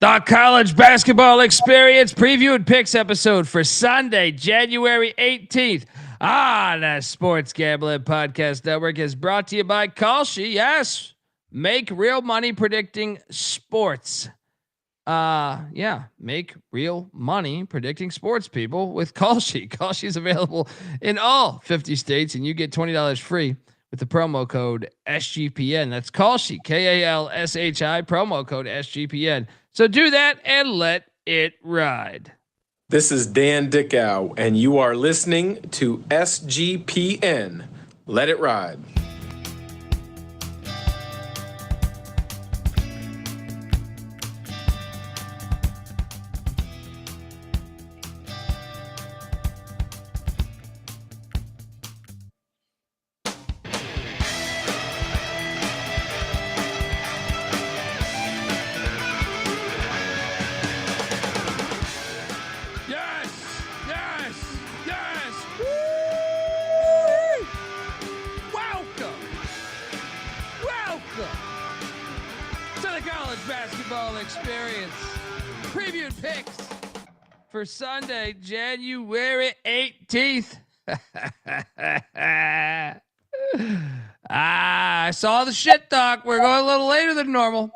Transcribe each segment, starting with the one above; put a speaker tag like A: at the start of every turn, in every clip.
A: The college basketball experience preview and picks episode for Sunday, January 18th on the Sports Gambling Podcast Network is brought to you by Kalshi. Yes, make real money predicting sports. Make real money predicting sports, people, with Kalshi. Kalshi is available in all 50 states, and you get $20 free with the promo code SGPN. That's Kalshi, Kalshi, promo code SGPN. So do that and let it ride.
B: This is Dan Dickow, and you are listening to SGPN. Let it ride.
A: Experience preview and picks for Sunday, January 18th. I saw the shit talk. We're going a little later than normal.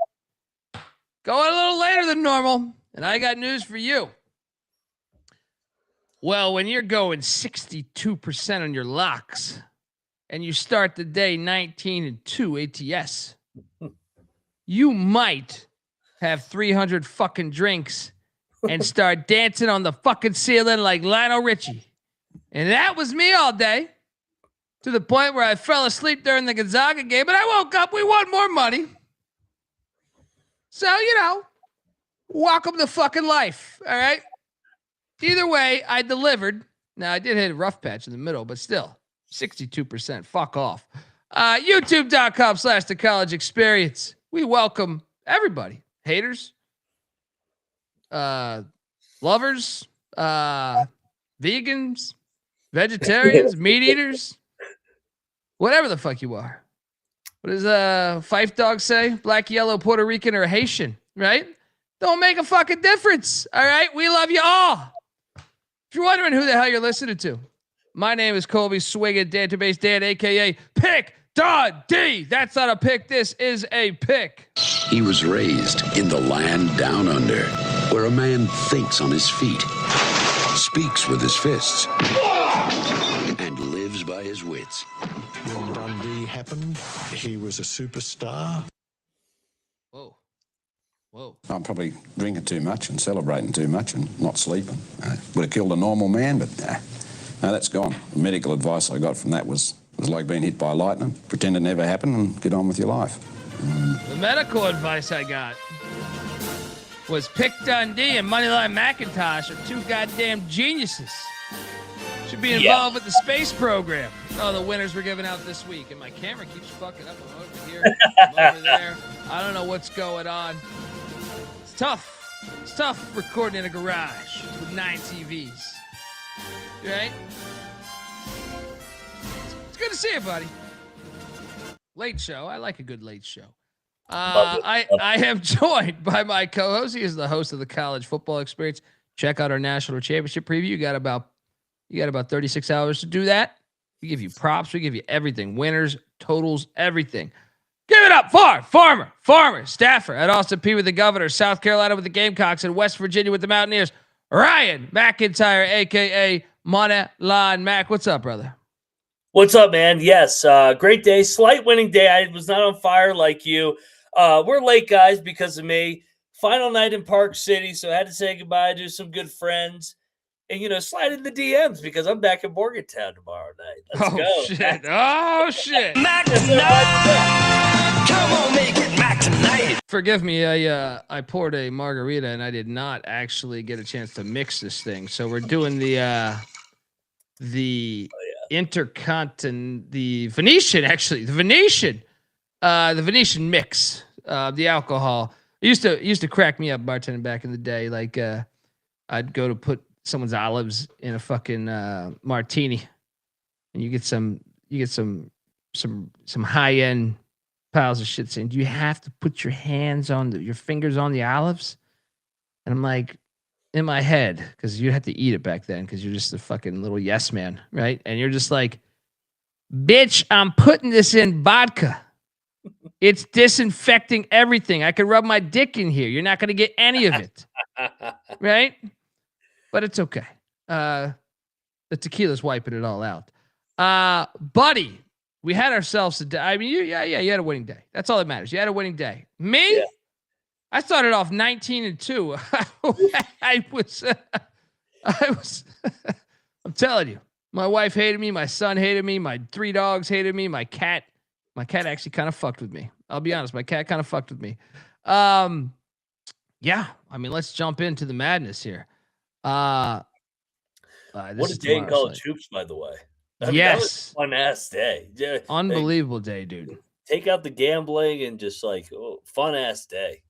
A: And I got news for you. Well, when you're going 62% on your locks and you start the day 19-2 ATS, you might have 300 fucking drinks and start dancing on the fucking ceiling like Lionel Richie. And that was me all day, to the point where I fell asleep during the Gonzaga game, but I woke up, we won more money. So, welcome to fucking life, all right? Either way, I delivered. Now, I did hit a rough patch in the middle, but still, 62%, fuck off. YouTube.com/The College Experience. We welcome everybody. Haters, lovers, vegans, vegetarians, meat eaters, whatever the fuck you are. What does Fife Dog say? Black, yellow, Puerto Rican, or Haitian, right? Don't make a fucking difference, all right? We love you all. If you're wondering who the hell you're listening to, my name is Colby Swinging Database Dan, a.k.a. Pick D. That's not a pick. This is a pick.
C: He was raised in the land down under, where a man thinks on his feet, speaks with his fists, and lives by his wits.
D: When Dundee happened, he was a superstar.
A: Whoa.
E: I'm probably drinking too much and celebrating too much and not sleeping. Would have killed a normal man, but no, that's gone. The medical advice I got from that was like being hit by lightning. Pretend it never happened and get on with your life.
A: The medical advice I got was Pick Dundee and Moneyline McIntyre are two goddamn geniuses. Should be involved with the space program. Oh, the winners were given out this week, and my camera keeps fucking up. I'm over here, I'm over there. I don't know what's going on. It's tough. It's tough recording in a garage with 9 TVs. Right? It's good to see you, buddy. Late show. I like a good late show. I am joined by my co-host. He is the host of the College Football Experience. Check out our national championship preview. You got about 36 hours to do that. We give you props. We give you everything. Winners, totals, everything. Give it up for Farmer, Staffer at Austin P with the Governor, South Carolina with the Gamecocks, and West Virginia with the Mountaineers. Ryan McIntyre, a.k.a. Moneyline Mac. What's up, brother?
F: What's up, man? Yes, great day. Slight winning day. I was not on fire like you. We're late, guys, because of me. Final night in Park City, so I had to say goodbye to some good friends. And, slide in the DMs because I'm back in Morgantown tomorrow night. Let's go.
A: Oh, shit.
C: Mac tonight! Come on, make it Mac tonight!
A: Forgive me, I poured a margarita and I did not actually get a chance to mix this thing. So we're doing the Intercontinental, the Venetian mix, the alcohol. It used to crack me up bartending back in the day. Like I'd go to put someone's olives in a fucking martini, and you get some high end piles of shit saying, "Do you have to put your fingers on the olives?" And I'm like, in my head, because you had to eat it back then because you're just a fucking little yes man, right? And you're just like, bitch, I'm putting this in vodka. It's disinfecting everything. I could rub my dick in here. You're not going to get any of it. Right? But it's okay. The tequila's wiping it all out. Buddy, we had ourselves a day. I mean, you had a winning day. That's all that matters. You had a winning day. Me? Yeah. I started off 19-2. I was, I'm telling you, my wife hated me. My son hated me. My 3 dogs hated me. My cat actually kind of fucked with me. I'll be honest. My cat kind of fucked with me. Yeah. I mean, let's jump into the madness here.
F: What a day in college hoops, by the way. I mean, that was a fun ass day. Yeah,
A: unbelievable day, dude.
F: Take out the gambling and just like fun ass day.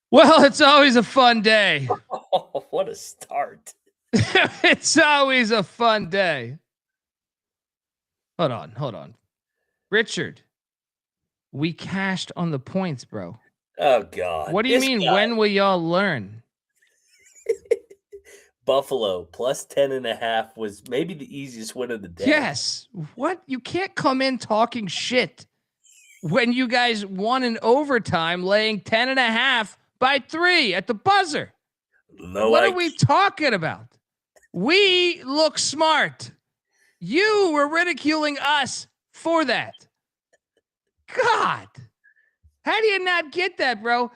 A: Well, it's always a fun day.
F: Oh, what a start.
A: It's always a fun day. Hold on. Richard, we cashed on the points, bro.
F: Oh, God.
A: What do you mean? When will y'all learn?
F: Buffalo plus 10.5 was maybe the easiest win of the day.
A: Yes. What? You can't come in talking shit when you guys won in overtime laying 10.5 by 3 at the buzzer. What are we talking about? We look smart. You were ridiculing us for that. God. How do you not get that, bro?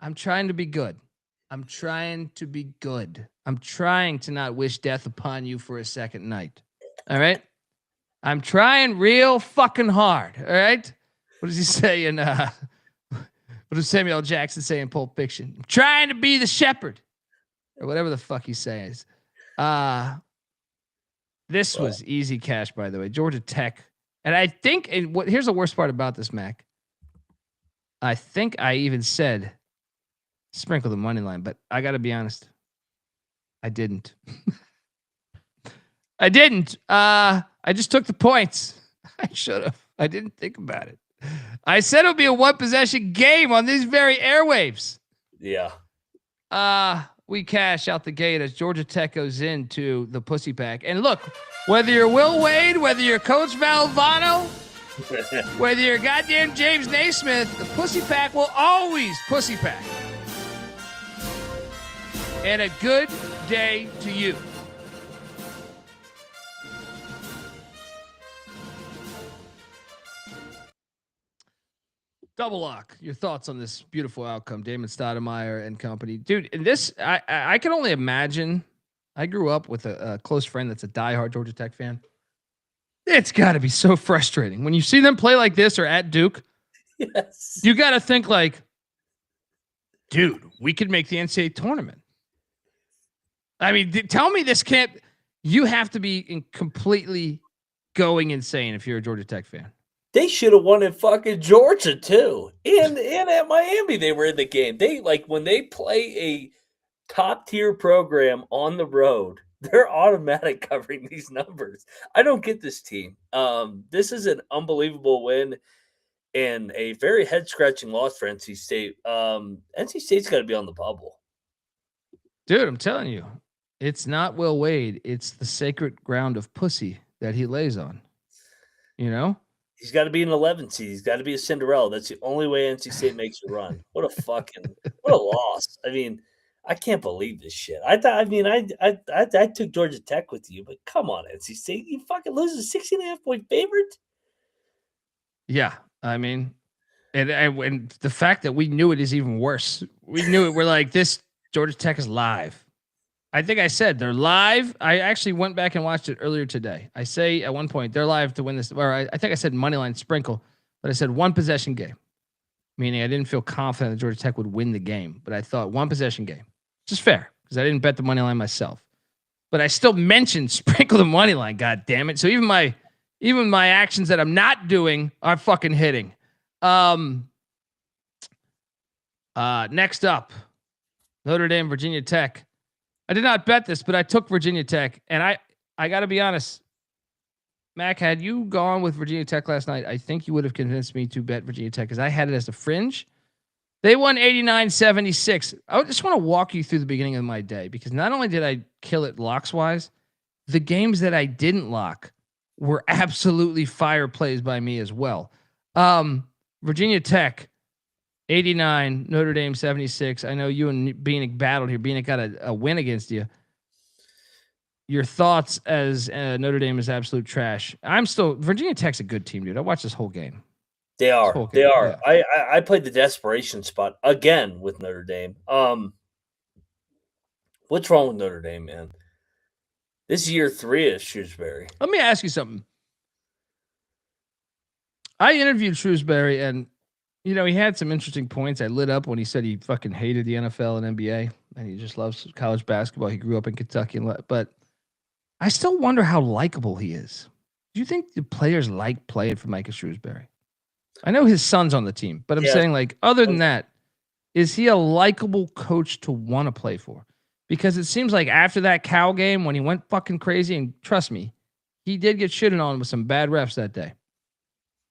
A: I'm trying to be good. I'm trying to not wish death upon you for a second night. All right? I'm trying real fucking hard. All right? What does he say in what does Samuel L. Jackson say in Pulp Fiction? I'm trying to be the shepherd. Or whatever the fuck he says. This was easy cash, by the way. Georgia Tech. And I think here's the worst part about this, Mac. I think I even said sprinkle the money line, but I gotta be honest. I didn't. I just took the points. I should have. I didn't think about it. I said it would be a 1-possession game on these very airwaves.
F: Yeah.
A: We cash out the gate as Georgia Tech goes into the pussy pack. And look, whether you're Will Wade, whether you're Coach Valvano, whether you're goddamn James Naismith, the pussy pack will always pussy pack. And a good day to you. Double lock. Your thoughts on this beautiful outcome, Damon Stoudemire and company, dude. And this, I can only imagine. I grew up with a close friend that's a diehard Georgia Tech fan. It's got to be so frustrating when you see them play like this or at Duke.
F: Yes,
A: you got to think like, dude, we could make the NCAA tournament. I mean, tell me this can't. You have to be completely going insane if you're a Georgia Tech fan.
F: They should have won in fucking Georgia too, and at Miami they were in the game. They when they play a top tier program on the road, they're automatic covering these numbers. I don't get this team. This is an unbelievable win and a very head scratching loss for NC State. NC State's got to be on the bubble,
A: dude. I'm telling you, it's not Will Wade. It's the sacred ground of pussy that he lays on. You know.
F: He's got to be an 11 seed. He's got to be a Cinderella. That's the only way NC State makes a run. What a loss. I mean, I can't believe this shit. I took Georgia Tech with you, but come on, NC State. You fucking lose a 16.5-point favorite?
A: Yeah. I mean, and the fact that we knew it is even worse. We knew it. We're like, this Georgia Tech is live. I think I said they're live. I actually went back and watched it earlier today. I say at one point they're live to win this, or I think I said moneyline sprinkle, but I said 1-possession game, meaning I didn't feel confident that Georgia Tech would win the game, but I thought 1-possession game, which is fair because I didn't bet the money line myself, but I still mentioned sprinkle the money line. God damn it! So even my actions that I'm not doing are fucking hitting. Next up, Notre Dame, Virginia Tech. I did not bet this, but I took Virginia Tech, and I got to be honest, Mac, had you gone with Virginia Tech last night, I think you would have convinced me to bet Virginia Tech because I had it as a fringe, They won 89-76. I just want to walk you through the beginning of my day because not only did I kill it locks-wise, the games that I didn't lock were absolutely fire plays by me as well. Virginia Tech, 89, Notre Dame, 76. I know you and Bieniek battled here. Bieniek got a win against you. Your thoughts as Notre Dame is absolute trash. Virginia Tech's a good team, dude. I watched this whole game.
F: They are.
A: They are.
F: Yeah. I played the desperation spot again with Notre Dame. What's wrong with Notre Dame, man? This is year 3 of Shrewsbury.
A: Let me ask you something. I interviewed Shrewsbury, and he had some interesting points. I lit up when he said he fucking hated the NFL and NBA, and he just loves college basketball. He grew up in Kentucky, but I still wonder how likable he is. Do you think the players like playing for Micah Shrewsbury? I know his son's on the team, but I'm saying, like, other than that, is he a likable coach to want to play for? Because it seems like after that Cal game, when he went fucking crazy, and trust me, he did get shitted on with some bad refs that day.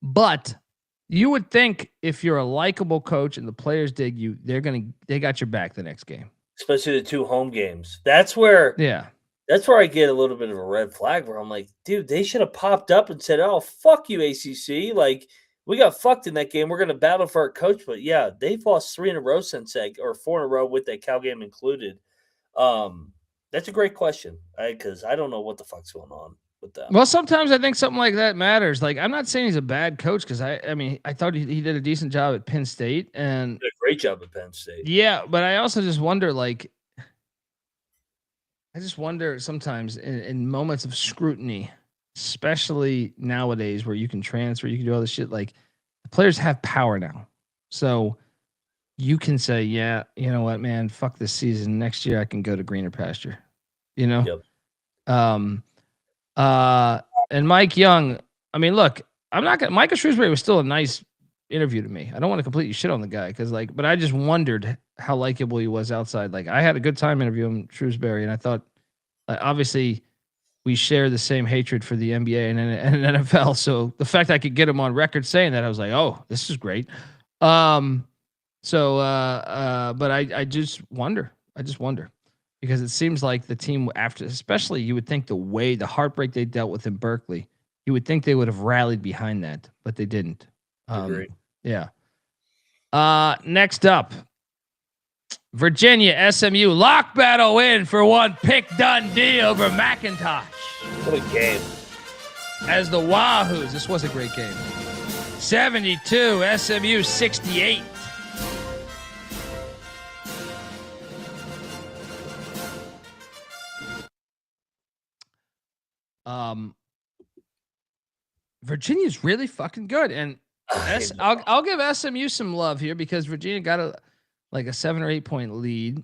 A: But you would think if you're a likable coach and the players dig you, they got your back the next game.
F: Especially the 2 home games. That's where I get a little bit of a red flag where I'm like, dude, they should have popped up and said, oh, fuck you, ACC. Like, we got fucked in that game. We're going to battle for our coach. But, yeah, they've lost 3 in a row since that, or 4 in a row with that Cal game included. That's a great question because I don't know what the fuck's going on with that.
A: Well, sometimes I think something like that matters. Like, I'm not saying he's a bad coach because I thought he did a decent job at Penn State. And
F: he did a great job at Penn State.
A: Yeah, but I also just wonder, like, sometimes in moments of scrutiny, especially nowadays where you can transfer, you can do all this shit. Like, the players have power now. So you can say, yeah, you know what, man, fuck this season. Next year I can go to greener pasture, Yep. And Mike Young, I mean, look, Micah Shrewsbury was still a nice interview to me. I don't want to completely shit on the guy but I just wondered how likable he was outside. Like, I had a good time interviewing Shrewsbury, and I thought, obviously, we share the same hatred for the NBA and NFL. So the fact I could get him on record saying that, I was like, oh, this is great. But I just wonder because it seems like the team after, especially you would think the heartbreak they dealt with in Berkeley, you would think they would have rallied behind that, but they didn't.
F: Agreed.
A: Yeah. Next up, Virginia SMU lock battle win for one pick Dundee over McIntyre.
F: What a game.
A: As the Wahoos, this was a great game. 72, SMU 68. Virginia's really fucking good, and I'll give SMU some love here because Virginia got a 7 or 8 point lead.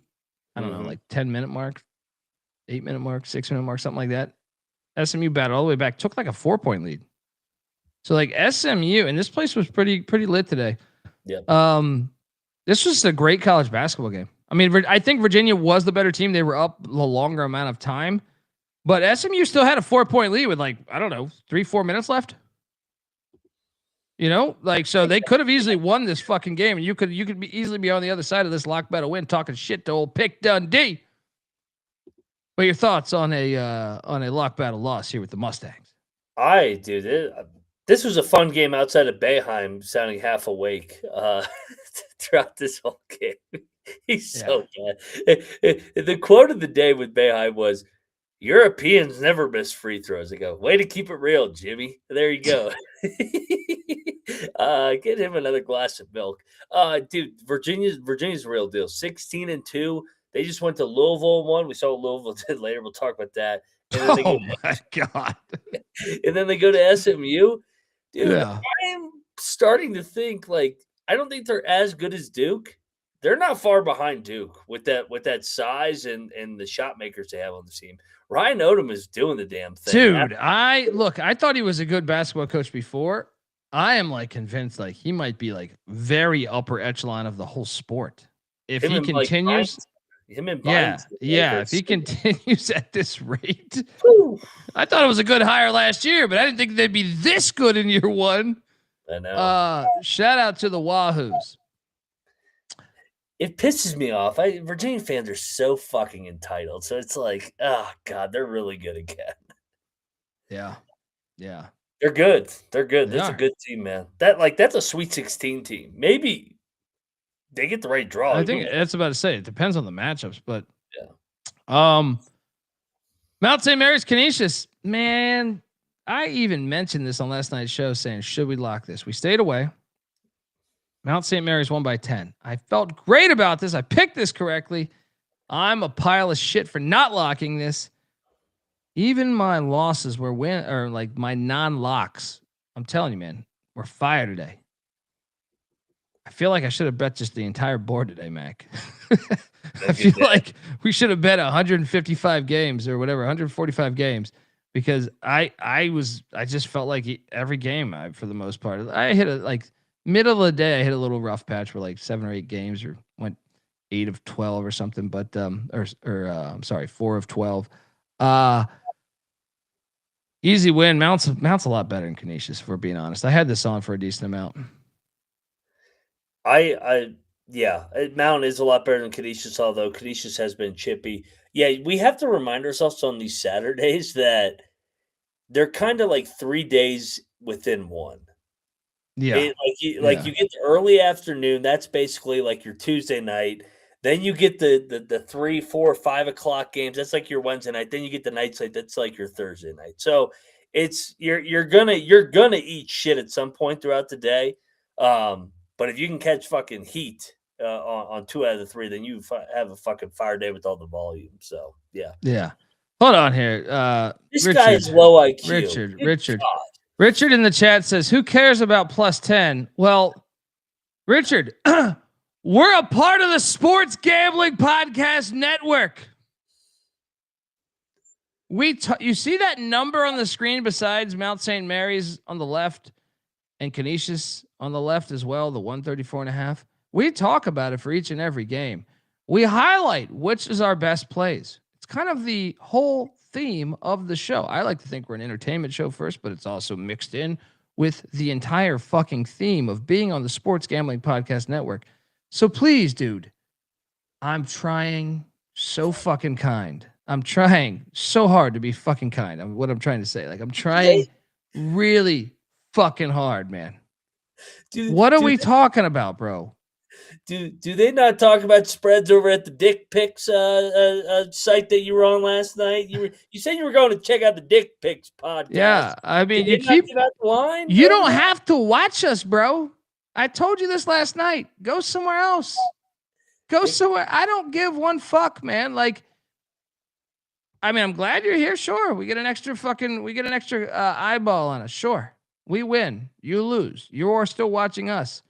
A: I don't know, like 10-minute mark, 8-minute mark, 6-minute mark, something like that. SMU battled all the way back, took like a 4-point lead. So like SMU, and this place was pretty lit today.
F: Yeah.
A: This was a great college basketball game. I mean, I think Virginia was the better team. They were up the longer amount of time, but SMU still had a 4-point lead with 3-4 minutes left. So they could have easily won this fucking game, and you could easily be on the other side of this lock battle win, talking shit to old Pick Dundee. What are your thoughts on a lock battle loss here with the Mustangs?
F: This was a fun game outside of Boeheim, sounding half awake throughout this whole game. He's so bad. The quote of the day with Boeheim was, "Europeans never miss free throws." I go, way to keep it real, Jimmy. There you go. Get him another glass of milk. Dude, Virginia's the real deal. 16-2. They just went to Louisville and won. We saw what Louisville did later. We'll talk about that. And then
A: my God.
F: And then they go to SMU. Dude,
A: Yeah.
F: I'm starting to think, I don't think they're as good as Duke. They're not far behind Duke with that size and the shot makers they have on the team. Ryan Odom is doing the damn thing.
A: Dude, I thought he was a good basketball coach before. I am convinced he might be very upper echelon of the whole sport. If he continues, if he continues at this rate. I thought it was a good hire last year, but I didn't think they'd be this good in year one.
F: I know.
A: Shout out to the Wahoos.
F: it pisses me off. Virginia fans are so fucking entitled. So it's like, oh God, they're really good again.
A: Yeah. Yeah.
F: They're good. They're good.
A: They
F: That's a
A: are.
F: good team, man. That's a Sweet 16 team. Maybe they get the right draw.
A: I think that's about to say it depends on the matchups, but
F: yeah.
A: Mount St. Mary's Canisius, man. I even mentioned this on last night's show saying, should we lock this? We stayed away. Mount St. Mary's won by 10. I felt great about this. I picked this correctly. I'm a pile of shit for not locking this. Even my losses were like my non-locks. I'm telling you, man, we're fire today. I feel like I should have bet just the entire board today, Mac. I feel like we should have bet 155 games or whatever, 145 games, because I just felt like every game for the most part, I hit like middle of the day, I hit a little rough patch for like 7 or 8 games, or went 8 of 12 or something, but I'm sorry, 4 of 12. Easy win. Mount's a lot better than Canisius, if we're being honest. I had this on for a decent amount.
F: Yeah, Mount is a lot better than Canisius, although Canisius has been chippy. Yeah, we have to remind ourselves on these Saturdays that they're kind of like 3 days within one.
A: Yeah.
F: You get the early afternoon. That's basically like your Tuesday night. Then you get the 3, 4, 5 o'clock games. That's like your Wednesday night. Then you get the night slate. That's like your Thursday night. So it's you're gonna eat shit at some point throughout the day. But if you can catch fucking heat on 2 out of the 3, then you have a fucking fire day with all the volume. So yeah.
A: Yeah. Hold on here.
F: This guy is low IQ.
A: Richard in the chat says, "Who cares about plus 10?" Well, Richard, we're a part of the Sports Gambling Podcast Network. You see that number on the screen besides Mount St. Mary's on the left and Canisius on the left as well, the 134.5. We talk about it for each and every game. We highlight which is our best plays. It's kind of the whole theme of the show. I like to think we're an entertainment show first, but it's also mixed in with the entire fucking theme of being on the Sports Gambling Podcast Network. So please, dude, I'm trying so fucking kind. I'm trying so hard to be fucking kind. What I'm trying to say. Like, I'm trying really fucking hard, man. What are we talking about, bro?
F: Do they not talk about spreads over at the Dick Pics site that you were on last night? You said you were going to check out the Dick Pics podcast.
A: Yeah, I mean, you don't have to watch us, bro. I told you this last night. Go somewhere else. Go somewhere. I don't give one fuck, man. Like, I mean, I'm glad you're here. Sure, we get an extra eyeball on us. Sure, we win. You lose. You are still watching us.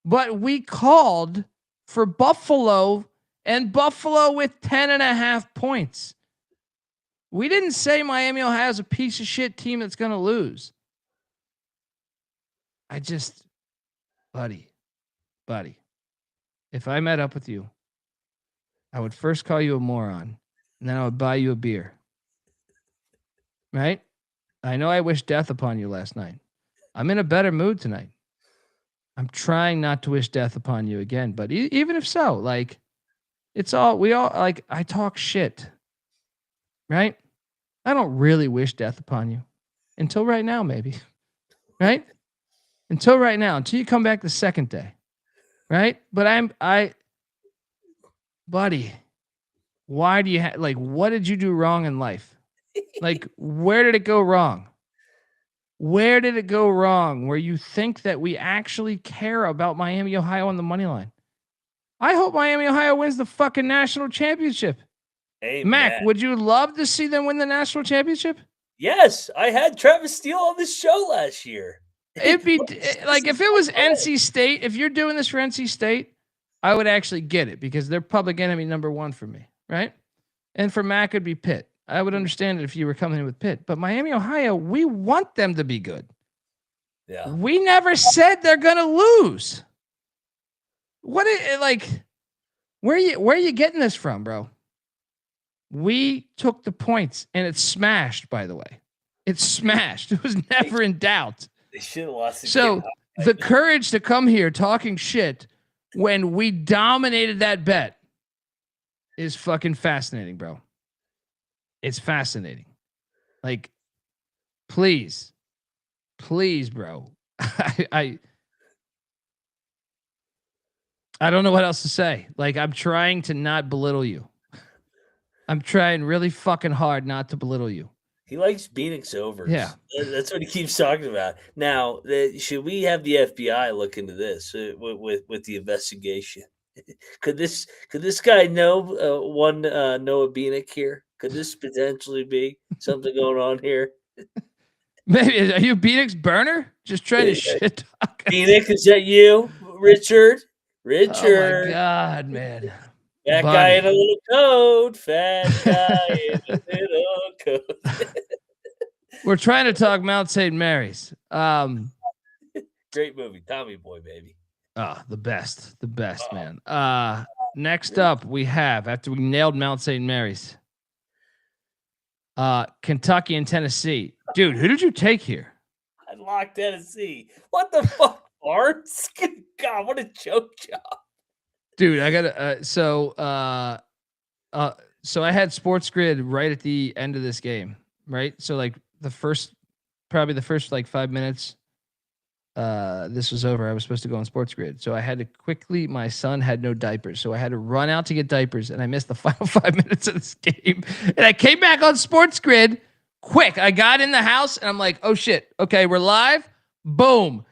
A: But we called for Buffalo, and Buffalo with 10.5 points. We didn't say Miami Ohio is a piece of shit team that's going to lose. Buddy, if I met up with you, I would first call you a moron, and then I would buy you a beer. Right? I know I wished death upon you last night. I'm in a better mood tonight. I'm trying not to wish death upon you again, but even if so, like, I talk shit, right? I don't really wish death upon you until right now, maybe, right? Until right now, until you come back the second day, right? But buddy, why do you what did you do wrong in life? Like, where did it go wrong? Where did it go wrong where you think that we actually care about Miami, Ohio on the money line? I hope Miami, Ohio wins the fucking national championship.
F: Amen.
A: Mac, would you love to see them win the national championship?
F: Yes, I had Travis Steele on this show last year.
A: It'd be like if it was NC State, if you're doing this for NC State, I would actually get it because they're public enemy number 1 for me, right? And for Mac, it'd be Pitt. I would understand it if you were coming in with Pitt, but Miami, Ohio, we want them to be good.
F: Yeah.
A: We never said they're going to lose. Where are you getting this from, bro? We took the points and it's smashed, by the way. It's smashed. It was never in doubt.
F: They should have lost.
A: So the courage to come here talking shit when we dominated that bet is fucking fascinating, bro. It's fascinating. Like, please, bro. I don't know what else to say. Like, I'm trying to not belittle you. I'm trying really fucking hard not to belittle you.
F: He likes Bieniek's overs.
A: Yeah.
F: That's what he keeps talking about. Now, should we have the FBI look into this with the investigation? Could this guy know Noah Bieniek here? Could this potentially be something going on here?
A: Maybe are you Bieniek's burner? Just trying to shit talk.
F: Bieniek, is that you, Richard?
A: Oh my God, man.
F: Fat guy in a little coat. Fat guy in a little coat.
A: We're trying to talk Mount St. Mary's.
F: Great movie. Tommy Boy, baby.
A: Oh, the best, man. Next up, we have, after we nailed Mount St. Mary's, Kentucky and Tennessee. Dude, who did you take here?
F: I locked Tennessee. What the fuck, Barnes? God, what a choke job.
A: Dude, I gotta. So I had Sports Grid right at the end of this game, right? So like probably the first like 5 minutes, this was over. I was supposed to go on Sports Grid, so I had to quickly. My son had no diapers, so I had to run out to get diapers, and I missed the final 5 minutes of this game. And I came back on Sports Grid quick. I got in the house, and I'm like, "Oh shit! Okay, we're live." Boom.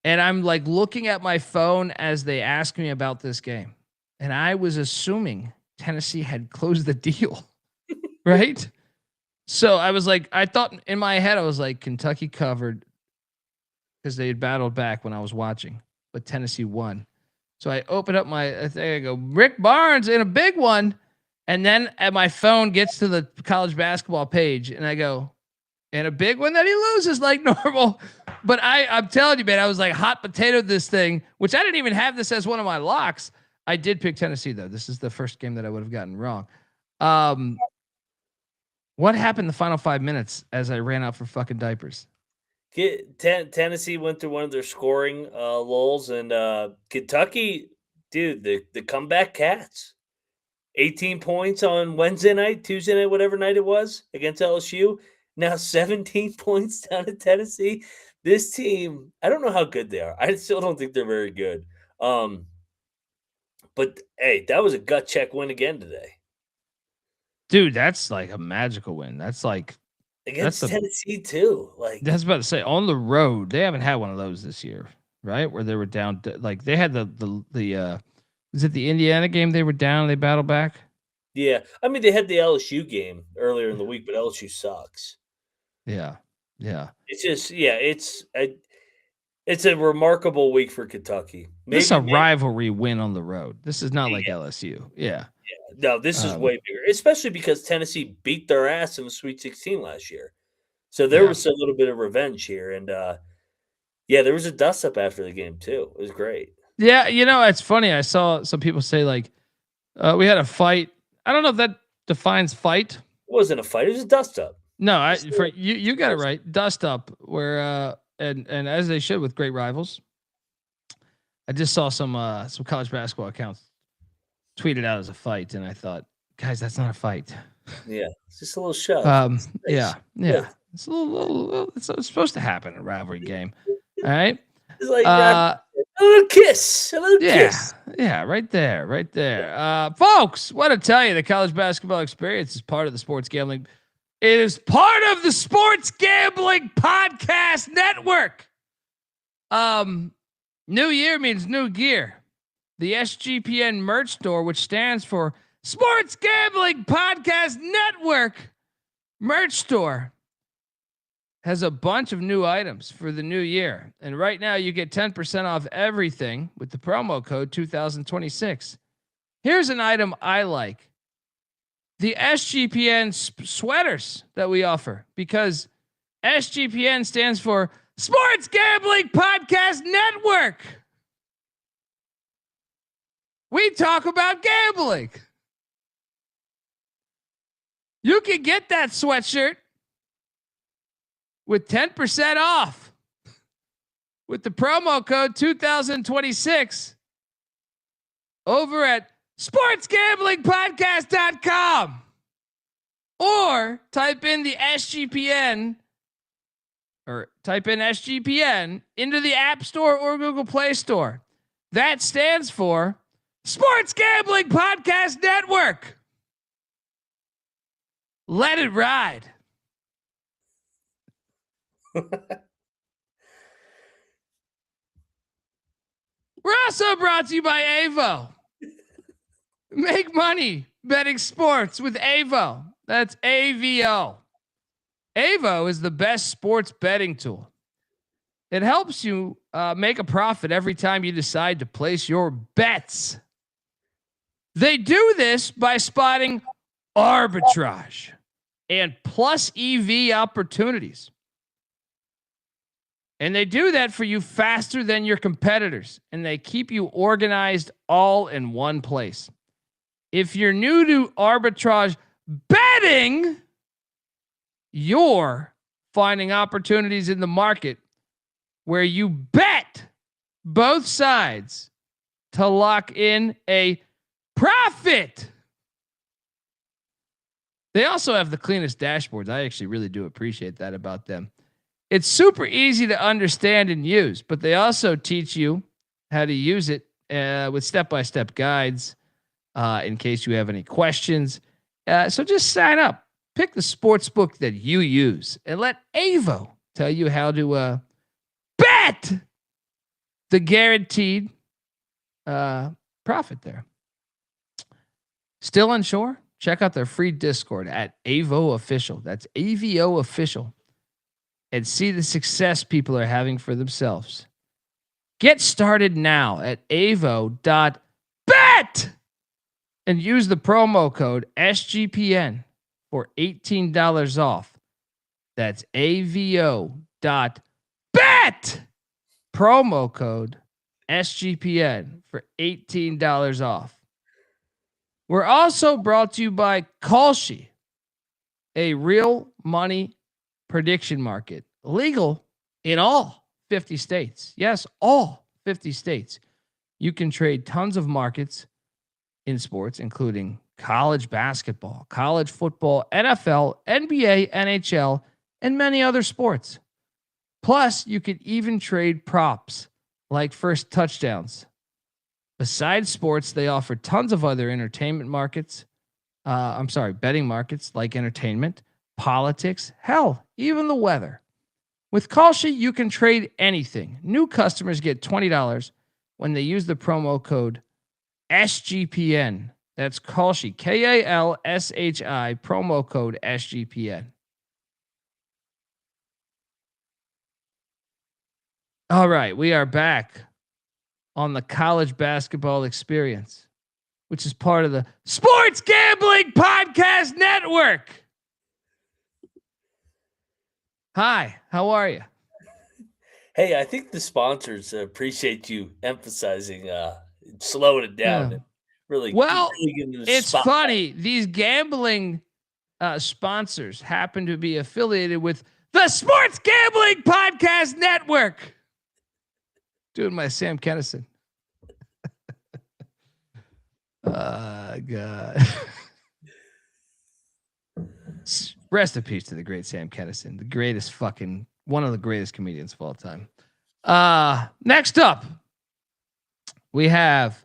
A: And I'm like looking at my phone as they ask me about this game. And I was assuming Tennessee had closed the deal. Right? So I was like, I thought in my head, I was like, Kentucky covered because they had battled back when I was watching, but Tennessee won. So I open up I go, Rick Barnes in a big one. And then my phone gets to the college basketball page and I go, and a big one that he loses like normal. But I'm telling you, man, I was like hot potato this thing, which I didn't even have this as one of my locks. I did pick Tennessee, though. This is the first game that I would have gotten wrong. What happened the final 5 minutes as I ran out for fucking diapers?
F: Tennessee went through one of their scoring lulls, and Kentucky, dude, the comeback Cats. 18 points on Wednesday night, Tuesday night, whatever night it was, against LSU. Now 17 points down at Tennessee. This team, I don't know how good they are. I still don't think they're very good. But hey, that was a gut check win again today.
A: Dude, that's like a magical win. That's like
F: against Tennessee too. Like
A: that's about to say on the road. They haven't had one of those this year, right? Where they were down. Like they had the was it the Indiana game? They were down. They battled back.
F: Yeah, I mean they had the LSU game earlier in the week, but LSU sucks.
A: Yeah.
F: It's just it's a remarkable week for Kentucky.
A: This is a rivalry win on the road. This is not like LSU. Yeah.
F: No, this is way bigger, especially because Tennessee beat their ass in the Sweet 16 last year. So there was a little bit of revenge here, and there was a dust up after the game too. It was great.
A: Yeah, it's funny. I saw some people say like we had a fight. I don't know if that defines fight.
F: It wasn't a fight. It was a dust up.
A: No, you got it right. Dust up where and as they should with great rivals. I just saw some college basketball accounts tweeted out as a fight, and I thought, guys, that's not a fight.
F: Yeah, it's just a little shove.
A: Yeah. It's a little it's supposed to happen in a rivalry game. All right.
F: It's like a little kiss.
A: Yeah, right there. Folks, want to tell you the college basketball experience is part of the sports gambling. It is part of the Sports Gambling Podcast Network. New year means new gear. The SGPN merch store, which stands for Sports Gambling Podcast Network merch store, has a bunch of new items for the new year. And right now you get 10% off everything with the promo code 2026. Here's an item I like. The SGPN sweaters that we offer, because SGPN stands for Sports Gambling Podcast Network. We talk about gambling. You can get that sweatshirt with 10% off with the promo code 2026 over at sportsgamblingpodcast.com or type in the SGPN or type in SGPN into the App Store or Google Play Store. That stands for Sports Gambling Podcast Network. Let it ride. We're also brought to you by Avo. Make money betting sports with Avo. That's AVO. Avo is the best sports betting tool. It helps you make a profit every time you decide to place your bets. They do this by spotting arbitrage and plus EV opportunities. And they do that for you faster than your competitors. And they keep you organized all in one place. If you're new to arbitrage betting, you're finding opportunities in the market where you bet both sides to lock in a profit. They also have the cleanest dashboards. I actually really do appreciate that about them. It's super easy to understand and use, but they also teach you how to use it with step-by-step guides in case you have any questions. So just sign up. Pick the sports book that you use and let Avo tell you how to bet the guaranteed profit there. Still unsure? Check out their free Discord at Avo Official. That's AVO Official. And see the success people are having for themselves. Get started now at avo.bet and use the promo code SGPN for $18 off. That's avo.bet. Promo code SGPN for $18 off. We're also brought to you by Kalshi, a real money prediction market, legal in all 50 states. Yes, all 50 states. You can trade tons of markets in sports, including college basketball, college football, NFL, NBA, NHL, and many other sports. Plus, you can even trade props like first touchdowns. Besides sports, they offer tons of other entertainment markets. Betting markets like entertainment, politics, hell, even the weather. With Kalshi, you can trade anything. New customers get $20 when they use the promo code SGPN. That's Kalshi, KALSHI, promo code SGPN. All right, we are back on the college basketball experience, which is part of the Sports Gambling Podcast Network. Hi, how are you?
F: Hey, I think the sponsors appreciate you emphasizing slowing it down.
A: Yeah.
F: And really,
A: Well,
F: really getting the
A: it's
F: spotlight.
A: funny. These gambling sponsors happen to be affiliated with the Sports Gambling Podcast Network. Doing my Sam Kennison. God. Rest in peace to the great Sam Kennison, the greatest one of the greatest comedians of all time. Next up, we have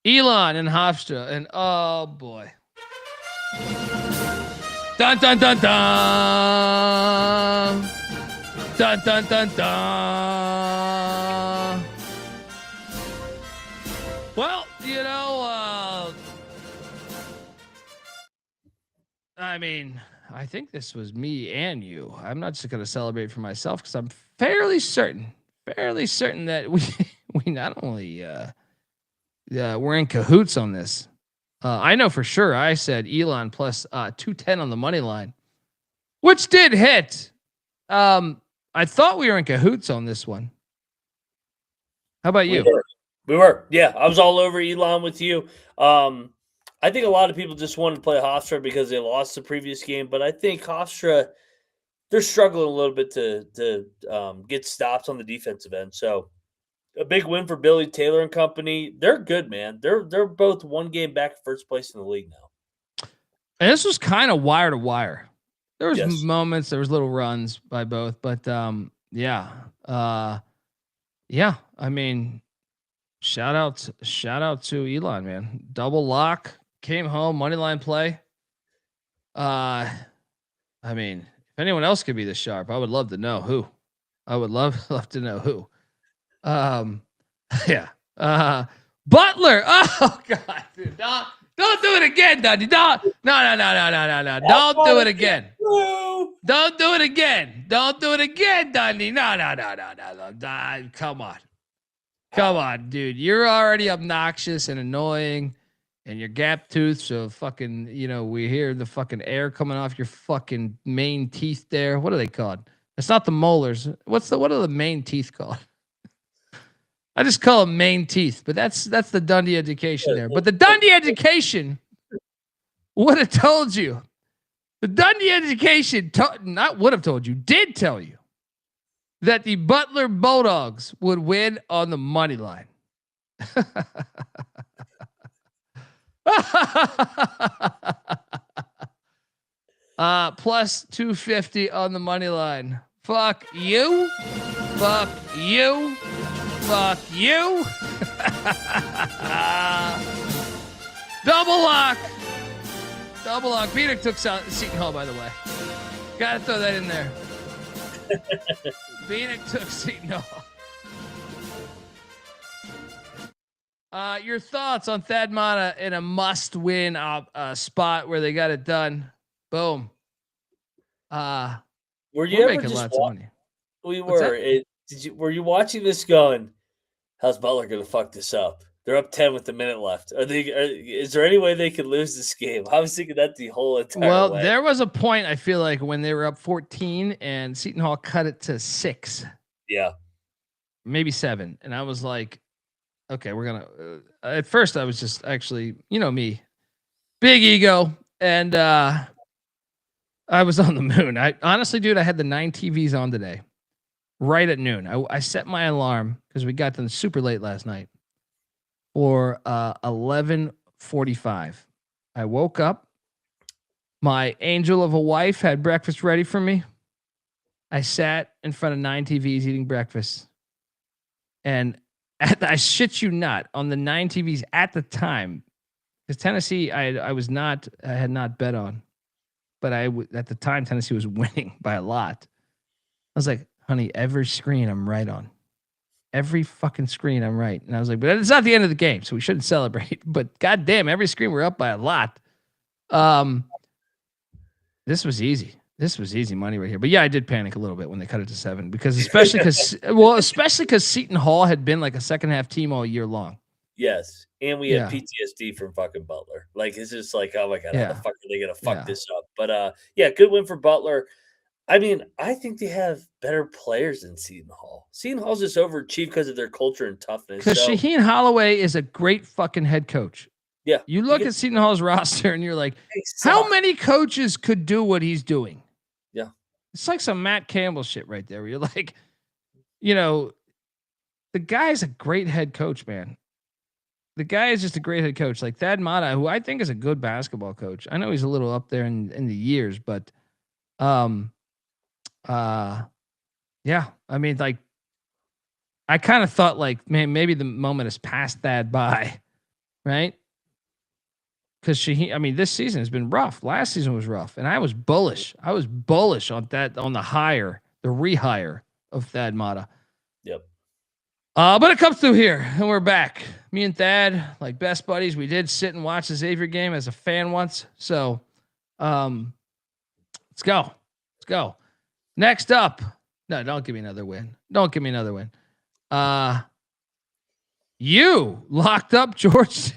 A: Elon and Hofstra, and oh boy. Dun dun dun dun. Dun dun dun dun. Well, I think this was me and you. I'm not just going to celebrate for myself because I'm fairly certain that we not only we're in cahoots on this. I know for sure I said Elon plus 210 on the money line, which did hit. I thought we were in cahoots on this one. How about you?
F: We were. Yeah, I was all over Elon with you. I think a lot of people just wanted to play Hofstra because they lost the previous game, but I think Hofstra, they're struggling a little bit to get stops on the defensive end. So A big win for Billy Taylor and company. They're good, man. They're both one game back first place in the league now.
A: And this was kind of wire to wire. There was
F: Yes.
A: moments, there was little runs by both, but yeah. Yeah. I mean, shout out to Elon, man. Double lock, came home, money line play. I mean, if anyone else could be this sharp, I would love to know who. I would love to know who. Yeah. Butler. Oh God, dude. Don't do it again, Dundee. No. Don't do it again. Don't do it again. Don't do it again, Dundee. No. Come on, dude. You're already obnoxious and annoying, and you're gap toothed. So fucking, we hear the fucking air coming off your fucking main teeth there. What are they called? It's not the molars. What are the main teeth called? I just call them main teeth, but that's the Dundee education there. But the Dundee education would have told you. The Dundee education not would have told you, did tell you that the Butler Bulldogs would win on the money line. Plus 250 on the money line. Fuck you. Fuck you. Fuck you. Double lock. Bieniek took Seton Hall, by the way. Gotta throw that in there. Bieniek took Seton Hall. Your thoughts on Thad Matta in a must-win spot where they got it done? Boom.
F: Were
A: We're
F: you ever
A: making
F: just
A: lots of money.
F: We
A: What's
F: were. Were you watching this going, how's Butler going to fuck this up? They're up 10 with a minute left. Is there any way they could lose this game? I was thinking that the whole entire way.
A: There was a point, I feel like, when they were up 14 and Seton Hall cut it to 6.
F: Yeah.
A: Maybe 7. And I was like, okay, we're going to at first I was just actually, me, big ego. And I was on the moon. I honestly, dude, I had the 9 TVs on today. Right at noon. I set my alarm because we got them super late last night for 11:45. I woke up. My angel of a wife had breakfast ready for me. I sat in front of 9 TVs eating breakfast. And I shit you not, on the 9 TVs at the time, because Tennessee, I had not bet on, but at the time Tennessee was winning by a lot. I was like, honey, every screen I'm right on. Every fucking screen I'm right. And I was like, but it's not the end of the game, so we shouldn't celebrate. But goddamn, every screen we're up by a lot. This was easy. This was easy money right here. But yeah, I did panic a little bit when they cut it to 7 because especially because Seton Hall had been like a second half team all year long.
F: Yes. And we had PTSD from fucking Butler. Like, it's just like, oh my God, how the fuck are they going to fuck this up? But yeah, good win for Butler. I mean, I think they have better players than Seton Hall. Seton Hall's just overachieved because of their culture and toughness.
A: Because Shaheen Holloway is a great fucking head coach.
F: Yeah.
A: You look at Seton Hall's roster and you're like, how many coaches could do what he's doing?
F: Yeah.
A: It's like some Matt Campbell shit right there where you're like, the guy's a great head coach, man. The guy is just a great head coach. Like Thad Matta, who I think is a good basketball coach. I know he's a little up there in the years, but yeah, I mean, like, I kind of thought like, man, maybe the moment has passed Thad by, right? Because this season has been rough. Last season was rough, and I was bullish. on that, on the rehire of Thad Matta.
F: Yep.
A: But it comes through here, and we're back. Me and Thad, like best buddies. We did sit and watch the Xavier game as a fan once. So, let's go. Next up. No, don't give me another win. You locked up George.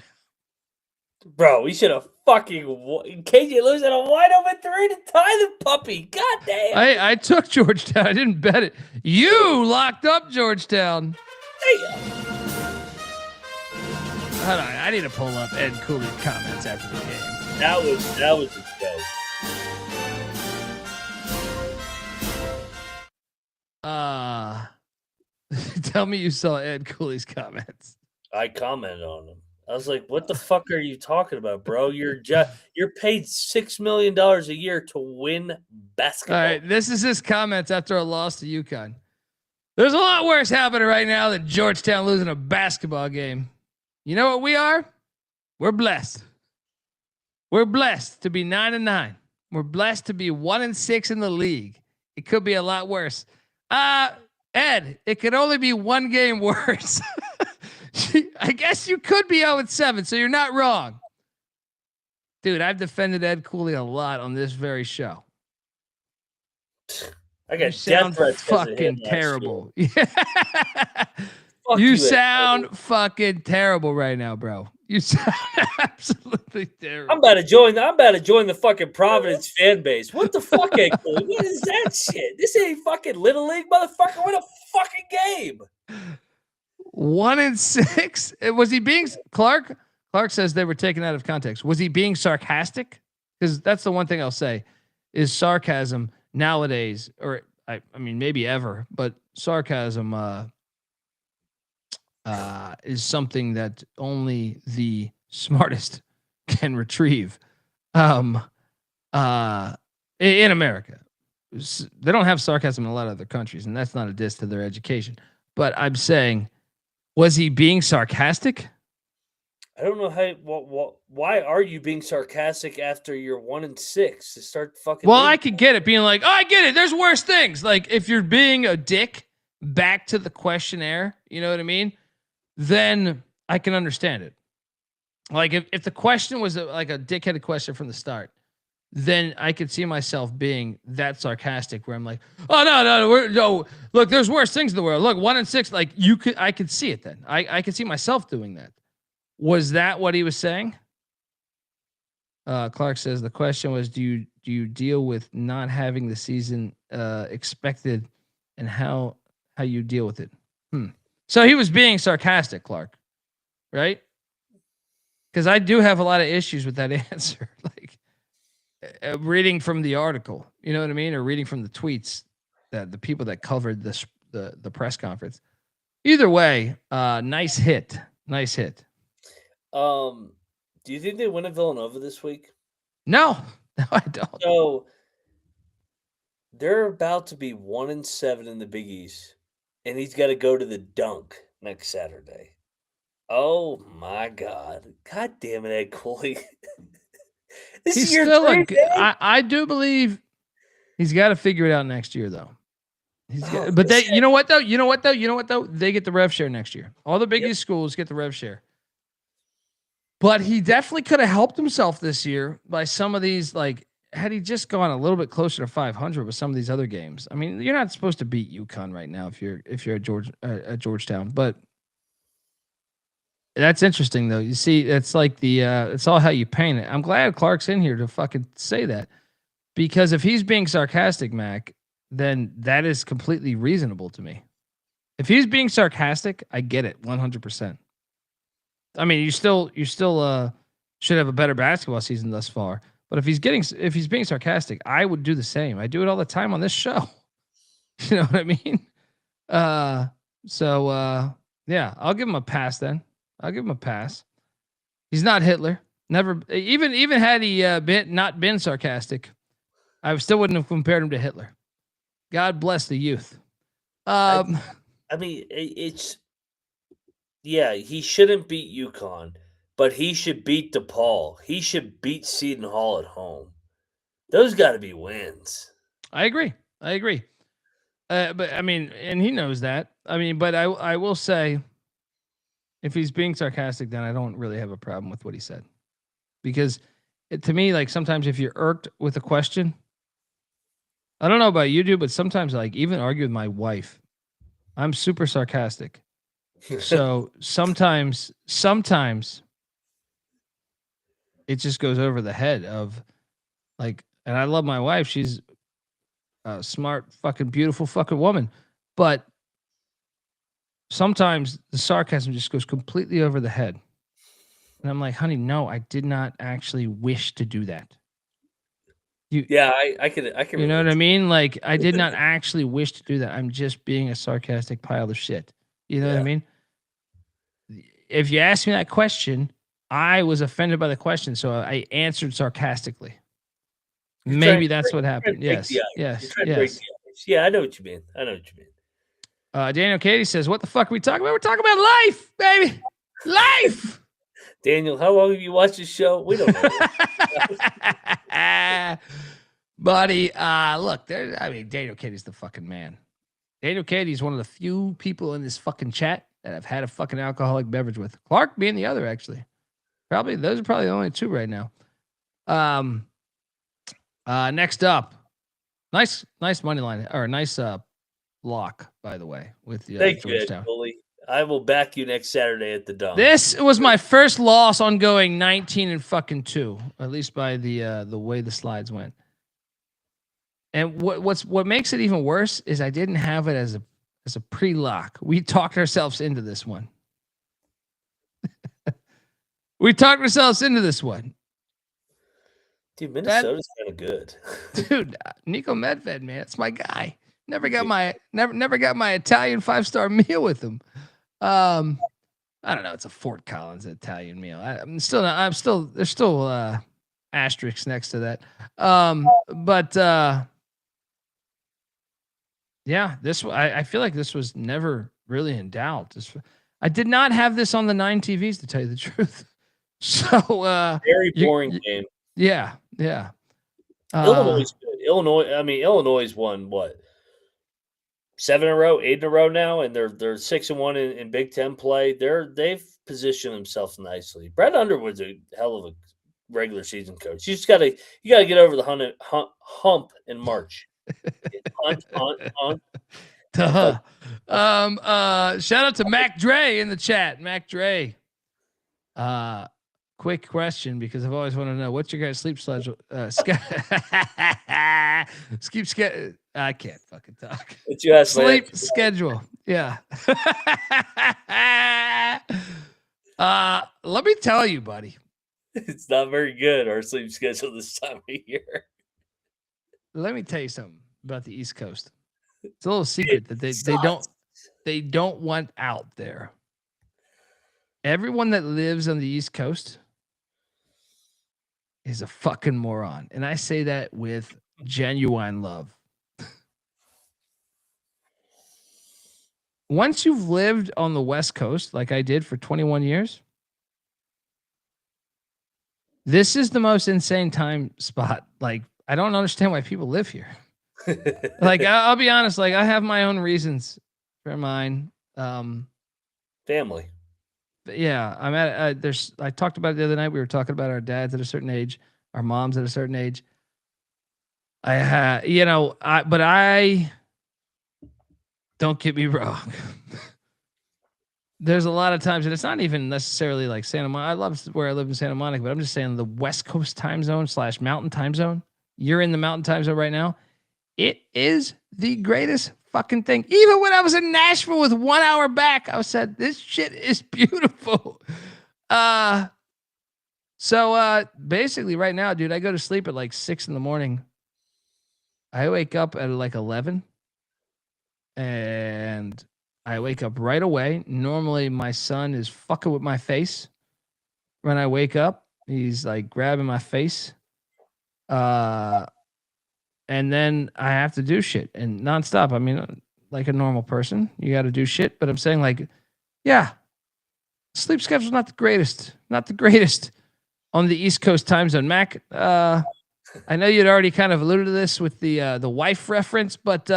F: Bro, we should have fucking KJ losing a wide open 3 to tie the puppy. God damn.
A: I took Georgetown. I didn't bet it. You locked up Georgetown.
F: Damn.
A: Hold on. I need to pull up Ed Cooley's comments after the game.
F: That was a joke.
A: Tell me you saw Ed Cooley's comments.
F: I commented on him. I was like, "What the fuck are you talking about, bro? You're paid $6 million a year to win basketball."
A: All right, this is his comments after a loss to UConn. There's a lot worse happening right now than Georgetown losing a basketball game. You know what we are? We're blessed. We're blessed to be 9-9. We're blessed to be 1-6 in the league. It could be a lot worse. Ed, it could only be one game worse. I guess you could be 0-7, so you're not wrong. Dude, I've defended Ed Cooley a lot on this very show.
F: I got
A: You sound fucking terrible. You sound fucking terrible right now, bro. You sound absolutely terrible.
F: I'm about to join the fucking Providence fan base. What the fuck, Ed Cooley? What is that shit? This ain't fucking Little League, motherfucker. Win a fucking game.
A: 1-6. Was he being Clark? Clark says they were taken out of context. Was he being sarcastic? Because that's the one thing I'll say is sarcasm nowadays, or I mean maybe ever, but sarcasm is something that only the smartest can retrieve. In America, they don't have sarcasm in a lot of other countries, and that's not a diss to their education. But I'm saying, was he being sarcastic?
F: I don't know why are you being sarcastic after you're 1-6 to start fucking?
A: Well, I could get it being like, oh, I get it. There's worse things. Like if you're being a dick back to the questionnaire, you know what I mean? Then I can understand it. Like if the question was like a dickheaded question from the start, then I could see myself being that sarcastic where I'm like, oh no, look, there's worse things in the world. Look, 1-6, like I could see it then. I could see myself doing that. Was that what he was saying? Clark says the question was, do you deal with not having the season expected, and how you deal with it? So he was being sarcastic, Clark, right? Because I do have a lot of issues with that answer. Like reading from the article, you know what I mean, or reading from the tweets that the people that covered this the press conference. Either way, nice hit.
F: Do you think they win at Villanova this week?
A: No, I don't.
F: So they're about to be 1-7 in the Big East, and he's got to go to the dunk next Saturday. Oh my God! God damn it, Ed Cooley!
A: He's still I do believe he's got to figure it out next year, though. But they, you know what though? They get the rev share next year. All the Big East schools get the rev share. But he definitely could have helped himself this year by some of these, like, had he just gone a little bit closer to 500 with some of these other games. I mean, you're not supposed to beat UConn right now if you're at Georgetown, but that's interesting though. You see, it's like it's all how you paint it. I'm glad Clark's in here to fucking say that, because if he's being sarcastic, Mac, then that is completely reasonable to me. If he's being sarcastic, I get it 100%. I mean, you still should have a better basketball season thus far. But if he's being sarcastic, I would do the same. I do it all the time on this show. You know what I mean? Yeah, I'll give him a pass then. I'll give him a pass. He's not Hitler. Never, even had he not been sarcastic, I still wouldn't have compared him to Hitler. God bless the youth.
F: I mean, yeah, he shouldn't beat UConn, but he should beat DePaul. He should beat Seton Hall at home. Those got to be wins.
A: I agree. But I mean, and he knows that. I mean, but I will say, if he's being sarcastic, then I don't really have a problem with what he said, because to me, like sometimes if you're irked with a question, I don't know about you, dude, but sometimes like even argue with my wife, I'm super sarcastic. So sometimes it just goes over the head of like, and I love my wife. She's a smart, fucking beautiful fucking woman. But sometimes the sarcasm just goes completely over the head. And I'm like, honey, no, I did not actually wish to do that.
F: I can.
A: You know what I mean? Like, I did not actually wish to do that. I'm just being a sarcastic pile of shit. You know what I mean? If you ask me that question, I was offended by the question, so I answered sarcastically. Maybe that's what happened. Yes. Yes. Yes.
F: Yeah, I know what you mean.
A: Daniel Katie says, what the fuck are we talking about? We're talking about life, baby. Life.
F: Daniel, how long have you watched this show? We don't know.
A: Buddy, look, Daniel Katie's the fucking man. Daniel Katie's one of the few people in this fucking chat that I've had a fucking alcoholic beverage with. Clark being the other, actually. Those are probably the only two right now. Next up, nice money line, or nice lock, by the way, with Georgetown.
F: Bully. I will back you next Saturday at the Dome.
A: This was my first loss on going 19-2, at least by the way the slides went. And what makes it even worse is I didn't have it as a pre-lock. We talked ourselves into this one. Dude,
F: Minnesota's kind of good.
A: Dude, Nico Medved, man, that's my guy. Never got my Italian 5-star meal with him. I don't know. It's a Fort Collins Italian meal. There's still asterisks next to that. Yeah, I feel like this was never really in doubt. I did not have this on the 9 TVs, to tell you the truth. So
F: very boring game.
A: Yeah.
F: Illinois is good. Illinois won what? 7 in a row, 8 in a row now, and they're 6-1 in Big Ten play. They've positioned themselves nicely. Brett Underwood's a hell of a regular season coach. You gotta get over the hump in March. Hunt.
A: Shout out to Mac Dre in the chat. Mac Dre. Quick question, because I've always wanted to know, what's your guys' sleep schedule? I can't fucking talk. Sleep schedule. Yeah. Let me tell you, buddy.
F: It's not very good, our sleep schedule this time of year.
A: Let me tell you something about the East Coast. It's a little secret that they don't want out there. Everyone that lives on the East Coast is a fucking moron. And I say that with genuine love. Once you've lived on the West Coast, like I did for 21 years, this is the most insane time spot. Like, I don't understand why people live here. Like, I'll be honest, like, I have my own reasons for mine.
F: Family.
A: Yeah, I'm at I talked about it the other night. We were talking about our dads at a certain age, our moms at a certain age. But I don't get me wrong. There's a lot of times, and it's not even necessarily like Santa Monica. I love where I live in Santa Monica, but I'm just saying the West Coast time zone / mountain time zone. You're in the mountain time zone right now. It is the greatest fucking thing. Even when I was in Nashville with 1 hour back, I said, this shit is beautiful. So basically right now, dude, I go to sleep at like 6 a.m. I wake up at like 11 and I wake up right away. Normally my son is fucking with my face when I wake up. He's like grabbing my face. And then I have to do shit and nonstop. I mean, like a normal person, you got to do shit. But I'm saying, like, yeah, sleep schedule's not the greatest on the East Coast time zone. Mac, I know you'd already kind of alluded to this with the wife reference, but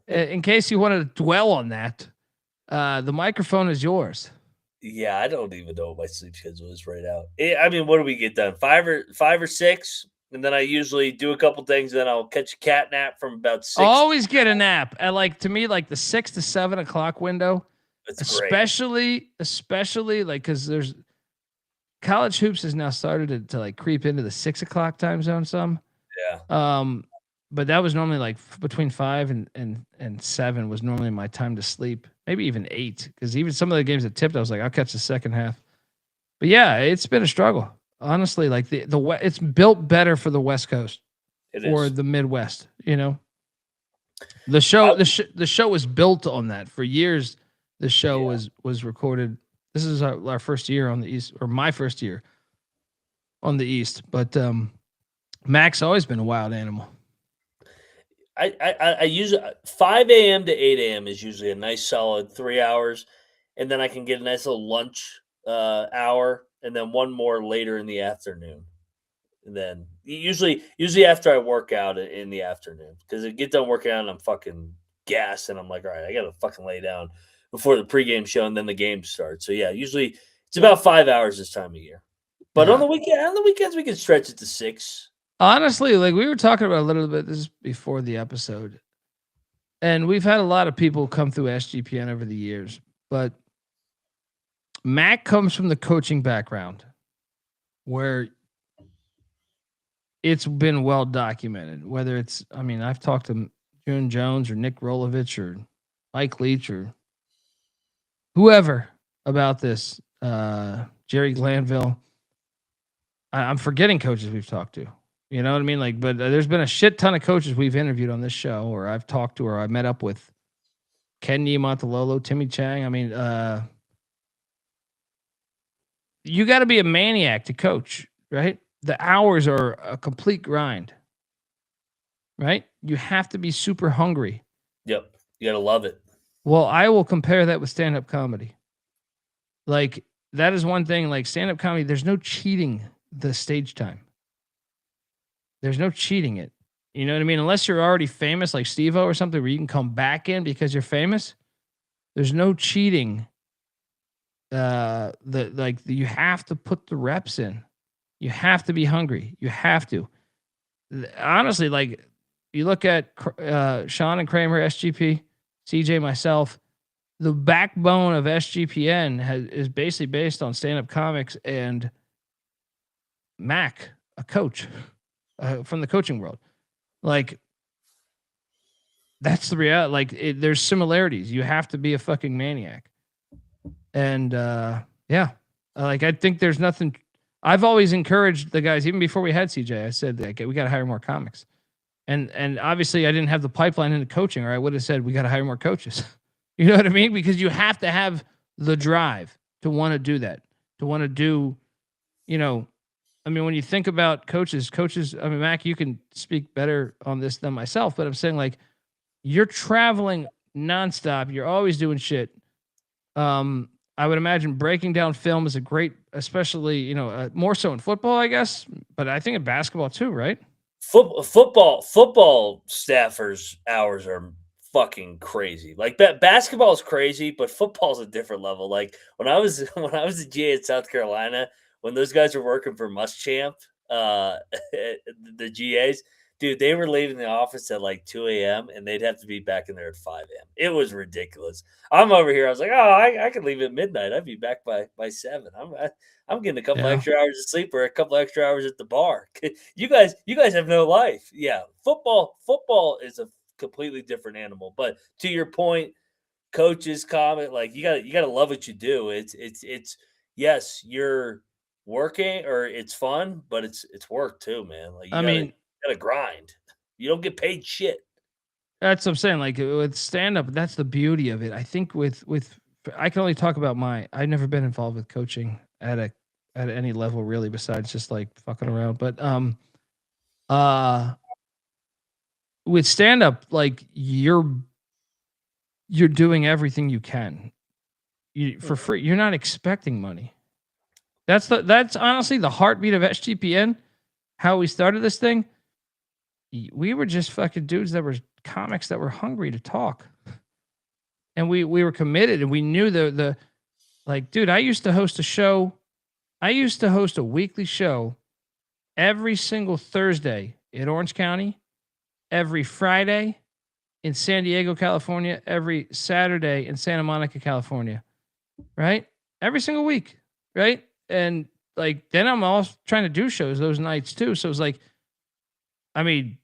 A: in case you wanted to dwell on that, the microphone is yours.
F: Yeah, I don't even know what my sleep schedule is right now. I mean, what do we get done? 5 or 6? And then I usually do a couple things. Then I'll catch a cat nap from about 6.
A: Always get a nap at, like, to me, like the 6 to 7 o'clock window.
F: That's
A: especially like, because there's college hoops has now started to like creep into the 6 o'clock time zone. Some.
F: Yeah.
A: But that was normally like between 5 and 7 was normally my time to sleep. Maybe even 8, because even some of the games that tipped, I was like, I'll catch the second half. But yeah, it's been a struggle. Honestly, like it's built better for the West Coast or the Midwest. You know, the show was built on that for years. The show was recorded. This is our first year on the East, or my first year on the East. But Mac's always been a wild animal.
F: I usually 5 a.m. to 8 a.m. is usually a nice solid 3 hours, and then I can get a nice little lunch hour, and then one more later in the afternoon. And then usually after I work out in the afternoon, because I get done working out and I'm fucking gassed, and I'm like, all right, I gotta fucking lay down before the pregame show, and then the game starts. So yeah, usually it's about 5 hours this time of year. But on the weekends we can stretch it to 6.
A: Honestly, like we were talking about a little bit this is before the episode, and we've had a lot of people come through SGPN over the years, but Mac comes from the coaching background where it's been well documented, whether it's, I mean, I've talked to June Jones or Nick Rolovich or Mike Leach or whoever about this, Jerry Glanville. I'm forgetting coaches we've talked to. You know what I mean? Like, but there's been a shit ton of coaches we've interviewed on this show, or I've talked to, or I met up with Ken Niumatalolo, Timmy Chang. I mean, you got to be a maniac to coach, right? The hours are a complete grind, right? You have to be super hungry.
F: Yep. You got to love it.
A: Well, I will compare that with stand-up comedy. Like, that is one thing, like stand-up comedy, there's no cheating the stage time. There's no cheating it. You know what I mean? Unless you're already famous like Steve-O or something where you can come back in because you're famous, there's no cheating. You have to put the reps in. You have to be hungry. You have to. Honestly, like you look at Sean and Kramer, SGP, CJ, myself, the backbone of SGPN is basically based on stand-up comics and Mac, a coach from the coaching world. Like, that's the reality. Like, there's similarities. You have to be a fucking maniac. And, like, I think there's nothing. I've always encouraged the guys, even before we had CJ, I said, like, we got to hire more comics. And obviously I didn't have the pipeline into coaching, or I would have said, we got to hire more coaches. You know what I mean? Because you have to have the drive to want to do that, to want to do, you know, I mean, when you think about coaches, I mean, Mac, you can speak better on this than myself, but I'm saying, like, you're traveling nonstop. You're always doing shit. I would imagine breaking down film is a great, especially, you know, more so in football, I guess, but I think in basketball too, right?
F: Football staffers' hours are fucking crazy. Like basketball is crazy, but football's a different level. Like when I was a GA in South Carolina, when those guys were working for Muschamp, the GAs, dude, they were leaving the office at like 2 a.m. and they'd have to be back in there at 5 a.m. It was ridiculous. I'm over here. I was like, oh, I could leave at midnight. I'd be back by 7. I'm getting a couple extra hours of sleep or a couple extra hours at the bar. You guys have no life. Yeah, football is a completely different animal. But to your point, coaches comment, like you gotta love what you do. It's yes, you're working or it's fun, but it's work too, man. Like you gotta grind. You don't get paid shit.
A: That's what I'm saying. Like with stand-up, that's the beauty of it. I think with I can only talk about I've never been involved with coaching at any level really, besides just like fucking around. But with stand-up, like you're doing everything you can for free. You're not expecting money. That's honestly the heartbeat of SGPN. How we started this thing. We were just fucking dudes that were comics that were hungry to talk. And we were committed, and we knew the like, dude, I used to host a show. I used to host a weekly show every single Thursday in Orange County, every Friday in San Diego, California, every Saturday in Santa Monica, California, right? Every single week, right? And like, then I'm also trying to do shows those nights too. So it's like, I mean,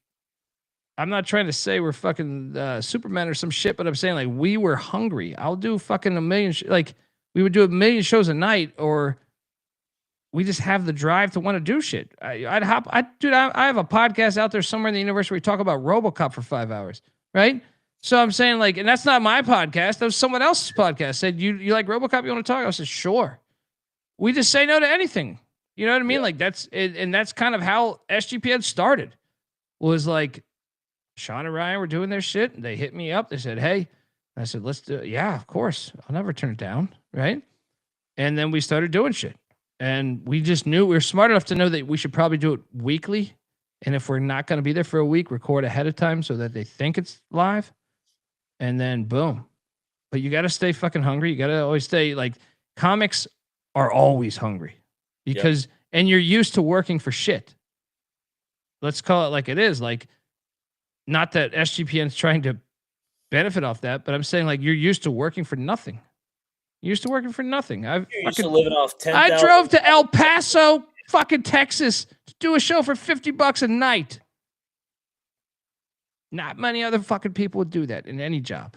A: I'm not trying to say we're fucking Superman or some shit, but I'm saying like we were hungry. I'll do fucking a million, like we would do a million shows a night, or we just have the drive to want to do shit. I have a podcast out there somewhere in the universe where we talk about RoboCop for 5 hours, right? So I'm saying like, and that's not my podcast. That was someone else's podcast. Said you like RoboCop? You want to talk? I said sure. We just say no to anything. You know what I mean? Like that's it, and that's kind of how SGPN started. Was like Sean and Ryan were doing their shit. And they hit me up. They said, "Hey," I said, "Let's do it." Yeah, of course. I'll never turn it down, right? And then we started doing shit, and we just knew we were smart enough to know that we should probably do it weekly. And if we're not going to be there for a week, record ahead of time so that they think it's live. And then boom. But you got to stay fucking hungry. You got to always stay like comics are always hungry because, and you're used to working for shit. Let's call it like it is. Like, not that SGPN is trying to benefit off that, but I'm saying like you're used to working for nothing. You're used to working for nothing.
F: You're used to living off 10,000.
A: I drove to El Paso, fucking Texas, to do a show for $50 a night. Not many other fucking people would do that in any job.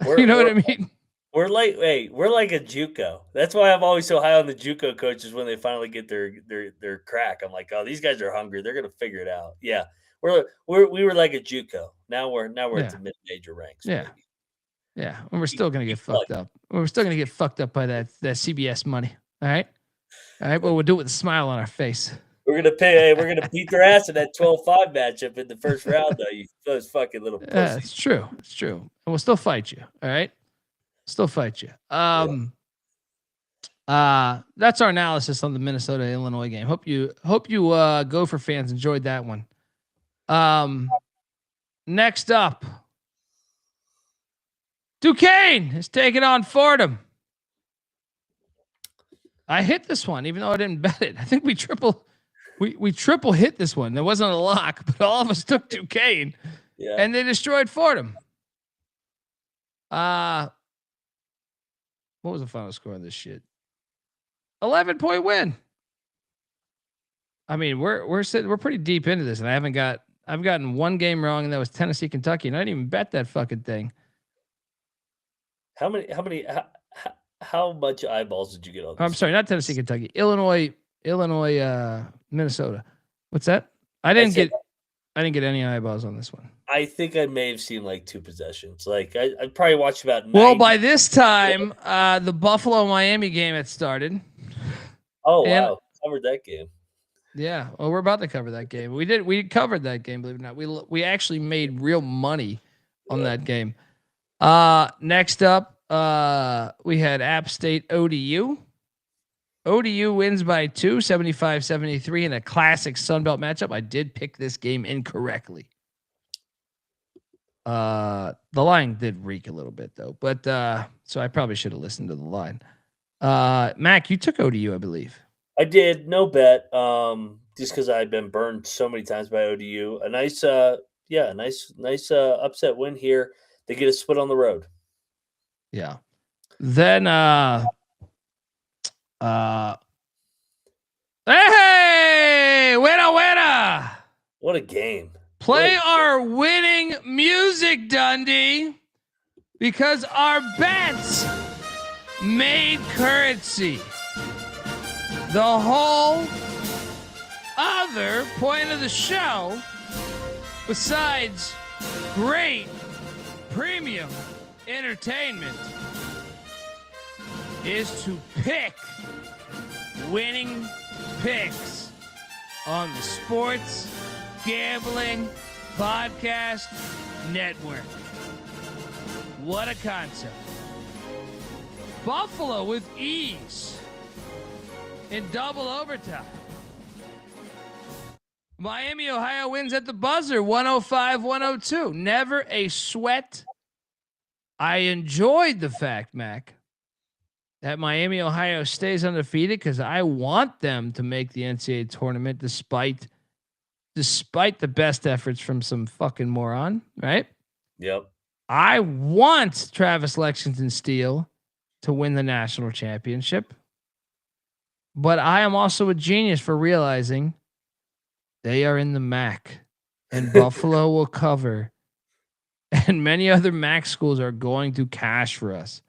A: You know what I mean?
F: We're like a JUCO. That's why I'm always so high on the JUCO coaches when they finally get their crack. I'm like, oh, these guys are hungry. They're gonna figure it out. Yeah, we were like a JUCO. Now we're at the mid-major ranks.
A: Yeah, yeah. And we're still gonna get fucked up. We're still gonna get fucked up by that CBS money. All right. But we'll do it with a smile on our face.
F: We're gonna beat their ass in that 12-5 matchup in the first round, though. You those fucking little pussies.
A: Yeah, it's true. It's true. And we'll still fight you. All right. Still fight you. That's our analysis on the Minnesota-Illinois game. Hope you Gopher fans enjoyed that one. Next up, Duquesne is taking on Fordham. I hit this one, even though I didn't bet it. I think we triple hit this one. There wasn't a lock, but all of us took Duquesne, and they destroyed Fordham. What was the final score on this shit? 11-point win. I mean, we're pretty deep into this, and I've gotten one game wrong, and that was Tennessee, Kentucky, and I didn't even bet that fucking thing.
F: How much eyeballs did you get on this?
A: I'm sorry, not Tennessee, Kentucky. Illinois, Minnesota. What's that? I didn't get any eyeballs on this one.
F: I think I may have seen like 2 possessions. Like I probably watched about 9.
A: Well, by this time, the Buffalo-Miami game had started.
F: Oh, wow. Covered that game.
A: Yeah. Well, we're about to cover that game. We covered that game, believe it or not. We actually made real money on that game. Next up, we had App State ODU. ODU wins by 2, 75-73 in a classic Sunbelt matchup. I did pick this game incorrectly. The line did reek a little bit though, but so I probably should have listened to the line. Mac, you took ODU, I believe.
F: I did, no bet. Just because I've been burned so many times by ODU. A nice upset win here. They get a split on the road.
A: Yeah. Then hey, winner.
F: What a game.
A: Play our winning music, Dundee, because our bets made currency. The whole other point of the show, besides great premium entertainment, is to pick winning picks on the Sports Gambling Podcast Network. What a concept. Buffalo with ease in double overtime. Miami, Ohio wins at the buzzer, 105-102. Never a sweat. I enjoyed the fact, Mac, that Miami, Ohio stays undefeated because I want them to make the NCAA tournament despite the best efforts from some fucking moron, right?
F: Yep.
A: I want Travis Lexington Steele to win the national championship, but I am also a genius for realizing they are in the MAC and Buffalo will cover, and many other MAC schools are going to cash for us.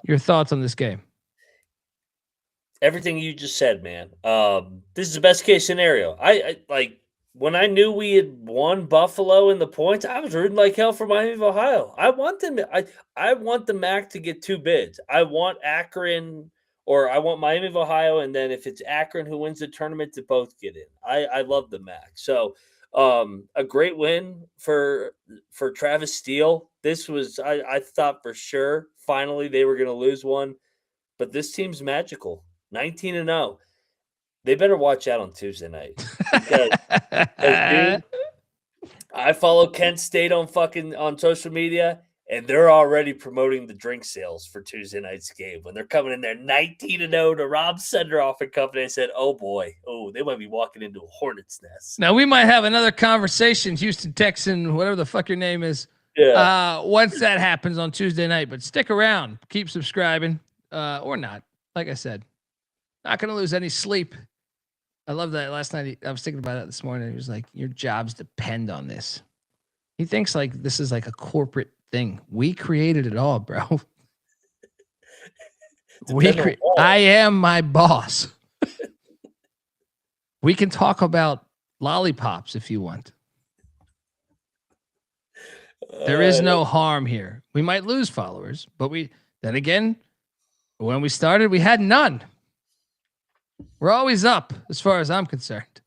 A: Your thoughts on this game?
F: Everything you just said, man. This is the best case scenario. I like when I knew we had won Buffalo in the points, I was rooting like hell for Miami of Ohio. I want them. I want the MAC to get 2 bids. I want Akron, or I want Miami of Ohio, and then if it's Akron who wins the tournament, to both get in. I love the MAC. So a great win for Travis Steele. This was I thought for sure finally they were going to lose one, but this team's magical. 19-0. They better watch out on Tuesday night because dude, I follow Kent State on social media, and they're already promoting the drink sales for Tuesday night's game. When they're coming in there 19-0 to Rob Senderoff and company, I said, "Oh boy, they might be walking into a hornet's nest."
A: Now we might have another conversation, Houston Texan, whatever the fuck your name is.
F: Yeah.
A: Once that happens on Tuesday night, but stick around, keep subscribing, or not. Like I said, not gonna lose any sleep. I love that. Last night I was thinking about it this morning. He was like, "Your jobs depend on this." He thinks like this is like a corporate thing. We created it all, bro. I am my boss. We can talk about lollipops if you want. There is no harm here. We might lose followers, but then again, when we started, we had none. We're always up as far as I'm concerned.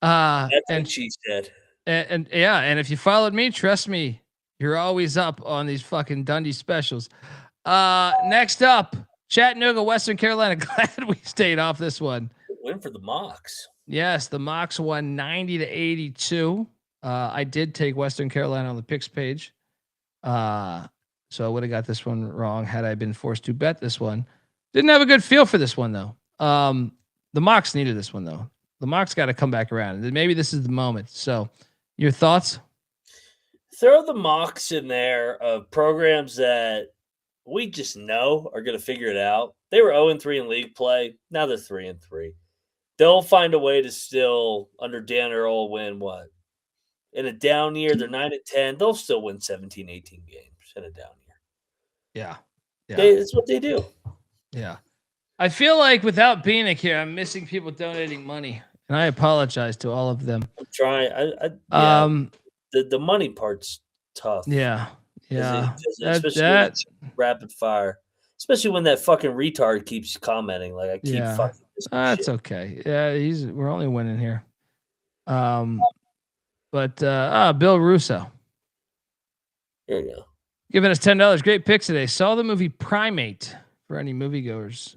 F: That's what she said.
A: And yeah, and if you followed me, trust me, you're always up on these fucking Dundee specials. Next up, Chattanooga, Western Carolina. Glad we stayed off this one.
F: Win for the Mocs.
A: Yes, the Mocs won 90-82. I did take Western Carolina on the picks page. So I would have got this one wrong had I been forced to bet this one. Didn't have a good feel for this one though. The Mocs needed this one though. The Mocs got to come back around. Maybe this is the moment. So, your thoughts?
F: Throw the Mocs in there of programs that we just know are going to figure it out. They were 0-3 in league play. Now they're 3-3. They'll find a way to still, under Dan Earl, win what? In a down year, they're 9-10. They'll still win 17, 18 games in a down year.
A: Yeah.
F: That's what they do.
A: Yeah. I feel like without Bieniek here, I'm missing people donating money, and I apologize to all of them.
F: I'm trying. The money part's tough.
A: Yeah.
F: Especially rapid fire. Especially when that fucking retard keeps commenting. Like I keep fucking.
A: That's okay. Yeah, we're only winning here. But Bill Russo.
F: There you go.
A: Giving us $10. Great picks today. Saw the movie Primate. For any moviegoers,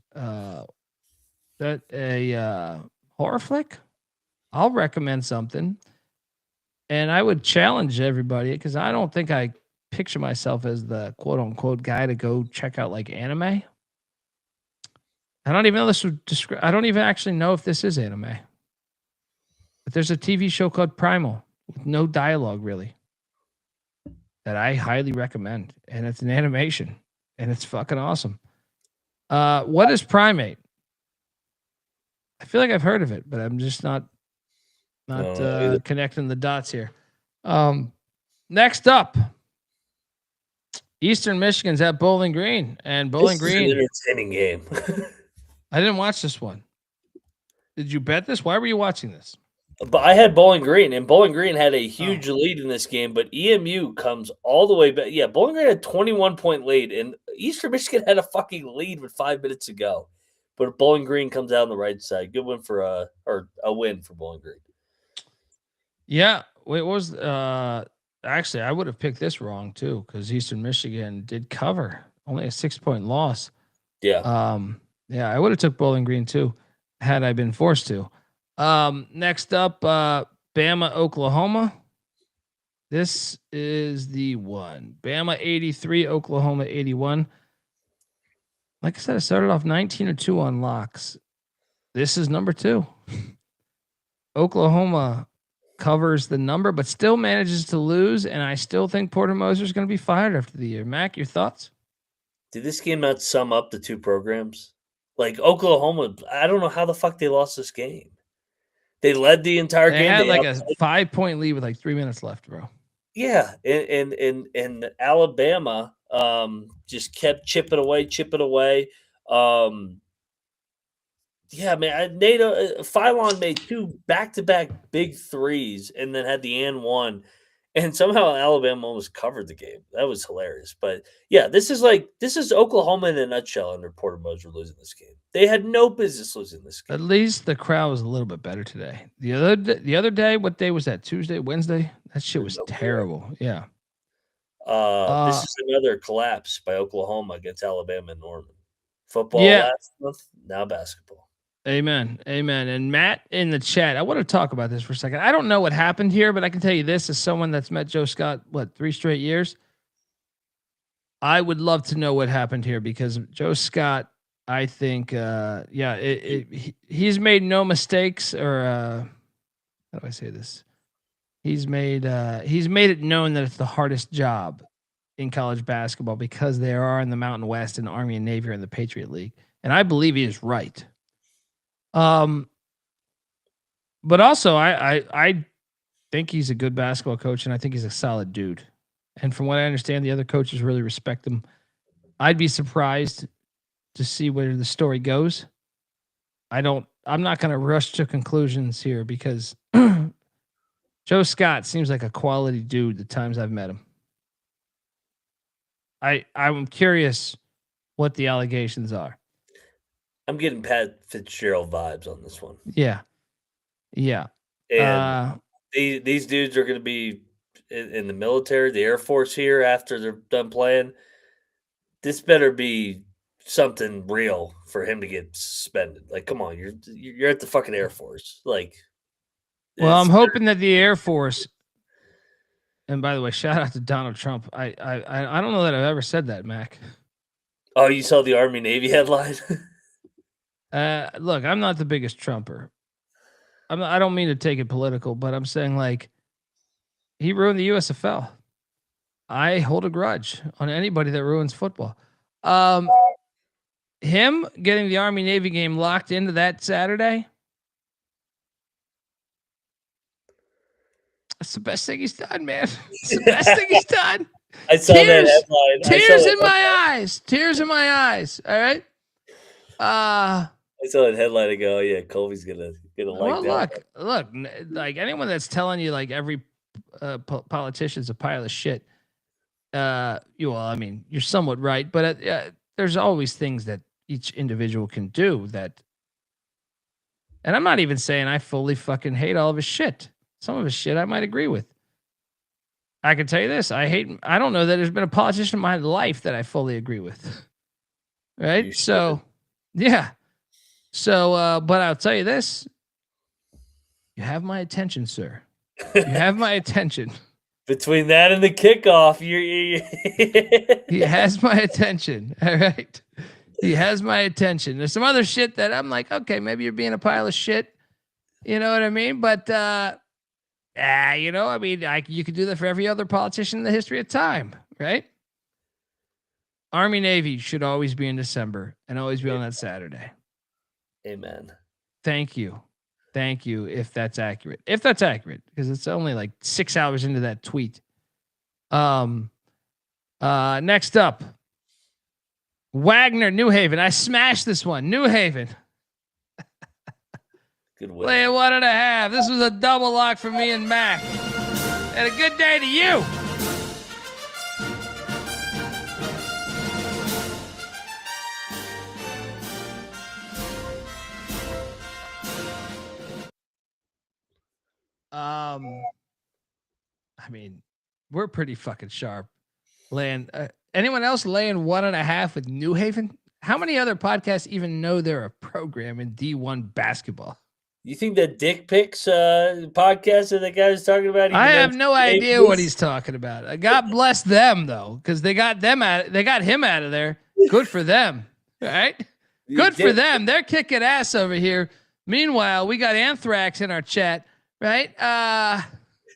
A: that a horror flick, I'll recommend something, and I would challenge everybody because I don't think I picture myself as the quote unquote guy to go check out like anime. I don't even know this would describe. I don't even actually know if this is anime, but there's a TV show called Primal with no dialogue really that I highly recommend, and it's an animation, and it's fucking awesome. What is Primate? I feel like I've heard of it, but I'm just not connecting the dots here. Next up, Eastern Michigan's at Bowling Green, and Bowling Green.
F: Is an entertaining game.
A: I didn't watch this one. Did you bet this? Why were you watching this?
F: But I had Bowling Green, and Bowling Green had a huge lead in this game, but EMU comes all the way back. Yeah, Bowling Green had a 21-point lead, and Eastern Michigan had a fucking lead with 5 minutes to go. But Bowling Green comes out on the right side. Good win for a win for Bowling Green.
A: Yeah, it was actually I would have picked this wrong too because Eastern Michigan did cover, only a 6-point loss.
F: Yeah.
A: Yeah, I would have took Bowling Green too had I been forced to. Next up, Bama, Oklahoma. This is the one. Bama 83, Oklahoma 81. Like I said, I started off 19-2 on locks. This is number 2. Oklahoma covers the number, but still manages to lose, and I still think Porter Moser is going to be fired after the year. Mac, your thoughts?
F: Did this game not sum up the two programs? Like Oklahoma, I don't know how the fuck they lost this game. They led the entire game.
A: They had like a 5-point lead with like 3 minutes left, bro.
F: Yeah, and Alabama just kept chipping away. Yeah, man. Phylon made 2 back-to-back big threes and then had the and one. And somehow Alabama almost covered the game. That was hilarious. But yeah, this is Oklahoma in a nutshell under Porter Moser losing this game. They had no business losing this game.
A: At least the crowd was a little bit better today. The other day, what day was that? Tuesday, Wednesday? That shit was terrible. Yeah.
F: This is another collapse by Oklahoma against Alabama and Norman. Football
A: Yeah.
F: last month, now basketball.
A: Amen. Amen. And Matt in the chat, I want to talk about this for a second. I don't know what happened here, but I can tell you this as someone that's met Joe Scott, 3 straight years. I would love to know what happened here because Joe Scott, I think, he's made no mistakes or how do I say this? He's made it known that it's the hardest job in college basketball because they are in the Mountain West and Army and Navy are in the Patriot League. And I believe he is right. But also I think he's a good basketball coach and I think he's a solid dude. And from what I understand, the other coaches really respect him. I'd be surprised to see where the story goes. I'm not going to rush to conclusions here because Joe Scott seems like a quality dude the times I've met him. I'm curious what the allegations are.
F: I'm getting Pat Fitzgerald vibes on this one.
A: Yeah. Yeah.
F: And these dudes are going to be in the military, the Air Force here after they're done playing. This better be something real for him to get suspended. Like, come on, you're at the fucking Air Force. Like,
A: well, I'm hoping that the Air Force. And by the way, shout out to Donald Trump. I don't know that I've ever said that, Mac.
F: Oh, you saw the Army Navy headline?
A: Look, I'm not the biggest Trumper. I don't mean to take it political, but I'm saying like he ruined the USFL. I hold a grudge on anybody that ruins football. Him getting the Army Navy game locked into that Saturday. That's the best thing he's done, man. It's the best thing he's done.
F: I saw that headline.
A: Tears in my eyes. Tears in my eyes. All right.
F: I saw that headline and go, yeah, Colby's gonna like that.
A: Look, like anyone that's telling you like every politician's a pile of shit. You're somewhat right, but there's always things that each individual can do that. And I'm not even saying I fully fucking hate all of his shit. Some of his shit I might agree with. I can tell you this. I don't know that there's been a politician in my life that I fully agree with. Right? So, yeah. So, but I'll tell you this. You have my attention, sir. You have my attention.
F: Between that and the kickoff,
A: He has my attention. All right. He has my attention. There's some other shit that I'm like, okay, maybe you're being a pile of shit. You know what I mean? But, you could do that for every other politician in the history of time, right? Army Navy should always be in December and always be on that Saturday.
F: Amen.
A: Thank you. If that's accurate, because it's only like 6 hours into that tweet. Next up, Wagner, New Haven. I smashed this one. New Haven.
F: Good win.
A: Lay 1.5. This was a double lock for me and Mac. And a good day to you. We're pretty fucking sharp. Anyone else laying 1.5 with New Haven? How many other podcasts even know they're a program in D1 basketball?
F: You think that Dick Pics podcast that the guy was talking about?
A: I have no idea what he's talking about. God bless them though, because they got him out of there. Good for them, right? Good for them. They're kicking ass over here. Meanwhile, we got Anthrax in our chat, right?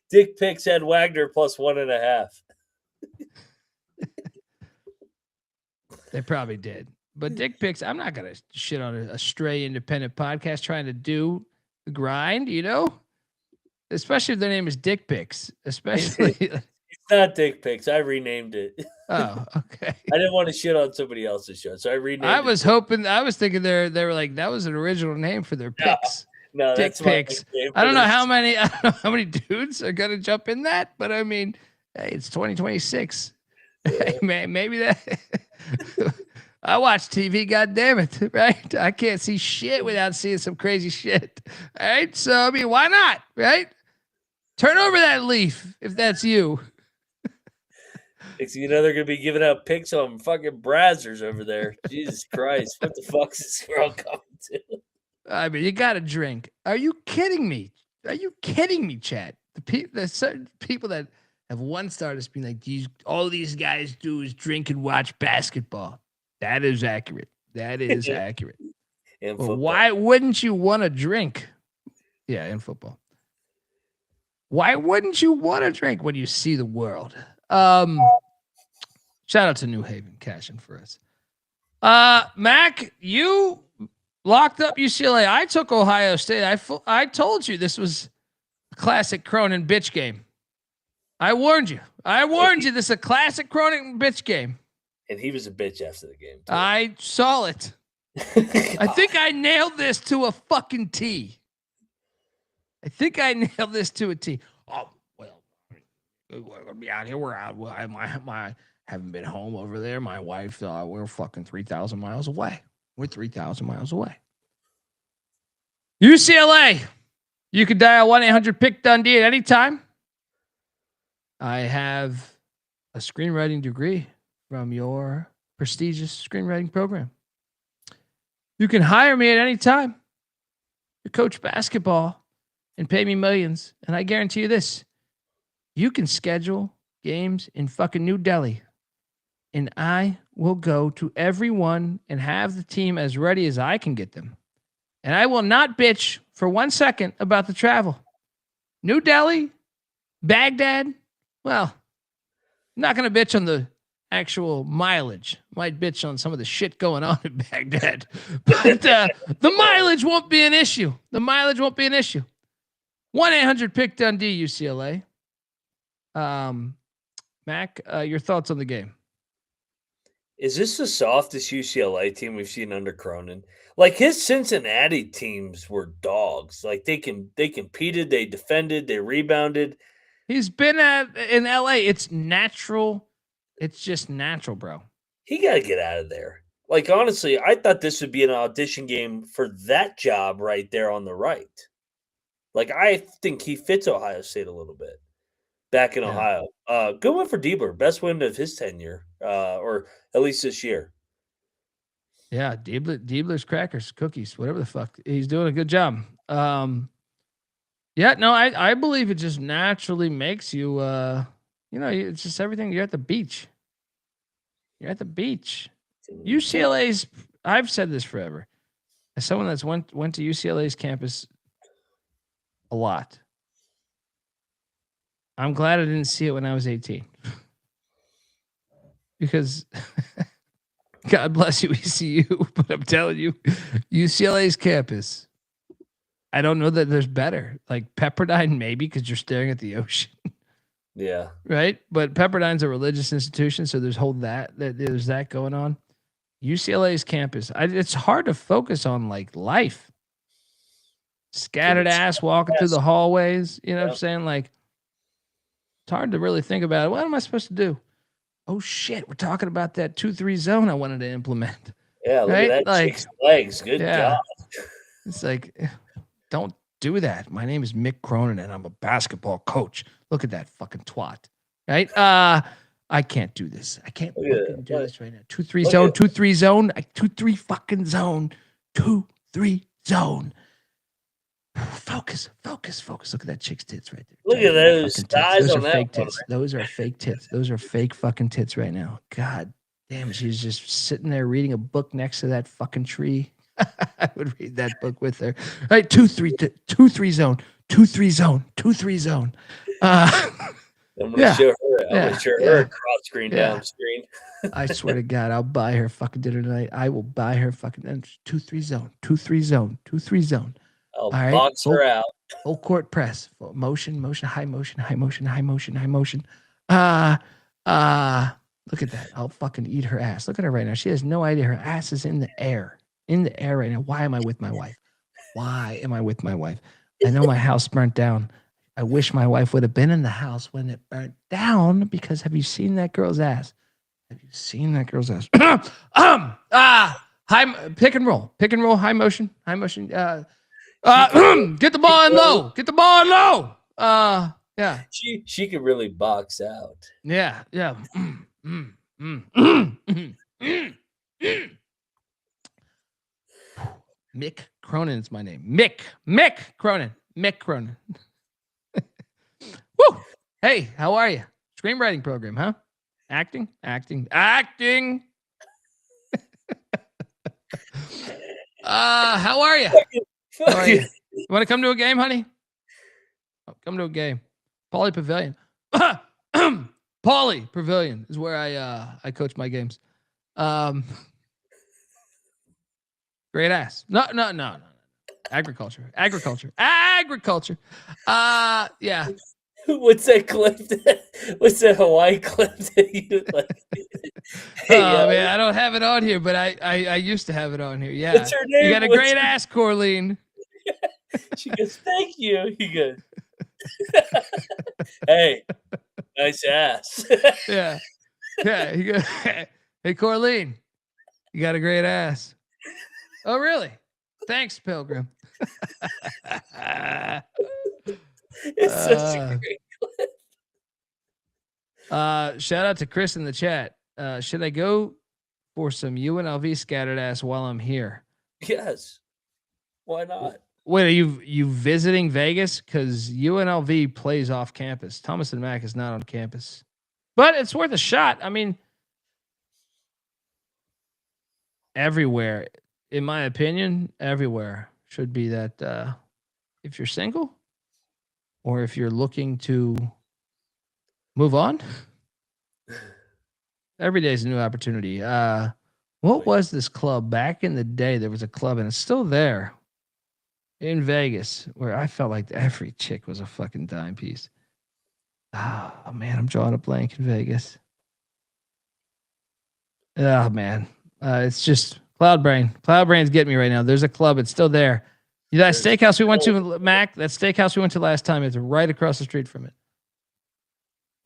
F: Dick Pics had Wagner plus 1.5.
A: They probably did. But Dick Pics, I'm not going to shit on a stray independent podcast trying to do the grind, you know? Especially if their name is Dick Pics. Especially.
F: He's not dick pics. I renamed it.
A: Oh, okay.
F: I didn't want to shit on somebody else's show, so I renamed
A: I
F: it.
A: was hoping. I was thinking they were like that was an original name for their picks.
F: No,
A: Dick
F: that's my
A: pics.
F: nickname
A: I don't
F: for
A: know
F: this.
A: how many. I don't know how many dudes are gonna jump in that, but I mean, hey, it's 2026. Hey, man, maybe that. I watch TV. God damn it, right? I can't see shit without seeing some crazy shit. All right, so I mean, why not? Right? Turn over that leaf if that's you.
F: Next thing you know, they're gonna be giving out pics on fucking Brazzers over there. Jesus Christ, what the fuck is this world coming to?
A: I mean, you got to drink. Are you kidding me? Are you kidding me, Chad? The certain people that have one starters being like, all these guys do is drink and watch basketball. That is accurate. That is accurate. Well, why wouldn't you want to drink? Yeah, in football. Why wouldn't you want to drink when you see the world? Shout out to New Haven cashing for us. Mac, you locked up UCLA. I took Ohio State. I told you this was a classic Cronin bitch game. I warned you. This is a classic Cronin bitch game.
F: And he was a bitch after the game, too.
A: I saw it. I think I nailed this to a fucking T. Oh, well, we're gonna be out here. We're out. Well, I haven't been home over there. My wife, we're fucking 3,000 miles away. We're 3,000 miles away. UCLA. You can dial 1-800-PICK-DUNDEE at any time. I have a screenwriting degree from your prestigious screenwriting program. You can hire me at any time to coach basketball and pay me millions. And I guarantee you this, you can schedule games in fucking New Delhi. And I will go to every one and have the team as ready as I can get them. And I will not bitch for 1 second about the travel. New Delhi, Baghdad, well, I'm not going to bitch on the actual mileage. Might bitch on some of the shit going on in Baghdad. But the mileage won't be an issue. 1-800-PICK-DUNDEE, UCLA. Mac, your thoughts on the game?
F: Is this the softest UCLA team we've seen under Cronin? Like his Cincinnati teams were dogs. Like they competed, they defended, they rebounded.
A: He's been in LA. It's natural. It's just natural, bro.
F: He got to get out of there. Like honestly, I thought this would be an audition game for that job right there on the right. Like I think he fits Ohio State a little bit back in Ohio. Good one for Diebler. Best win of his tenure, or at least this year.
A: Yeah, Diebler's crackers, cookies, whatever the fuck. He's doing a good job. Yeah, no, I believe it just naturally makes you, it's just everything. You're at the beach. UCLA's, I've said this forever. As someone that's went to UCLA's campus a lot, I'm glad I didn't see it when I was 18. Because God bless you, ECU, but I'm telling you, UCLA's campus, I don't know that there's better. Like Pepperdine, maybe, because you're staring at the ocean.
F: Yeah.
A: Right? But Pepperdine's a religious institution, so there's there's that going on. UCLA's campus, it's hard to focus on like life. Scattered ass walking through the hallways. You know what I'm saying? Like, it's hard to really think about it. What am I supposed to do? Oh shit, we're talking about that 2-3 zone I wanted to implement.
F: Yeah, look at that chick's legs. Good God.
A: It's like, don't do that. My name is Mick Cronin and I'm a basketball coach. Look at that fucking twat. Right? I can't do this. I can't fucking do this right now. 2-3 zone, 2-3 zone, 2-3 fucking zone, 2-3 zone. Focus. Look at that chick's tits right there.
F: Look at those thighs on that
A: fake tits. Those are fake tits. Those are fake fucking tits right now. God damn, she's just sitting there reading a book next to that fucking tree. I would read that book with her. All right, 2-3 zone, 2-3 zone, 2-3 zone.
F: I'm gonna show her. I'm gonna show her cross screen down screen.
A: I swear to God, I'll buy her fucking dinner tonight. I will buy her fucking 2-3 zone, 2-3 zone, 2-3 zone.
F: I'll box her out.
A: Full court press. Motion, high motion, high motion, high motion, high motion. Look at that. I'll fucking eat her ass. Look at her right now. She has no idea. Her ass is in the air. In the air right now. Why am I with my wife? Why am I with my wife? I know my house burnt down. I wish my wife would have been in the house when it burnt down, because have you seen that girl's ass? Have you seen that girl's ass? High pick and roll, high motion. Get the ball in low. Get the ball in low. Yeah.
F: She could really box out.
A: Yeah. Mick Cronin is my name. Mick Cronin. Woo! Hey, how are you? Screenwriting program, huh? Acting. How are you? How are you? You want to come to a game, honey? Oh, come to a game. Pauly Pavilion. Pauly Pavilion is where I coach my games. Great ass. No. Agriculture. Yeah.
F: What's that clip? What's that Hawaii clip that you like?
A: Oh man, I don't have it on here, but I used to have it on here. Yeah.
F: What's her name?
A: You got a great ass, Corleen.
F: She goes, "Thank you." He goes, "Hey, nice ass."
A: Yeah. He goes, "Hey, Corleen, you got a great ass." Oh, really? Thanks, Pilgrim.
F: It's such a great clip.
A: Shout out to Chris in the chat. Should I go for some UNLV scattered ass while I'm here?
F: Yes. Why not?
A: Wait, are you visiting Vegas? Because UNLV plays off campus. Thomas and Mack is not on campus, but it's worth a shot. I mean, everywhere, in my opinion, everywhere should be that. If you're single, or if you're looking to move on, every day is a new opportunity. What was this club back in the day? There was a club, and it's still there in Vegas, where I felt like every chick was a fucking dime piece. Oh man, I'm drawing a blank in Vegas. Oh man, it's just Cloud Brain. Cloud Brain's getting me right now. There's a club. It's still there. That steakhouse we went to, Mac, that steakhouse we went to last time, it's right across the street from it.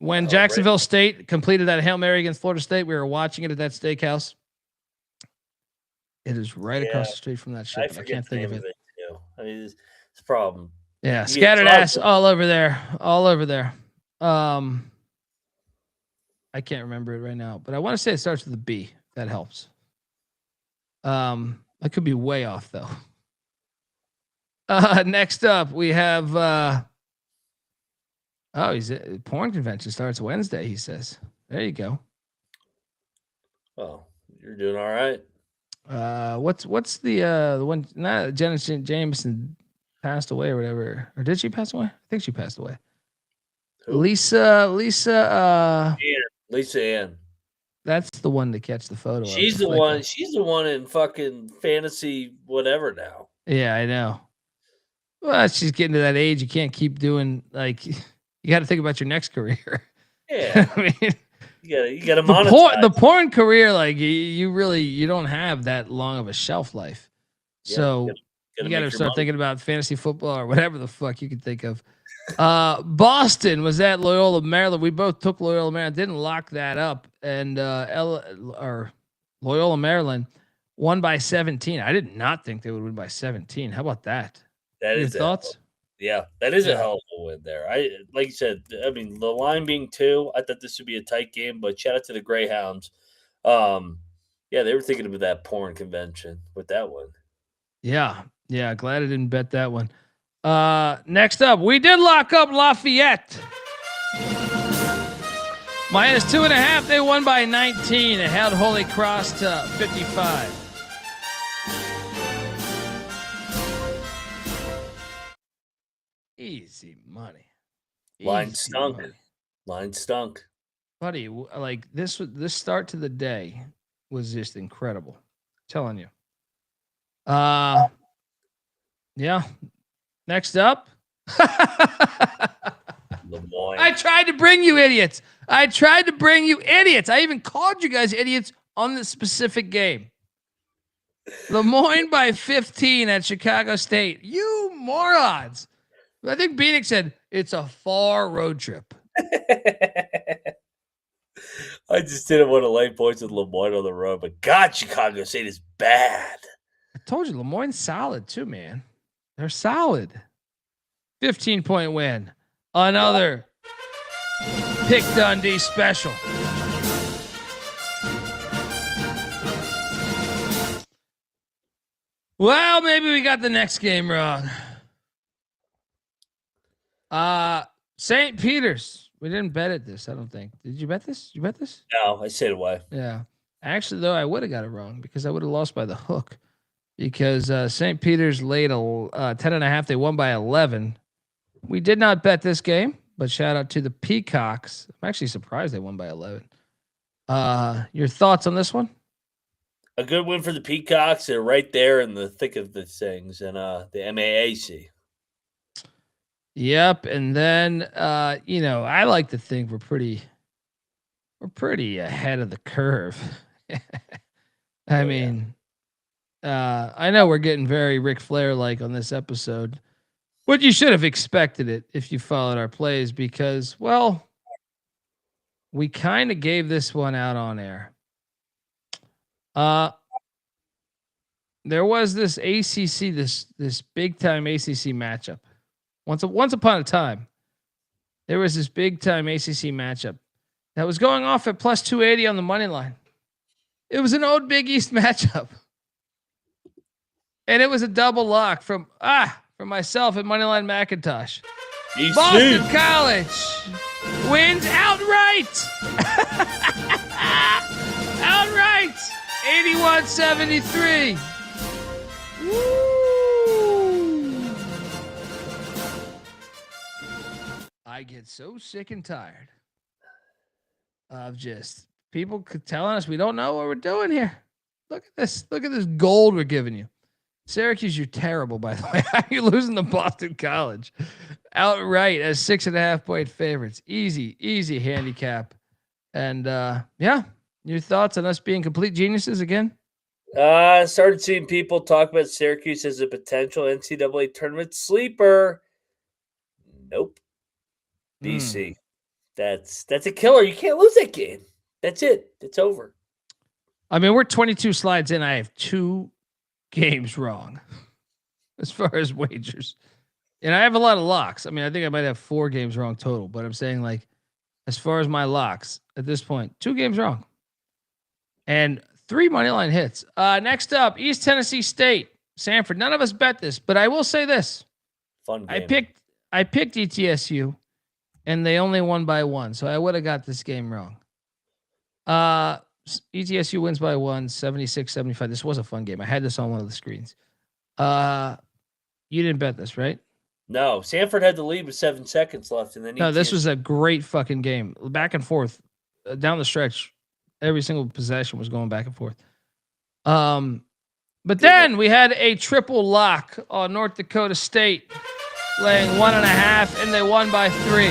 A: When Jacksonville State completed that Hail Mary against Florida State, we were watching it at that steakhouse. It is right across the street from that shit. I can't think of it.
F: I mean, it's a problem.
A: Yeah, scattered ass all over there. I can't remember it right now, but I want to say it starts with a B. If that helps. I could be way off though. Next up, we have. He's at porn convention starts Wednesday. He says, "There you go."
F: Oh, you're doing all right.
A: What's the one? Not Janet Jameson passed away or whatever, or did she pass away? I think she passed away. Who? Lisa
F: Ann.
A: That's the one to catch the photo.
F: She's the one. She's the one in fucking fantasy whatever now.
A: Yeah, I know. Well, she's getting to that age. You can't keep doing like. You got to think about your next career.
F: Yeah,
A: I mean,
F: you got to monetize
A: the porn career. Like you don't have that long of a shelf life.
F: Yeah,
A: so you got to start thinking about fantasy football or whatever the fuck you can think of. Boston was at Loyola Maryland. We both took Loyola Maryland. Didn't lock that up, and Loyola Maryland won by 17. I did not think they would win by 17. How about that?
F: That is
A: thoughts.
F: Yeah, that is a hell of a win there. Like you said, I mean, the line being 2, I thought this would be a tight game, but shout out to the Greyhounds. Yeah, they were thinking of that porn convention with that one. Yeah,
A: glad I didn't bet that one. Next up, we did lock up Lafayette. -2.5. They won by 19. They held Holy Cross to 55. Easy money.
F: Line stunk.
A: Buddy, like this start to the day was just incredible. I'm telling you. Yeah. Next up.
F: Love Lemoyne.
A: I tried to bring you idiots. I even called you guys idiots on this specific game. Lemoyne by 15 at Chicago State. You morons. I think Bieniek said it's a far road trip.
F: I just didn't want to lay points with Lemoyne on the road, but God, Chicago State is bad.
A: I told you, Lemoyne's solid too, man. They're solid. 15-point win. Another Pick Dundee special. Well, maybe we got the next game wrong. St. Peter's. We didn't bet at this, I don't think. Did you bet this? You bet this?
F: No, I stayed away.
A: Yeah. Actually, though, I would have got it wrong because I would have lost by the hook. Because St. Peter's laid 10.5. They won by 11. We did not bet this game, but shout out to the Peacocks. I'm actually surprised they won by 11. Your thoughts on this one?
F: A good win for the Peacocks. They're right there in the thick of the things, and the MAAC.
A: Yep. And then, I like to think we're pretty ahead of the curve. I mean, I know we're getting very Ric Flair-like on this episode, but you should have expected it if you followed our plays because, well, we kind of gave this one out on air. There was this ACC, this big time ACC matchup. Once upon a time, there was this big time ACC matchup that was going off at plus 280 on the money line. It was an old Big East matchup, and it was a double lock from myself at Moneyline McIntyre. Boston College wins outright. Outright. 81-73. Woo. I get so sick and tired of just people telling us we don't know what we're doing here. Look at this. Look at this gold we're giving you. Syracuse, you're terrible, by the way. How are you losing to Boston College outright as 6.5-point favorites? Easy handicap. And your thoughts on us being complete geniuses again?
F: Started seeing people talk about Syracuse as a potential NCAA tournament sleeper. Nope. BC. That's a killer. You can't lose that game. That's it. It's over.
A: I mean, we're 22 slides in. I have 2 games wrong as far as wagers. And I have a lot of locks. I mean, I think I might have 4 games wrong total, but I'm saying, like, as far as my locks at this point, 2 games wrong. And 3 money line hits. Next up, East Tennessee State, Sanford. None of us bet this, but I will say this.
F: Fun game.
A: I picked ETSU, and they only won by 1, so I would have got this game wrong. ETSU wins by 1, 76-75. This was a fun game. I had this on one of the screens. You didn't bet this, right?
F: No, Sanford had the lead with 7 seconds left, and then
A: this was a great fucking game. Back and forth, down the stretch. Every single possession was going back and forth. But then we had a triple lock on North Dakota State, laying 1.5, and they won by 3.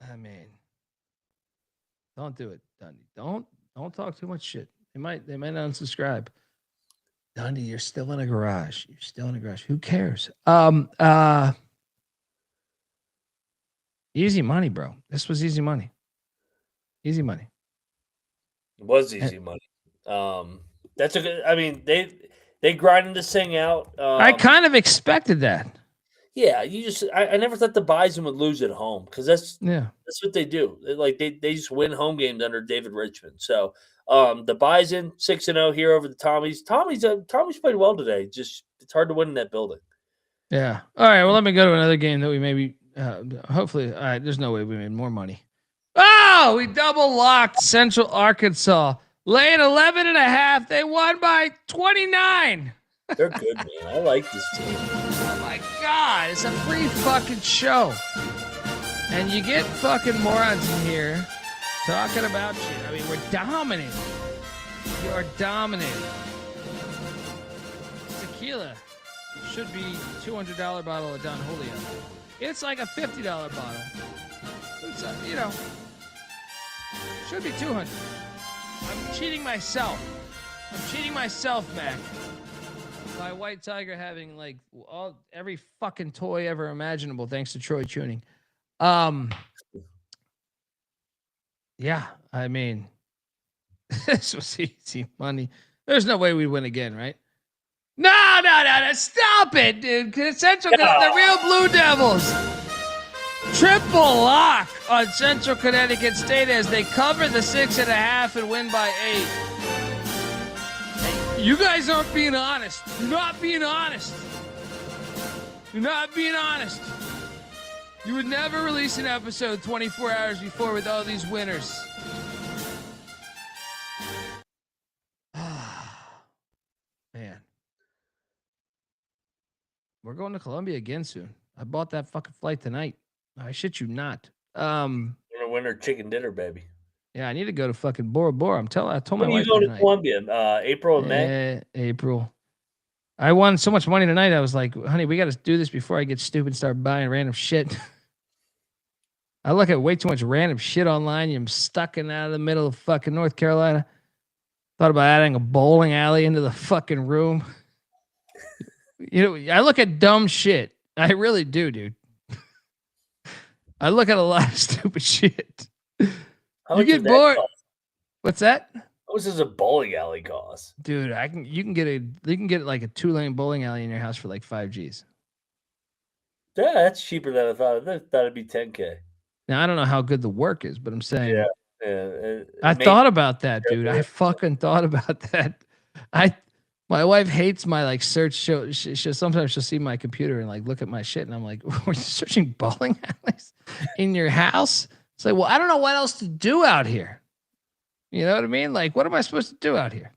A: I mean, don't do it, Dundee. Don't talk too much shit. They might not unsubscribe. Dundee, you're still in a garage. Who cares? Easy money, bro. This was easy money. Easy money.
F: It was easy money. That's a good. I mean, they grinded this thing out.
A: I kind of expected that.
F: Yeah, I never thought the Bison would lose at home because that's what they do. They just win home games under David Richmond. So the Bison 6-0 here over the Tommies. Tommies played well today. Just it's hard to win in that building.
A: Yeah. All right. Well, let me go to another game that we maybe hopefully. All right. There's no way we made more money. Oh, we double locked Central Arkansas. Laying 11.5. They won by 29.
F: They're good, man. I like this team.
A: Oh my God, it's a free fucking show. And you get fucking morons in here Talking about you. I mean, we're dominating. You are dominating. Tequila should be $200 bottle of Don Julio. It's like a $50 bottle. It's, should be $200. I'm cheating myself. Mac. By White Tiger having like every fucking toy ever imaginable, thanks to Troy Tuning. Yeah, I mean, this was easy money. There's no way we'd win again, right? No, stop it, dude. Central, the real Blue Devils. Triple lock on Central Connecticut State as they cover the 6.5 and win by 8. Hey, you guys aren't being honest. You're not being honest. You would never release an episode 24 hours before with all these winners. Man. We're going to Columbia again soon. I bought that fucking flight tonight. I shit you not.
F: Winter chicken dinner, baby.
A: Yeah, I need to go to fucking Bora Bora. I told my
F: When
A: wife
F: are you going
A: tonight.
F: to Columbia? April and May?
A: April. I won so much money tonight. I was like, honey, we got to do this before I get stupid and start buying random shit. I look at way too much random shit online. I'm stuck in out of the middle of fucking North Carolina. Thought about adding a bowling alley into the fucking room. I look at dumb shit. I really do, dude. I look at a lot of stupid shit. You get bored.
F: Cost?
A: What's that?
F: How much does a bowling alley cost?
A: Dude, you can get like a 2-lane bowling alley in your house for like 5 G's.
F: Yeah, that's cheaper than I thought. I thought it'd be $10K.
A: Now I don't know how good the work is, but I'm saying
F: Yeah.
A: I thought about that, dude. I fucking thought about that. My wife hates my like search show. Sometimes she'll see my computer and like look at my shit, and I'm like, "We're searching bowling alleys in your house." It's like, well, I don't know what else to do out here. You know what I mean? Like, what am I supposed to do out here?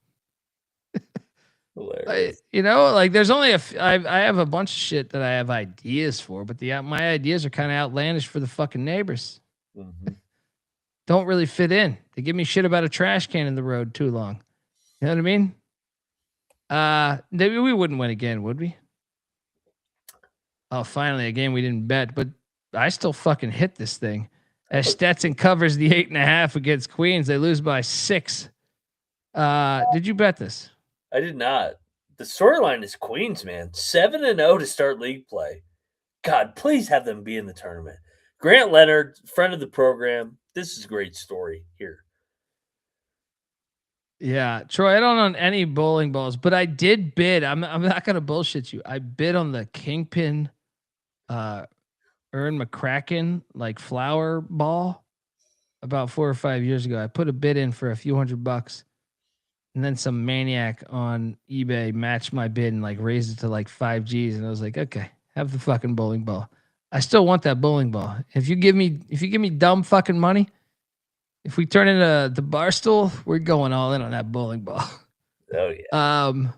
A: There's only I have a bunch of shit that I have ideas for, but my ideas are kind of outlandish for the fucking neighbors.
F: Mm-hmm.
A: Don't really fit in. They give me shit about a trash can in the road too long. You know what I mean? Maybe we wouldn't win again, would we? Oh, finally, a game we didn't bet, but I still fucking hit this thing. As Stetson covers the 8.5 against Queens, they lose by 6. Did you bet this?
F: I did not. The storyline is Queens, man. 7-0 to start league play. God, please have them be in the tournament. Grant Leonard, friend of the program. This is a great story here.
A: Yeah, Troy, I don't own any bowling balls, but I did bid. I'm not gonna bullshit you. I bid on the Kingpin, Ern McCracken like flower ball about 4 or 5 years ago. I put a bid in for a few $100, and then some maniac on eBay matched my bid and like raised it to like 5 G's, and I was like, okay, have the fucking bowling ball. I still want that bowling ball. If you give me dumb fucking money. If we turn into the Barstool, we're going all in on that bowling ball.
F: Oh
A: yeah.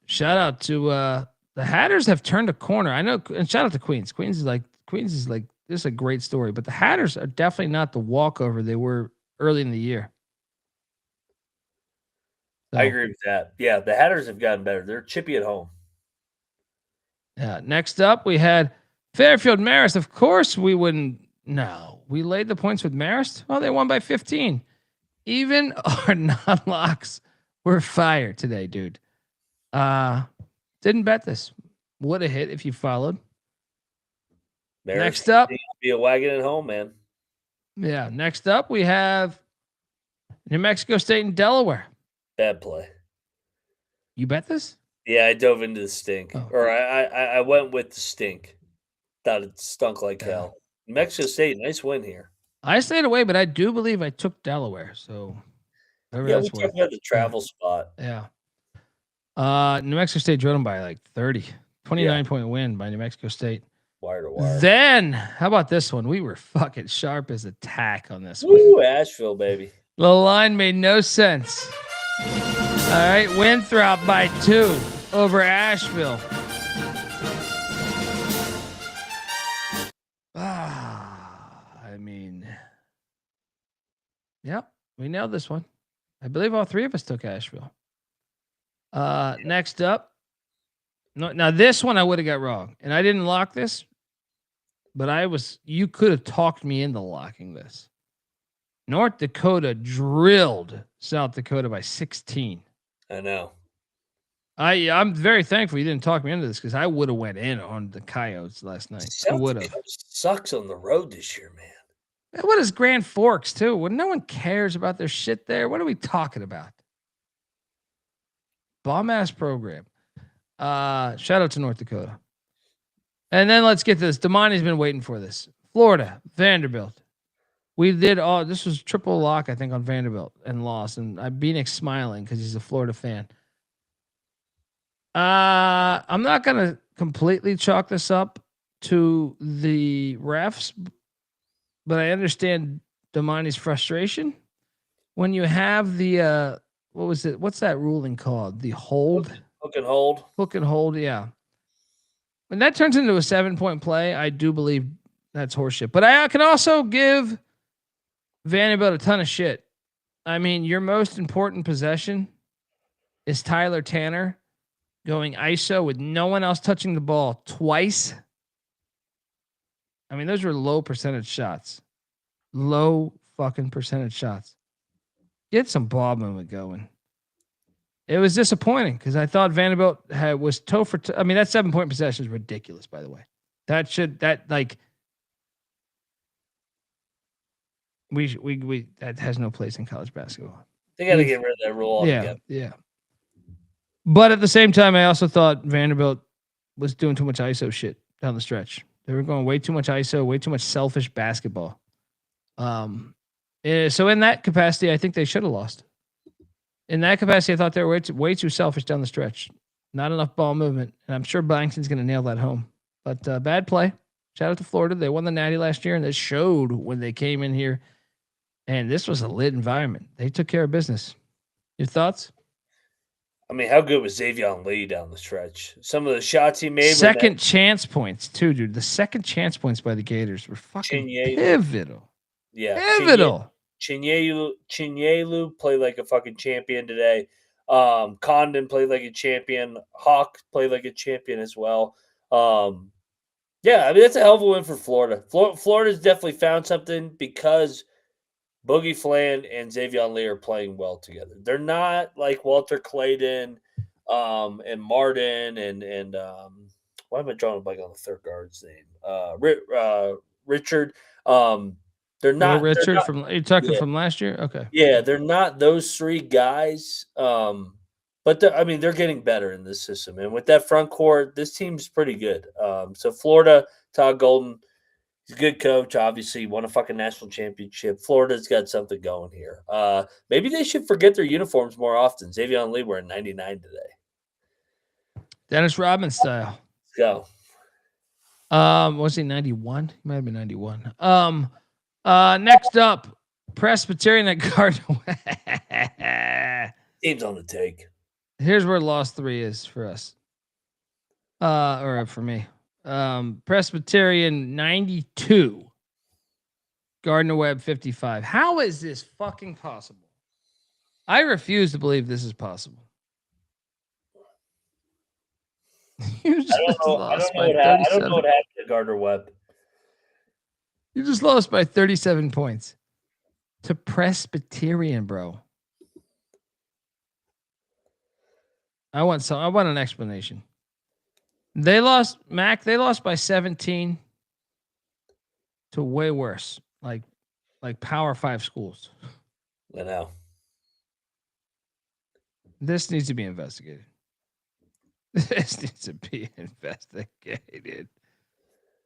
A: Shout out to the Hatters have turned a corner. I know, and shout out to Queens. Queens is like this is a great story, but the Hatters are definitely not the walkover they were early in the year. So,
F: I agree with that. Yeah, the Hatters have gotten better. They're chippy at home.
A: Yeah. Next up, we had Fairfield Marist. Of course, we wouldn't. No, we laid the points with Marist. Oh, they won by 15. Even our non-locks were fire today, dude. Didn't bet this. Would have hit if you followed.
F: Marist
A: next up,
F: be a wagon at home, man.
A: Yeah. Next up, we have New Mexico State and Delaware.
F: Bad play.
A: You bet this?
F: Yeah, I dove into the stink, or I went with the stink. Thought it stunk like hell. New Mexico State, nice win here.
A: I stayed away, but I do believe I took Delaware. So,
F: yeah, we talked about the travel spot.
A: Yeah. New Mexico State drove them by like 30, 29-point win by New Mexico State.
F: Wire to wire.
A: Then, how about this one? We were fucking sharp as a tack on this
F: Woo,
A: one.
F: Asheville, baby.
A: The line made no sense. All right, Winthrop by 2 over Asheville. I mean, Yep, we nailed this one. I believe all three of us took Asheville. Next up. No, now this one I would have got wrong, and I didn't lock this, but you could have talked me into locking this. North Dakota drilled South Dakota by 16.
F: I know.
A: I'm very thankful you didn't talk me into this because I would have went in on the Coyotes last night. I would have.
F: Sucks on the road this year, man.
A: What is Grand Forks too? When no one cares about their shit there, what are we talking about? Bomb ass program. Shout out to North Dakota. And then let's get to this. Damani's been waiting for this. Florida, Vanderbilt. We did this was triple lock, I think, on Vanderbilt and lost. And Bieniek smiling because he's a Florida fan. I'm not gonna completely chalk this up to the refs, but I understand Damani's frustration. When you have the what's that ruling called? The hold?
F: Hook and hold.
A: Hook and hold, yeah. When that turns into a 7-point play, I do believe that's horseshit. But I can also give Vanderbilt a ton of shit. I mean, your most important possession is Tyler Tanner going ISO with no one else touching the ball twice. I mean, those were low percentage shots. Low fucking percentage shots. Get some ball movement going. It was disappointing because I thought Vanderbilt was toe for toe. I mean, that 7-point possession is ridiculous, by the way. We that has no place in college basketball.
F: They got to get rid of that rule altogether.
A: Yeah. But at the same time, I also thought Vanderbilt was doing too much ISO shit down the stretch. They were going way too much ISO, way too much selfish basketball. So in that capacity, I think they should have lost. In that capacity, I thought they were way too selfish down the stretch. Not enough ball movement. And I'm sure Blankton's going to nail that home. But bad play. Shout out to Florida. They won the Natty last year, and it showed when they came in here. And this was a lit environment. They took care of business. Your thoughts?
F: I mean, how good was Xavier Lee down the stretch? Some of the shots he made.
A: Second chance points, too, dude. The second chance points by the Gators were fucking pivotal.
F: Yeah.
A: Pivotal.
F: Chinyelu played like a fucking champion today. Condon played like a champion. Hawk played like a champion as well. Yeah, I mean, that's a hell of a win for Florida. Florida's definitely found something because Boogie Fland and Xavier Lee are playing well together. They're not like Walter Clayton and Martin and why am I drawing a blank on the third guard's name? Richard. They're not
A: Richard from last year. Okay.
F: Yeah, they're not those three guys. But they're getting better in this system, and with that front court, this team's pretty good. So Florida, Todd Golden, he's a good coach. Obviously, won a fucking national championship. Florida's got something going here. Maybe they should forget their uniforms more often. Xavier Lee wearing 99 today.
A: Dennis Rodman style.
F: Let's go.
A: Was he 91? He might have been 91. Next up, Presbyterian at Gardner.
F: Team's on the take.
A: Here's where loss 3 is for us. Or for me. Presbyterian 92. Gardner Webb 55. How is this fucking possible? I refuse to believe this is possible.
F: I don't know what happened to Gardner Webb.
A: You just lost by 37 points to Presbyterian, bro. I want an explanation. They lost by 17 to way worse, like Power 5 schools.
F: I know.
A: This needs to be investigated. This needs to be investigated.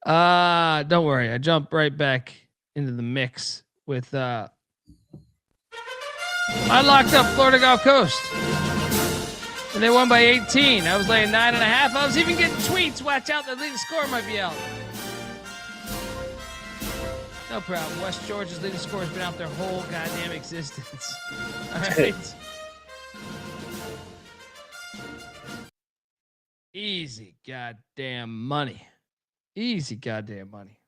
A: Don't worry. I jumped right back into the mix with I locked up Florida Gulf Coast. And they won by 18. I was laying 9.5. I was even getting tweets. Watch out, the leading score might be out. No problem. West Georgia's leading score has been out their whole goddamn existence. All right. Easy goddamn money. Easy goddamn money.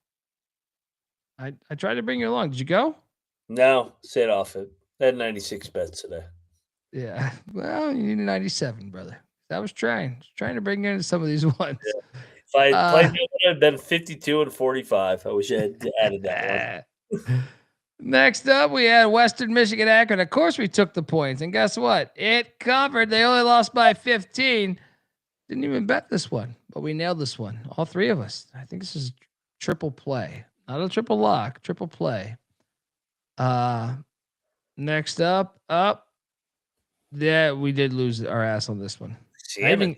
A: I tried to bring you along. Did you go?
F: No, stayed off it. I had 96 bets today.
A: Yeah. Well, you need a 97, brother. I was trying to bring in some of these ones.
F: If I had played that, it would have been 52 and 45. I wish I had added that one.
A: Next up, we had Western Michigan Akron. Of course, we took the points. And guess what? It covered. They only lost by 15. Didn't even bet this one, but we nailed this one. All three of us. I think this is triple play. Not a triple lock, triple play. Next up. Yeah, we did lose our ass on this one. I even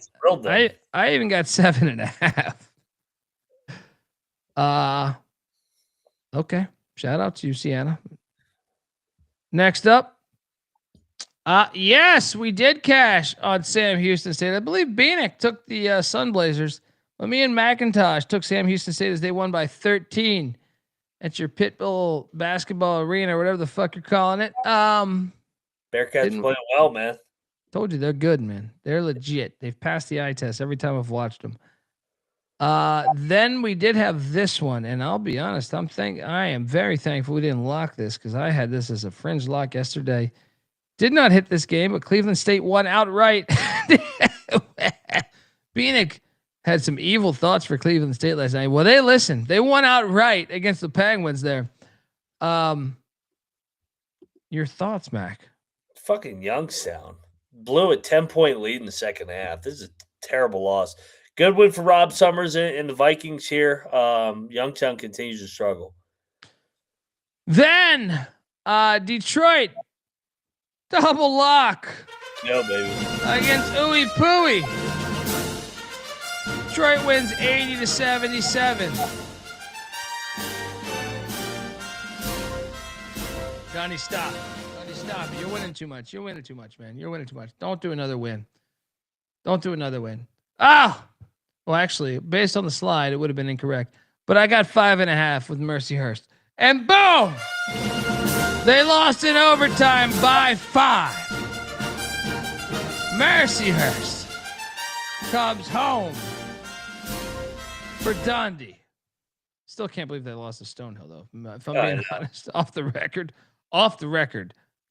A: got 7.5. Okay. Shout out to you, Sienna. Next up. Yes, we did cash on Sam Houston State. I believe Bieniek took the Sunblazers. But me and McIntyre took Sam Houston State as they won by 13 at your Pitbull basketball arena or whatever the fuck you're calling it.
F: Bearcats playing well, man.
A: Told you they're good, man. They're legit. They've passed the eye test every time I've watched them. Then we did have this one, and I'll be honest, I am very thankful we didn't lock this because I had this as a fringe lock yesterday. Did not hit this game, but Cleveland State won outright. Bieniek had some evil thoughts for Cleveland State last night. Well, they listened. They won outright against the Penguins there. Your thoughts, Mac?
F: Fucking Youngstown blew a 10-point lead in the second half. This is a terrible loss. Good win for Rob Summers and the Vikings here. Youngstown continues to struggle.
A: Then Detroit double lock.
F: Yo, baby.
A: Against Ooey Pooey. Detroit wins 80-77. Johnny, stop. Johnny, stop. You're winning too much. You're winning too much, man. You're winning too much. Don't do another win. Well, actually, based on the slide, it would have been incorrect. But I got 5.5 with Mercyhurst. And boom! They lost in overtime by 5. Mercyhurst comes home for Dundee. Still can't believe they lost to Stonehill, though. If I'm being honest, off the record,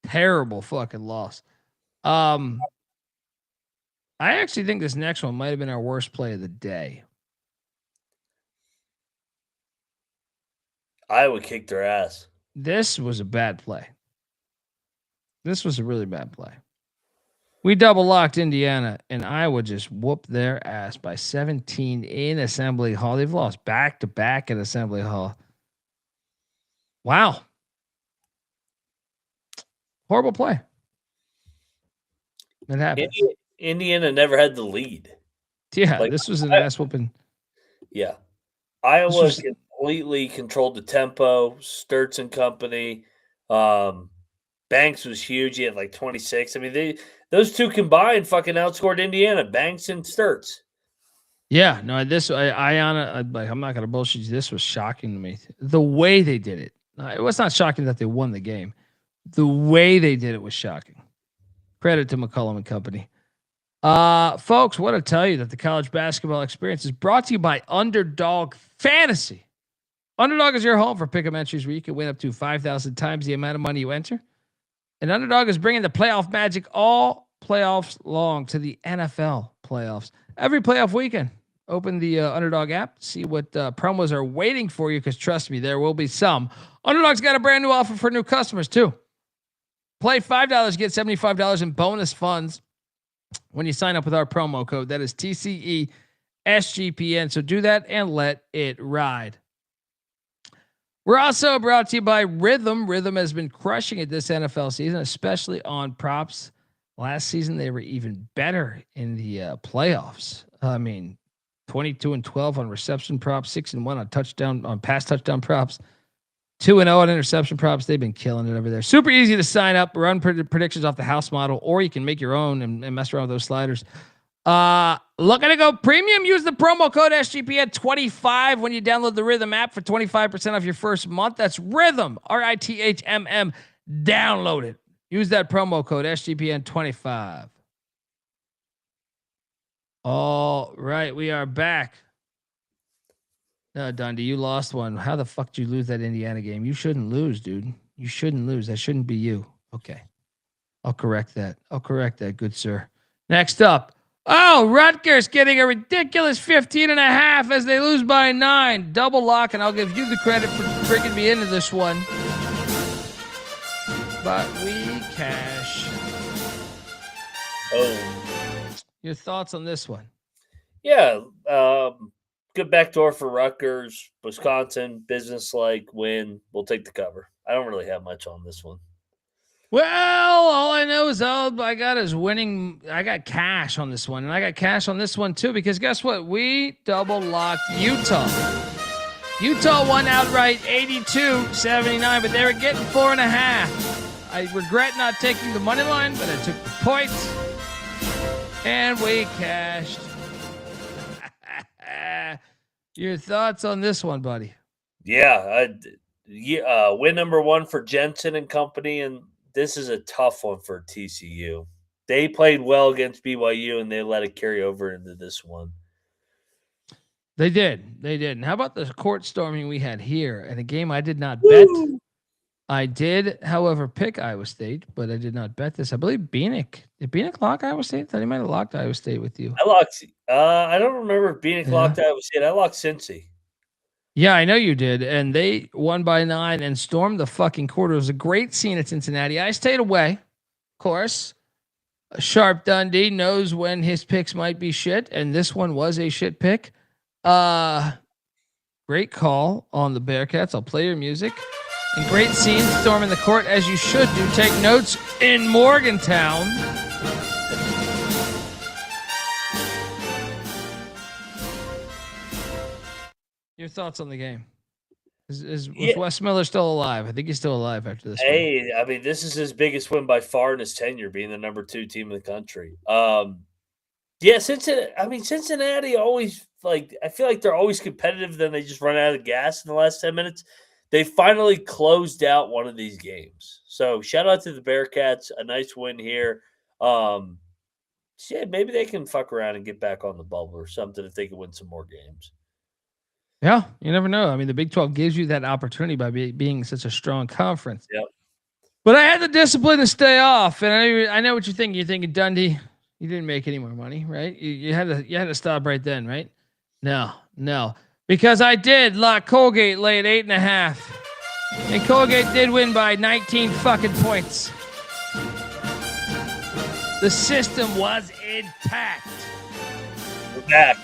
A: terrible fucking loss. I actually think this next one might have been our worst play of the day.
F: Iowa kicked their ass.
A: This was a bad play. This was a really bad play. We double locked Indiana, and Iowa just whooped their ass by 17 in Assembly Hall. They've lost back to back at Assembly Hall. Wow. Horrible play. It happened.
F: Indiana never had the lead.
A: Yeah, this was an ass whooping.
F: Yeah. Iowa completely controlled the tempo. Sturts and company. Banks was huge. He had like 26. I mean, those two combined fucking outscored Indiana. Banks and Sturts.
A: Yeah, no, I'm not gonna bullshit you. This was shocking to me. The way they did it. It was not shocking that they won the game. The way they did it was shocking. Credit to McCollum and company. Folks, want to tell you that the college basketball experience is brought to you by Underdog Fantasy. Underdog is your home for pick'em entries where you can win up to 5,000 times the amount of money you enter. And Underdog is bringing the playoff magic all playoffs long to the NFL playoffs. Every playoff weekend, open the Underdog app, see what promos are waiting for you, because trust me, there will be some. Underdog's got a brand new offer for new customers, too. Play $5, get $75 in bonus funds when you sign up with our promo code. That is TCE SGPN. So do that and let it ride. We're also brought to you by Rhythm. Rhythm has been crushing it this NFL season, especially on props. Last season, they were even better in the playoffs. I mean, 22-12 on reception props, 6-1 on pass touchdown props, 2-0 on interception props. They've been killing it over there. Super easy to sign up, run predictions off the house model, or you can make your own and mess around with those sliders. Looking to go premium? Use the promo code SGPN25 when you download the Rhythm app for 25% off your first month. That's Rhythm, RITHMM. Download it. Use that promo code SGPN25. All right, we are back. No, Dundee, you lost one. How the fuck did you lose that Indiana game? You shouldn't lose, dude. You shouldn't lose. That shouldn't be you. Okay. I'll correct that. Good sir. Next up. Oh, Rutgers getting a ridiculous 15.5 as they lose by 9. Double lock, and I'll give you the credit for bringing me into this one. But we cash.
F: Oh.
A: Your thoughts on this one?
F: Yeah. Good backdoor for Rutgers. Wisconsin, business-like win. We'll take the cover. I don't really have much on this one.
A: Well, all I know is all I got is winning. I got cash on this one, and I got cash on this one too, because guess what? We double locked Utah. Utah won outright 82-79, but they were getting 4.5. I regret not taking the money line, but I took the points, and we cashed. Your thoughts on this one, buddy?
F: Yeah, win number 1 for Jensen and company, and this is a tough one for TCU. They played well against BYU, and they let it carry over into this one.
A: They did. And how about the court storming we had here in a game I did not bet? I did, however, pick Iowa State, but I did not bet this. I believe Bieniek. Did Bieniek lock Iowa State? I thought he might have locked Iowa State with you.
F: I locked. I don't remember if Bieniek locked Iowa State. I locked Cincy.
A: Yeah, I know you did, and they won by 9 and stormed the fucking court. It was a great scene at Cincinnati. I stayed away, of course. Sharp Dundee knows when his picks might be shit, and this one was a shit pick. Great call on the Bearcats. I'll play your music. And great scene storming the court, as you should do. Take notes in Morgantown. Your thoughts on the game? Is Wes Miller still alive? I think he's still alive after this.
F: Hey, I mean, this is his biggest win by far in his tenure, being the number 2 team in the country. Yeah, Cincinnati always, I feel like they're always competitive, then they just run out of gas in the last 10 minutes. They finally closed out one of these games. So shout out to the Bearcats, a nice win here. Maybe they can fuck around and get back on the bubble or something if they can win some more games.
A: Yeah, you never know. I mean, the Big 12 gives you that opportunity by being such a strong conference.
F: Yep.
A: But I had the discipline to stay off, and I know what you're thinking. You're thinking, Dundee, you didn't make any more money, right? You had to stop right then, right? No. Because I did lock Colgate late 8.5. And Colgate did win by 19 fucking points. The system was intact.
F: We're back.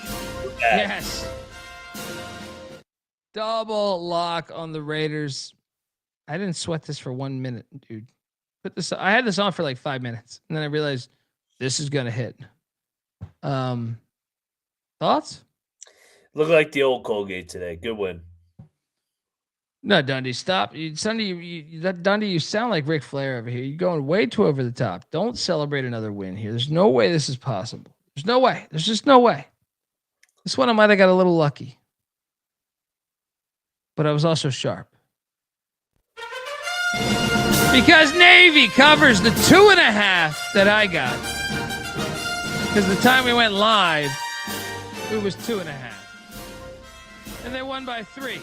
A: Yes. Double lock on the Raiders. I didn't sweat this for 1 minute, dude. I had this on for like 5 minutes, and then I realized this is gonna hit. Thoughts?
F: Look like the old Colgate today. Good win.
A: No, Dundee, stop. Dundee, you sound like Ric Flair over here. You're going way too over the top. Don't celebrate another win here. There's no way this is possible. There's no way. There's just no way. This one I might have got a little lucky. But I was also sharp. Because Navy covers the 2.5 that I got. Because the time we went live, it was 2.5. And they won by 3.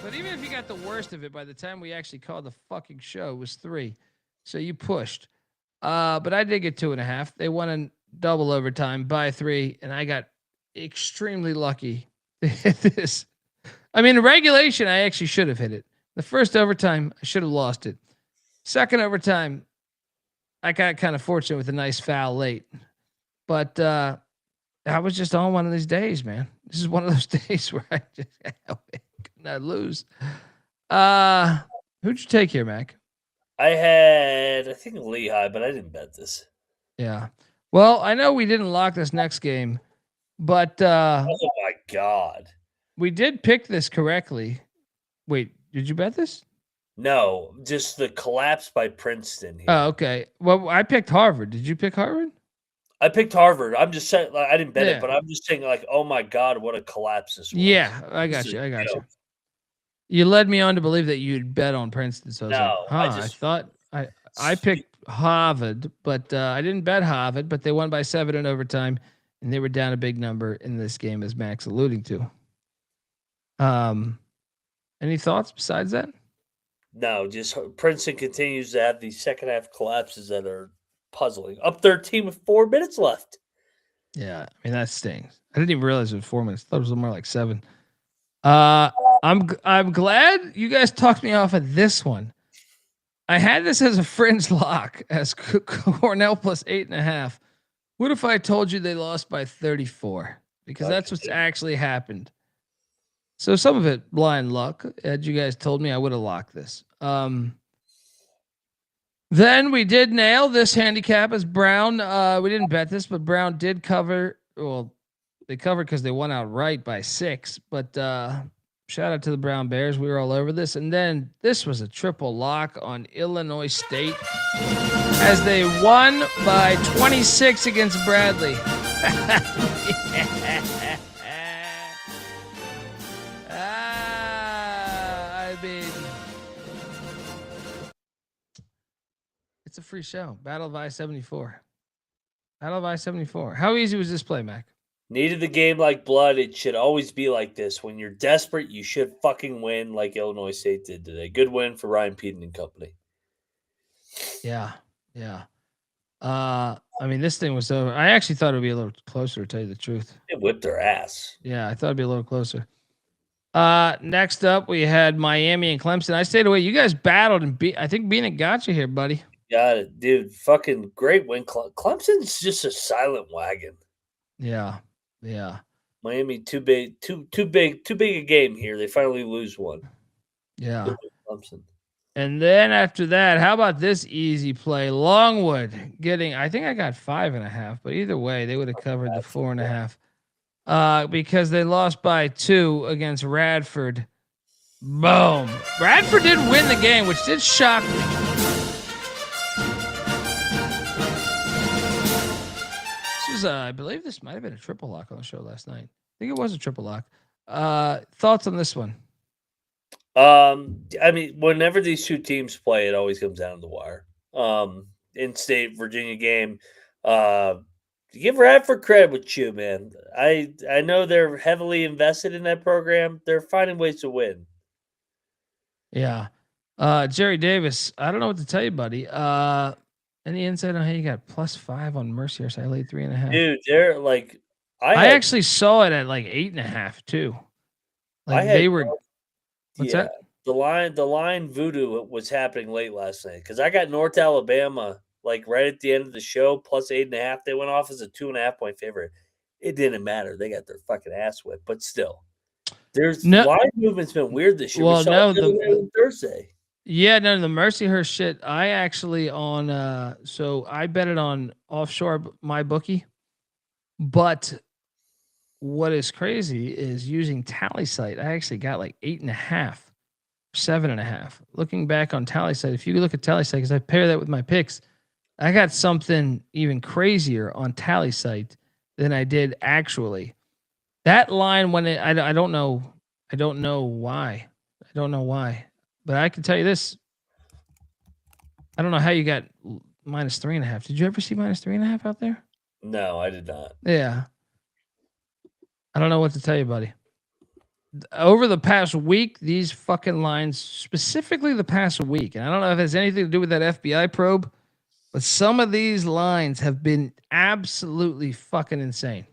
A: But even if you got the worst of it, by the time we actually called the fucking show, it was 3. So you pushed. But I did get 2.5. They won in double overtime by 3, and I got extremely lucky to hit this. I mean, in regulation, I actually should have hit it. The first overtime, I should have lost it. Second overtime, I got kind of fortunate with a nice foul late. But I was just on one of these days, man. This is one of those days where I just could not lose. Who'd you take here, Mac?
F: I think Lehigh, but I didn't bet this.
A: Yeah. Well, I know we didn't lock this next game, but
F: oh my God.
A: We did pick this correctly. Wait, did you bet this?
F: No, just the collapse by Princeton here.
A: Oh, okay. Well, I picked Harvard. Did you pick Harvard?
F: I picked Harvard. I'm just saying, I didn't bet it, but I'm just saying, oh my God, what a collapse this was.
A: Yeah, I got you. You led me on to believe that you'd bet on Princeton. So I thought I picked Harvard, but I didn't bet Harvard, but they won by 7 in overtime, and they were down a big number in this game, as Mac's alluding to. Any thoughts besides that?
F: No, just Princeton continues to have these second half collapses that are puzzling. Up 13 with 4 minutes left.
A: Yeah, I mean that stings. I didn't even realize it was 4 minutes. I thought it was more like 7. I'm glad you guys talked me off of this one. I had this as a fringe lock as Cornell plus 8.5. What if I told you they lost by 34? Because that's what's actually happened. So some of it blind luck. Had you guys told me, I would have locked this. Then we did nail this handicap as Brown. We didn't bet this, but Brown did cover. Well, they covered because they won outright by 6. But shout out to the Brown Bears. We were all over this. And then this was a triple lock on Illinois State as they won by 26 against Bradley. I mean, it's a free show. Battle of I-74. Battle of I-74. How easy was this play, Mac?
F: Needed the game like blood. It should always be like this. When you're desperate, you should fucking win like Illinois State did today. Good win for Ryan Peden and company.
A: Yeah. I mean, this thing was over. I actually thought it would be a little closer, to tell you the truth.
F: They whipped their ass.
A: Yeah, I thought it'd be a little closer. Next up, we had Miami and Clemson. I stayed away. You guys battled and I think Bieniek got you here, buddy.
F: Got it, dude. Fucking great win. Clemson's just a silent wagon.
A: Yeah.
F: Miami too big a game here. They finally lose one.
A: Yeah.
F: Clemson.
A: And then after that, how about this easy play? Longwood getting, I think I got 5.5, but either way, they would have covered the 4.5. Because they lost by 2 against Radford. Boom. Radford did win the game, which did shock me. This was, I believe this might have been a triple lock on the show last night. I think it was a triple lock. Thoughts on this one?
F: I mean, whenever these two teams play, it always comes down to the wire. In-state Virginia game. Give Radford credit with you, man. I know they're heavily invested in that program. They're finding ways to win.
A: Yeah. Jerry Davis, I don't know what to tell you, buddy. Any insight on how you got +5 on Mercier? So I laid 3.5.
F: Dude, they're like,
A: I actually saw it at like 8.5 too. Like they were. What's that?
F: The line voodoo was happening late last night because I got North Alabama like right at the end of the show +8.5. They went off as a 2.5 point favorite. It didn't matter. They got their fucking ass whipped, but still, line movement's been weird this year.
A: Well,
F: no, Thursday.
A: Yeah, no, the Mercyhurst shit. I actually on so I bet it on offshore my bookie, but what is crazy is using Tally Site. I actually got like 8.5, 7.5. Looking back on Tally Site, if you look at Tally Site, because I pair that with my picks, I got something even crazier on Tally Site than I did actually. That line when I don't know why, but I can tell you this. I don't know how you got -3.5. Did you ever see -3.5 out there?
F: No, I did not.
A: Yeah. I don't know what to tell you, buddy. Over the past week, these fucking lines, specifically the past week, and I don't know if it has anything to do with that FBI probe, but some of these lines have been absolutely fucking insane.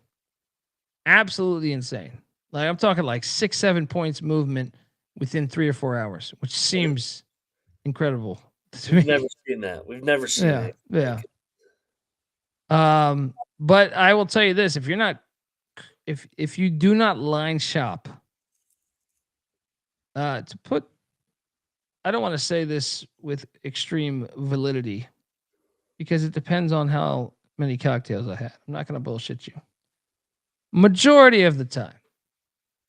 A: Absolutely insane. Like I'm talking like 6-7 points movement within 3 or 4 hours, which seems incredible to me.
F: We've never seen that. We've never seen it.
A: Yeah. But I will tell you this: if you're not, if you do not line shop, I don't want to say this with extreme validity because it depends on how many cocktails I had. I'm not going to bullshit you. Majority of the time,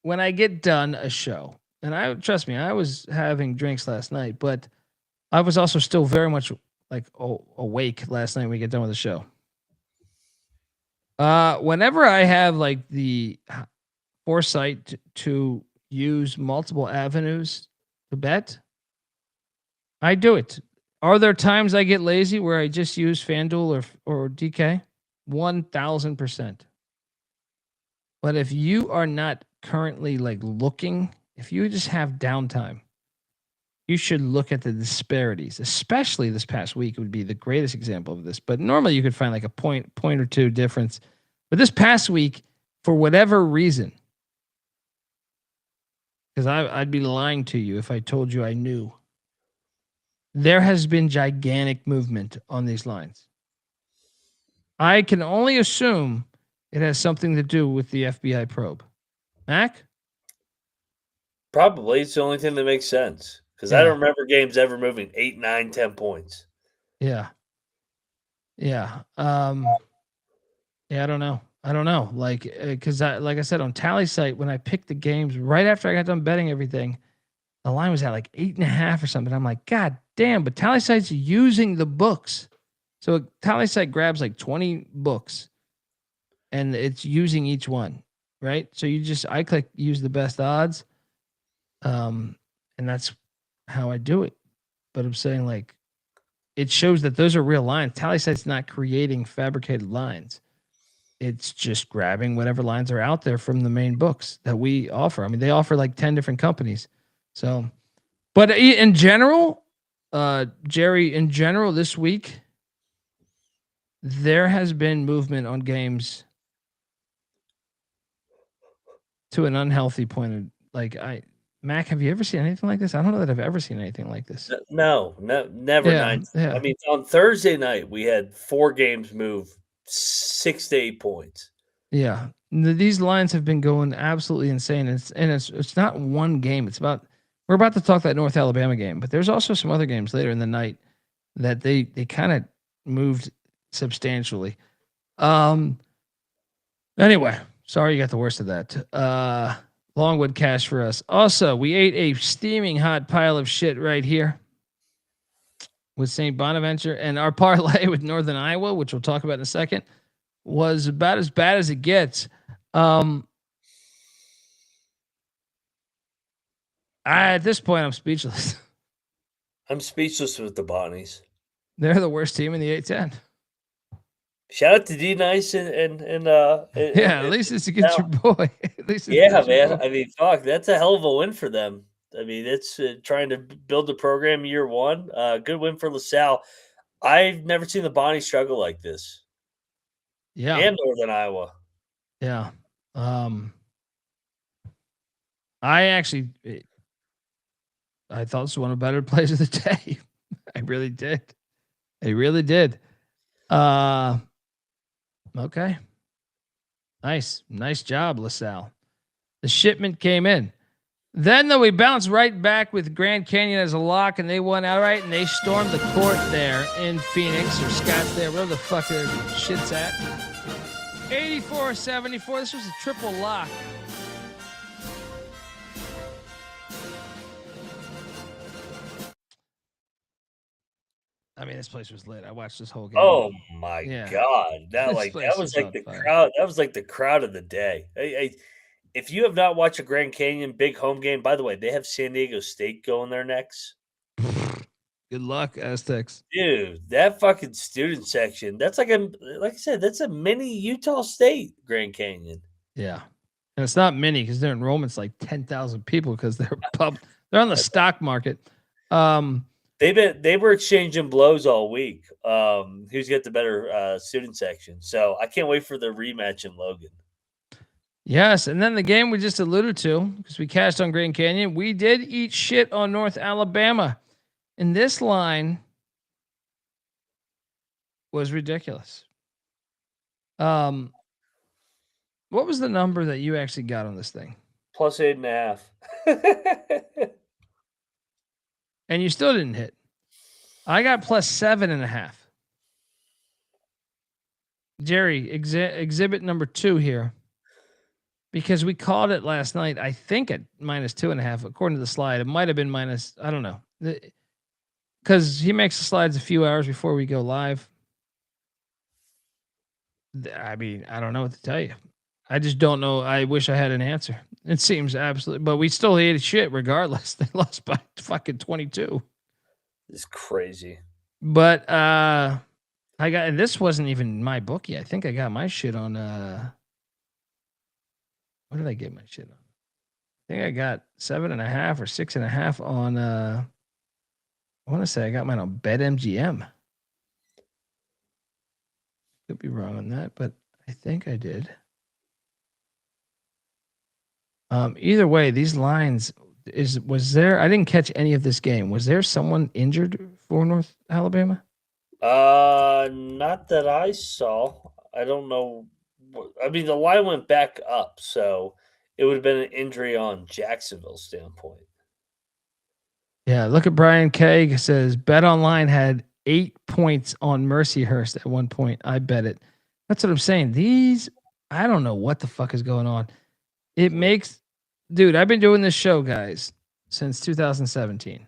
A: when I get done a show, and trust me, I was having drinks last night, but I was also still very much like awake last night when we get done with the show. Whenever I have like the foresight to use multiple avenues to bet, I do it. Are there times I get lazy where I just use FanDuel or DK? 1,000%. But if you are not currently like looking, if you just have downtime, you should look at the disparities, especially this past week would be the greatest example of this. But normally you could find like a point or two difference. But this past week, for whatever reason, because I'd be lying to you if I told you I knew, there has been gigantic movement on these lines. I can only assume it has something to do with the FBI probe. Mac?
F: Probably. It's the only thing that makes sense. Because I
A: Yeah.
F: don't remember games ever moving 8, 9, 10 points.
A: Yeah. Yeah. Yeah, I don't know. Like, because like I said on Tally Site, when I picked the games right after I got done betting everything, the line was at like 8.5 or something. I'm like, God damn! But Tally Site's using the books, so Tally Site grabs like 20 books, and it's using each one, right? So I click use the best odds, and that's how I do it. But I'm saying like, it shows that those are real lines. Tally Site's not creating fabricated lines. It's just grabbing whatever lines are out there from the main books that we offer. I mean, they offer like 10 different companies. So, but in general, Jerry, in general, this week, there has been movement on games to an unhealthy point. Mac, have you ever seen anything like this? I don't know that I've ever seen anything like this.
F: No, never.
A: Yeah,
F: Nine.
A: yeah.
F: I mean, on Thursday night, we had 4 games move 6 to 8 points.
A: Yeah. These lines have been going absolutely insane. It's not one game. We're about to talk that North Alabama game, but there's also some other games later in the night that they kind of moved substantially. Anyway, sorry you got the worst of that. Longwood cash for us. Also, we ate a steaming hot pile of shit right here with St. Bonaventure, and our parlay with Northern Iowa, which we'll talk about in a second, was about as bad as it gets. At this point, I'm speechless.
F: I'm speechless with the Bonnies.
A: They're the worst team in the A10.
F: Shout out to D Nice and
A: yeah, at least it's against your boy. At least
F: yeah, man. I mean, fuck, that's a hell of a win for them. I mean, it's trying to build the program year one. Good win for LaSalle. I've never seen the Bonnie struggle like this.
A: Yeah,
F: and Northern Iowa.
A: Yeah, I thought this was one of the better plays of the day. I really did. Okay. Nice job, LaSalle. The shipment came in. Then, though, we bounced right back with Grand Canyon as a lock, and they won outright, and they stormed the court there in Phoenix or Scottsdale, wherever the fuck their shit's at. 84-74. This was a triple lock. I mean, this place was lit. I watched this whole game.
F: Oh my god! That was like the crowd. That was like the crowd of the day. If you have not watched a Grand Canyon big home game, by the way, they have San Diego State going there next.
A: Good luck, Aztecs.
F: Dude, that fucking student section. That's like I said, that's a mini Utah State Grand Canyon.
A: Yeah. And it's not mini because their enrollment's like 10,000 people because they're on the stock market.
F: They were exchanging blows all week. Who's got the better student section? So I can't wait for the rematch in Logan.
A: Yes, and then the game we just alluded to, because we cashed on Grand Canyon, we did eat shit on North Alabama. And this line was ridiculous. What was the number that you actually got on this thing?
F: Plus 8.5.
A: And you still didn't hit. I got plus 7.5. Jerry, exhibit number 2 here. Because we called it last night, I think at minus 2.5, according to the slide. It might have been minus, I don't know. Because he makes the slides a few hours before we go live. I mean, I don't know what to tell you. I just don't know. I wish I had an answer. It seems absolutely, but we still ate shit regardless. They lost by fucking 22.
F: It's crazy.
A: But I got, and this wasn't even my bookie. I think I got my shit on what did I get my shit on? I think I got 7.5 or 6.5 on I want to say I got mine on BetMGM. Could be wrong on that, but I think I did. Either way, these lines was there? I didn't catch any of this game. Was there someone injured for North Alabama?
F: Not that I saw. I don't know. I mean, the line went back up, so it would have been an injury on Jacksonville's standpoint.
A: Yeah, look at Brian K. Says Bet Online had 8 points on Mercyhurst at one point. I bet it. That's what I'm saying. These, I don't know what the fuck is going on. It makes, dude, I've been doing this show, guys, since 2017.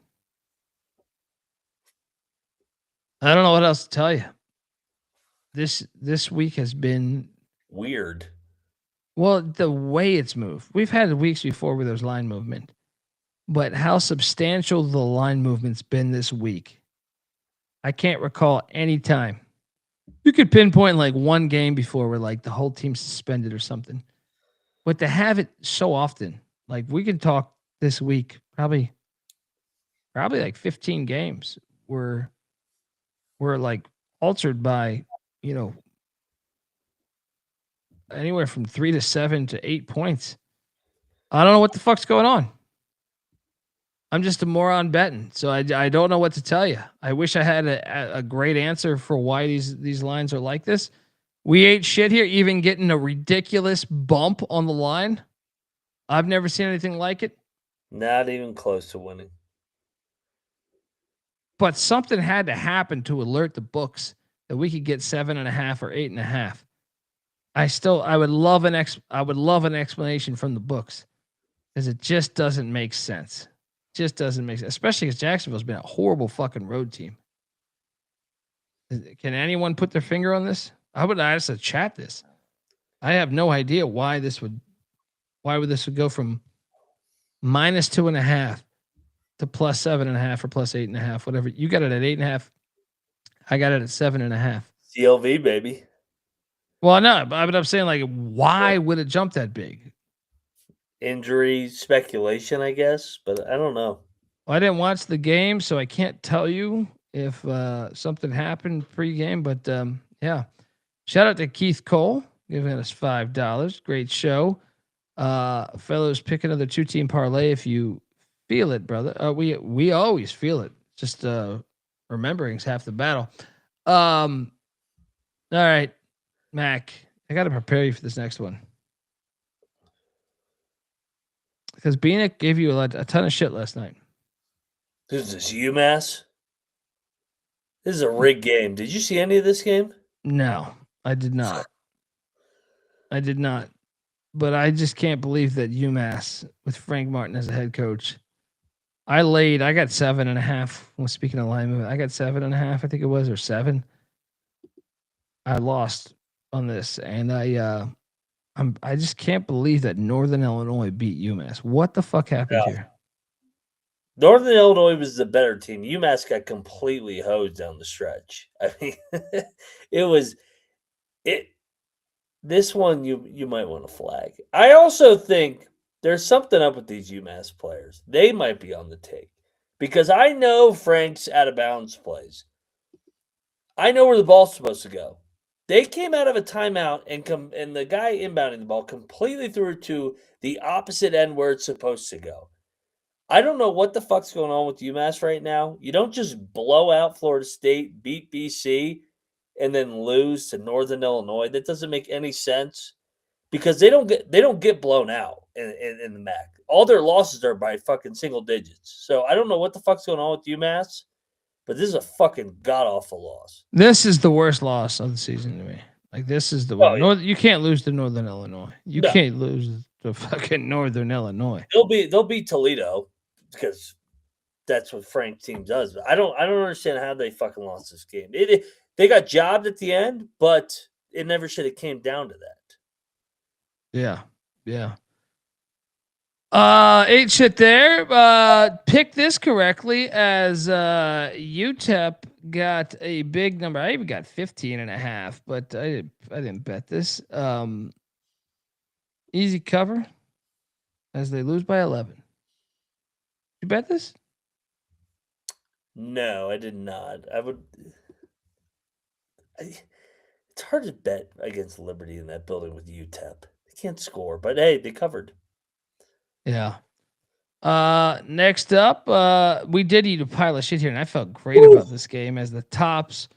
A: I don't know what else to tell you. This week has been
F: weird.
A: Well, the way it's moved. We've had weeks before where there's line movement, but how substantial the line movement's been this week. I can't recall any time. You could pinpoint like one game before where like the whole team's suspended or something. But to have it so often, like we can talk this week, probably like 15 games were like altered by, anywhere from 3 to 7 to 8 points. I don't know what the fuck's going on. I'm just a moron betting, so I don't know what to tell you. I wish I had a great answer for why these lines are like this. We ate shit here, even getting a ridiculous bump on the line. I've never seen anything like it.
F: Not even close to winning.
A: But something had to happen to alert the books that we could get 7.5 or 8.5. I would love an explanation from the books, because it just doesn't make sense. Just doesn't make sense, especially because Jacksonville's been a horrible fucking road team. Can anyone put their finger on this? I would ask to chat this. I have no idea why this would go from -2.5 to +7.5 or +8.5, whatever. You got it at 8.5. I got it at 7.5.
F: CLV, baby.
A: Well, no, but I'm saying, like, why would it jump that big?
F: Injury speculation, I guess, but I don't know.
A: Well, I didn't watch the game, so I can't tell you if something happened pregame. But yeah, shout out to Keith Cole giving us $5. Great show, fellows. Pick another 2-team parlay if you feel it, brother. We always feel it. Just remembering's half the battle. All right, Mac, I got to prepare you for this next one. Because Bieniek gave you a ton of shit last night.
F: This is UMass. This is a rigged game. Did you see any of this game?
A: No, I did not. But I just can't believe that UMass, with Frank Martin as a head coach, I got 7.5. Well, speaking of line movement, I got 7.5, I think it was, or 7. I lost on this, and I just can't believe that Northern Illinois beat UMass. What the fuck happened here?
F: Northern Illinois was the better team. UMass got completely hosed down the stretch. I mean, this one you might want to flag. I also think there's something up with these UMass players. They might be on the take, because I know Frank's out of bounds plays. I know where the ball's supposed to go. They came out of a timeout and the guy inbounding the ball completely threw it to the opposite end where it's supposed to go. I don't know what the fuck's going on with UMass right now. You don't just blow out Florida State, beat BC, and then lose to Northern Illinois. That doesn't make any sense, because they don't get blown out in the MAC. All their losses are by fucking single digits. So I don't know what the fuck's going on with UMass, but this is a fucking god-awful loss.
A: This is the worst loss of the season to me. Like, this is the one. Yeah. You can't lose to Northern Illinois. You can't lose to fucking Northern Illinois.
F: They'll beat Toledo, because that's what Frank's team does. But I don't understand how they fucking lost this game. They got jobbed at the end, but it never should have came down to that.
A: Yeah. Ate shit there. Picked this correctly as UTEP got a big number. I even got 15.5, but I didn't bet this. Easy cover as they lose by 11. You bet this?
F: No, I did not. It's hard to bet against Liberty in that building with UTEP. They can't score, but hey, they covered.
A: Yeah. Next up, we did eat a pile of shit here, and I felt great about this game as the tops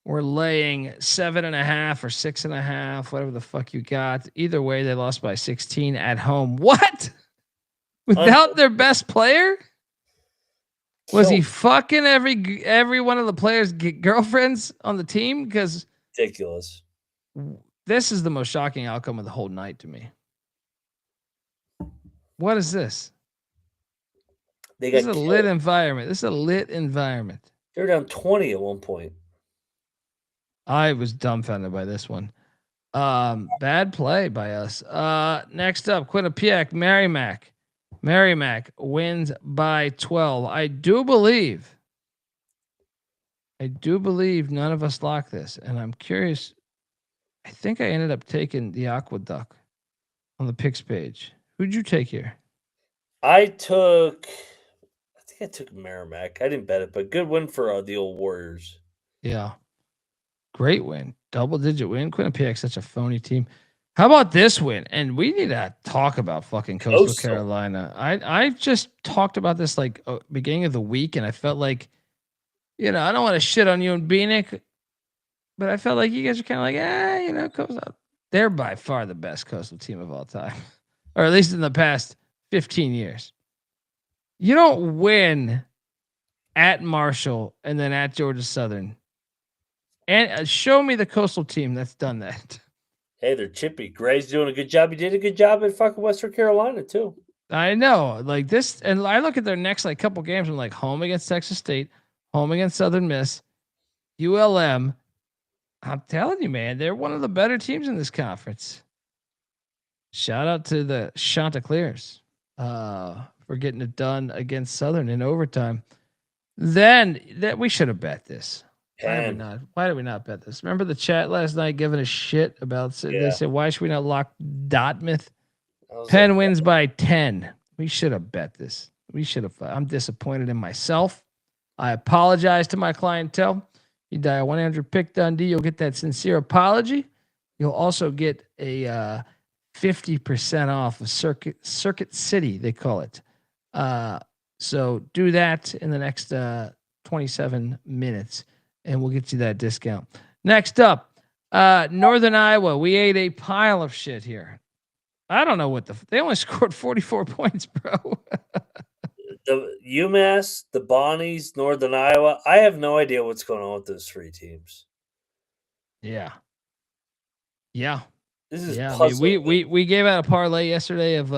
A: were laying 7.5 or 6.5, whatever the fuck you got. Either way, they lost by 16 at home. What? Without their best player? Was he fucking every one of the players' girlfriends on the team? Because
F: ridiculous.
A: This is the most shocking outcome of the whole night to me. What is this? This is a lit environment. This is a lit environment.
F: They were down 20 at one point.
A: I was dumbfounded by this one. Bad play by us. Next up, Quinnipiac, Merrimack. Merrimack wins by 12. I do believe none of us locked this, and I'm curious. I think I ended up taking the Aqueduct on the picks page. Who'd you take here?
F: I think I took Merrimack. I didn't bet it, but good win for the old Warriors.
A: Yeah. Great win. Double-digit win. Quinnipiac's such a phony team. How about this win? And we need to talk about fucking Coastal Carolina. I just talked about this like beginning of the week, and I felt like, I don't want to shit on you and Bieniek, but I felt like you guys are kind of like, Coastal. They're by far the best Coastal team of all time, or at least in the past 15 years. You don't win at Marshall and then at Georgia Southern. And show me the Coastal team that's done that.
F: Hey, they're chippy. Gray's doing a good job. He did a good job at fucking Western Carolina, too.
A: I know. Like this, and I look at their next couple games. I'm like, home against Texas State, home against Southern Miss, ULM. I'm telling you, man, they're one of the better teams in this conference. Shout out to the Chanticleers for getting it done against Southern in overtime. Then that we should have bet this. Why did we not bet this? Remember the chat last night giving a shit about They said, why should we not lock Dartmouth? Penn wins by 10. We should have bet this. I'm disappointed in myself. I apologize to my clientele. You dial 1-800-PICK-DUNDEE. You'll get that sincere apology. You'll also get a 50% off of Circuit City, they call it. So do that in the next 27 minutes. And we'll get you that discount. Next up, Northern Iowa. We ate a pile of shit here. I don't know what they only scored 44 points, bro.
F: The UMass, the Bonnies, Northern Iowa. I have no idea what's going on with those three teams.
A: Yeah.
F: This is
A: puzzling. We gave out a parlay yesterday of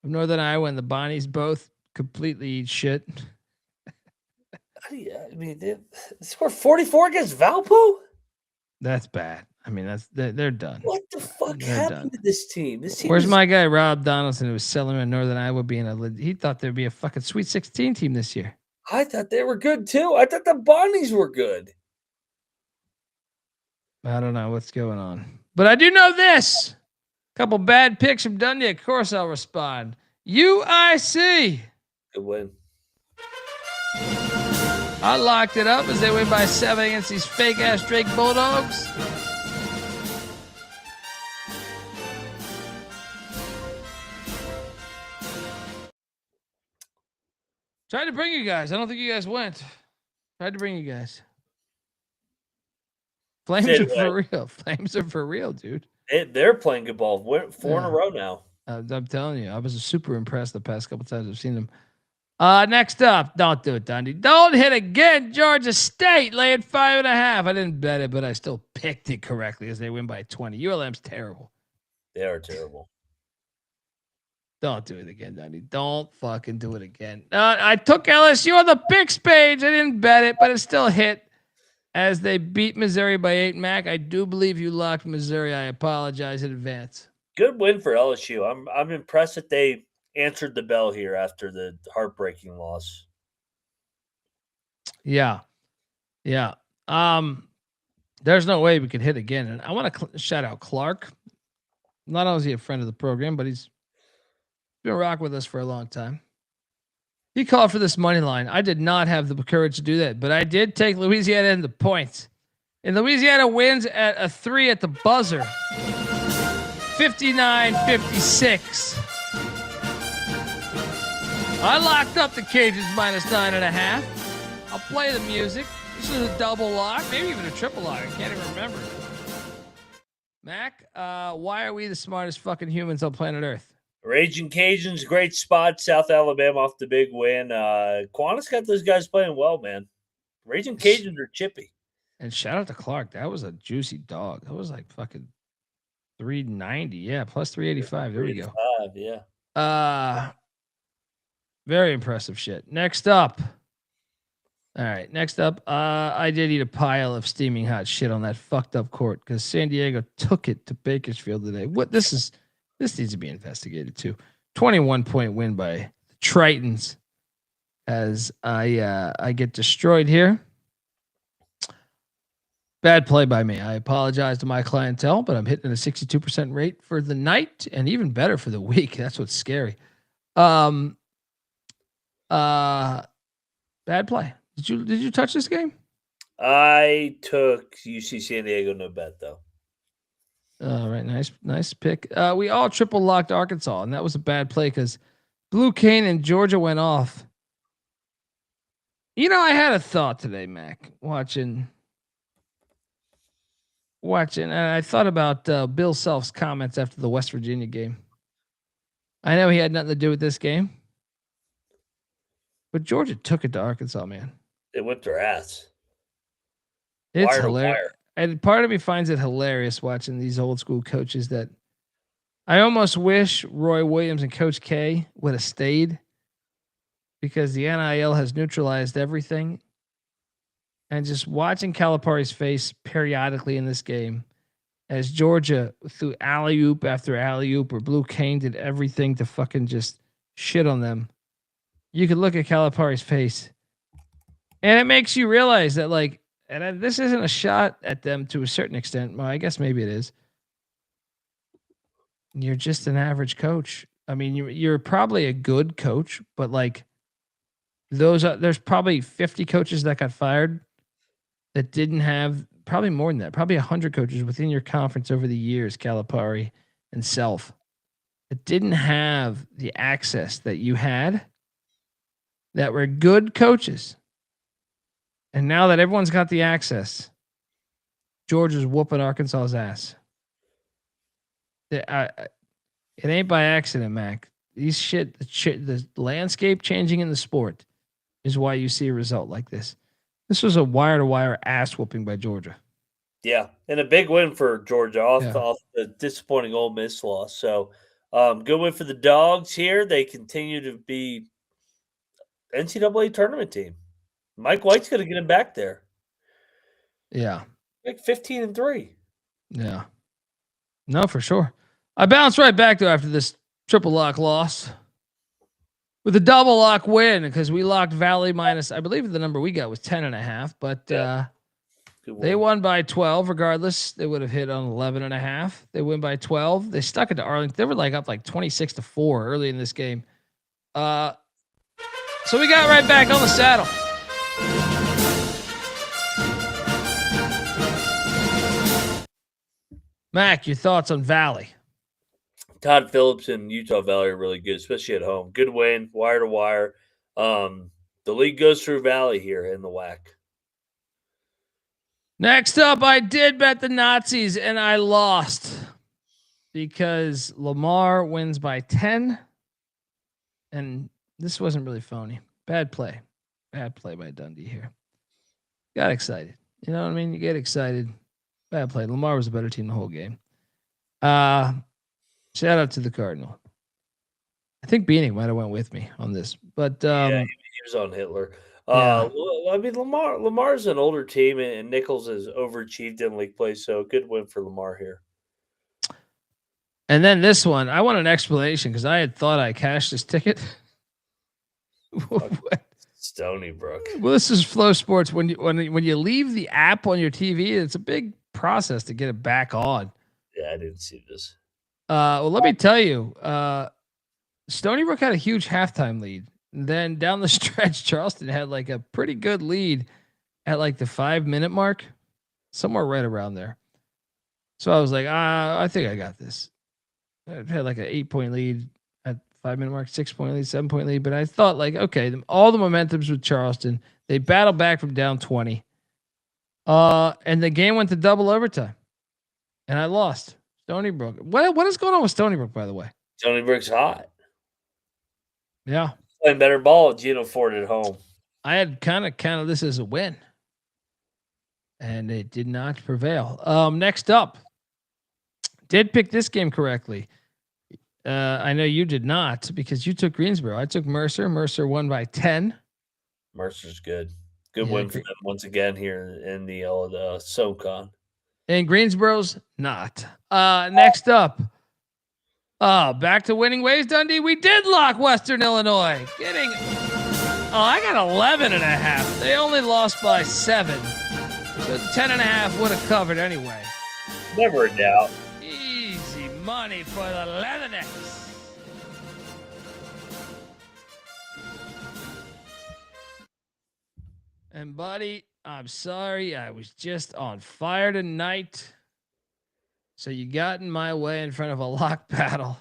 A: Northern Iowa and the Bonnies both completely eat shit.
F: I mean, they scored 44 against Valpo?
A: That's bad. I mean, they're done.
F: What the fuck happened to this team?
A: Where's my guy Rob Donaldson, who was selling in Northern Iowa he thought there'd be a fucking Sweet 16 team this year.
F: I thought they were good too. I thought the Bonnies were good.
A: I don't know what's going on. But I do know this. Couple bad picks from Dundee. Of course I'll respond. UIC.
F: Good win.
A: I locked it up as they win by 7 against these fake-ass Drake Bulldogs. Tried to bring you guys. I don't think you guys went. Tried to bring you guys. Flames are for real. Flames are for real, dude.
F: They're playing good ball. We're 4 in a row now.
A: I'm telling you, I was super impressed the past couple times I've seen them. Next up, don't do it, Dundee. Don't hit again. Georgia State laying 5.5. I didn't bet it, but I still picked it correctly as they win by 20. ULM's terrible.
F: They are terrible.
A: Don't do it again, Dundee. Don't fucking do it again. I took LSU on the picks page. I didn't bet it, but it still hit as they beat Missouri by 8. Mac, I do believe you locked Missouri. I apologize in advance.
F: Good win for LSU. I'm impressed that they answered the bell here after the heartbreaking loss.
A: Yeah. There's no way we could hit again. And I want to shout out Clark. Not only is he a friend of the program, but he's been rocking with us for a long time. He called for this money line. I did not have the courage to do that, but I did take Louisiana in the points. And Louisiana wins at a 3 at the buzzer. 59-56. I locked up the Cajuns -9.5. I'll play the music. This is a double lock, maybe even a triple lock. I can't even remember. Mac, why are we the smartest fucking humans on planet Earth?
F: Raging Cajuns, great spot. South Alabama off the big win. Qantas got those guys playing well, man. Raging Cajuns are chippy.
A: And shout out to Clark. That was a juicy dog. That was like fucking 390. Yeah, plus 385. There we go.
F: Yeah.
A: Very impressive shit. Next up. All right. Next up, I did eat a pile of steaming hot shit on that fucked up court because San Diego took it to Bakersfield today. This needs to be investigated too. 21-point win by the Tritons as I get destroyed here. Bad play by me. I apologize to my clientele, but I'm hitting a 62% rate for the night and even better for the week. That's what's scary. Bad play. Did you touch this game?
F: I took UC San Diego, no bet though.
A: All right, nice pick. We all triple locked Arkansas, and that was a bad play because Blue Cane and Georgia went off. You know, I had a thought today, Mac, watching, and I thought about Bill Self's comments after the West Virginia game. I know he had nothing to do with this game, but Georgia took it to Arkansas, man.
F: They whipped their ass.
A: It's hilarious. And part of me finds it hilarious watching these old school coaches that I almost wish Roy Williams and Coach K would have stayed because the NIL has neutralized everything. And just watching Calipari's face periodically in this game as Georgia threw alley-oop after alley-oop or Blue Cane did everything to fucking just shit on them. You could look at Calipari's face and it makes you realize that, like, and this isn't a shot at them to a certain extent. Well, I guess maybe it is. You're just an average coach. I mean, you're probably a good coach, but like there's probably 50 coaches that got fired that didn't have, probably more than that, probably 100 coaches within your conference over the years, Calipari and Self, that didn't have the access that you had, that were good coaches. And now that everyone's got the access, Georgia's whooping Arkansas's ass. It ain't by accident, Mac. The landscape changing in the sport is why you see a result like this. This was a wire-to-wire ass whooping by Georgia.
F: Yeah, and a big win for Georgia off the disappointing Ole Miss loss. So, good win for the Dogs here. They continue to be NCAA tournament team. Mike White's going to get him back there.
A: Yeah.
F: Like 15-3.
A: Yeah. No, for sure. I bounced right back though after this triple lock loss with a double lock win because we locked Valley minus, I believe the number we got was 10.5, but they won by 12 regardless. They would have hit on 11.5. They win by 12. They stuck it to Arlington. They were like up like 26-4 early in this game. So we got right back on the saddle. Mac, your thoughts on Valley?
F: Todd Phillips and Utah Valley are really good, especially at home. Good win, wire to wire. The league goes through Valley here in the WAC.
A: Next up, I did bet the Nazis and I lost because Lamar wins by 10. And this wasn't really phony. Bad play by Dundee here. Got excited. You know what I mean? You get excited. Bad play. Lamar was a better team the whole game. Shout out to the Cardinal. I think Bieniek might have went with me on this, but
F: yeah, he was on Hitler. I mean, Lamar's an older team, and Nichols has overachieved in league play, so good win for Lamar here.
A: And then this one, I want an explanation because I had thought I cashed this ticket.
F: Stony Brook.
A: Well, this is Flow Sports. When you leave the app on your TV, it's a big process to get it back on.
F: Yeah, I didn't see this.
A: Well, let me tell you, Stony Brook had a huge halftime lead. Then down the stretch, Charleston had like a pretty good lead at like the 5-minute mark, somewhere right around there. So I was like, I think I got this. I had like an 8-point lead at 5-minute mark, 6-point lead, 7-point lead. But I thought like, okay, all the momentum's with Charleston. They battled back from down 20. And the game went to double overtime. And I lost. Stony Brook. What is going on with Stony Brook, by the way?
F: Stony Brook's hot.
A: Yeah.
F: Playing better ball at Gino Ford at home.
A: I had kind of this as a win. And it did not prevail. Next up. Did pick this game correctly. I know you did not because you took Greensboro. I took Mercer. Mercer won by 10.
F: Mercer's good. Good win for them once again here in the old SoCon.
A: And Greensboro's not. Next up. Back to winning ways, Dundee. We did lock Western Illinois. I got 11.5. They only lost by 7. So 10.5 would have covered anyway.
F: Never a doubt.
A: Easy money for the Leathernecks. And buddy, I'm sorry. I was just on fire tonight. So you got in my way in front of a lock battle.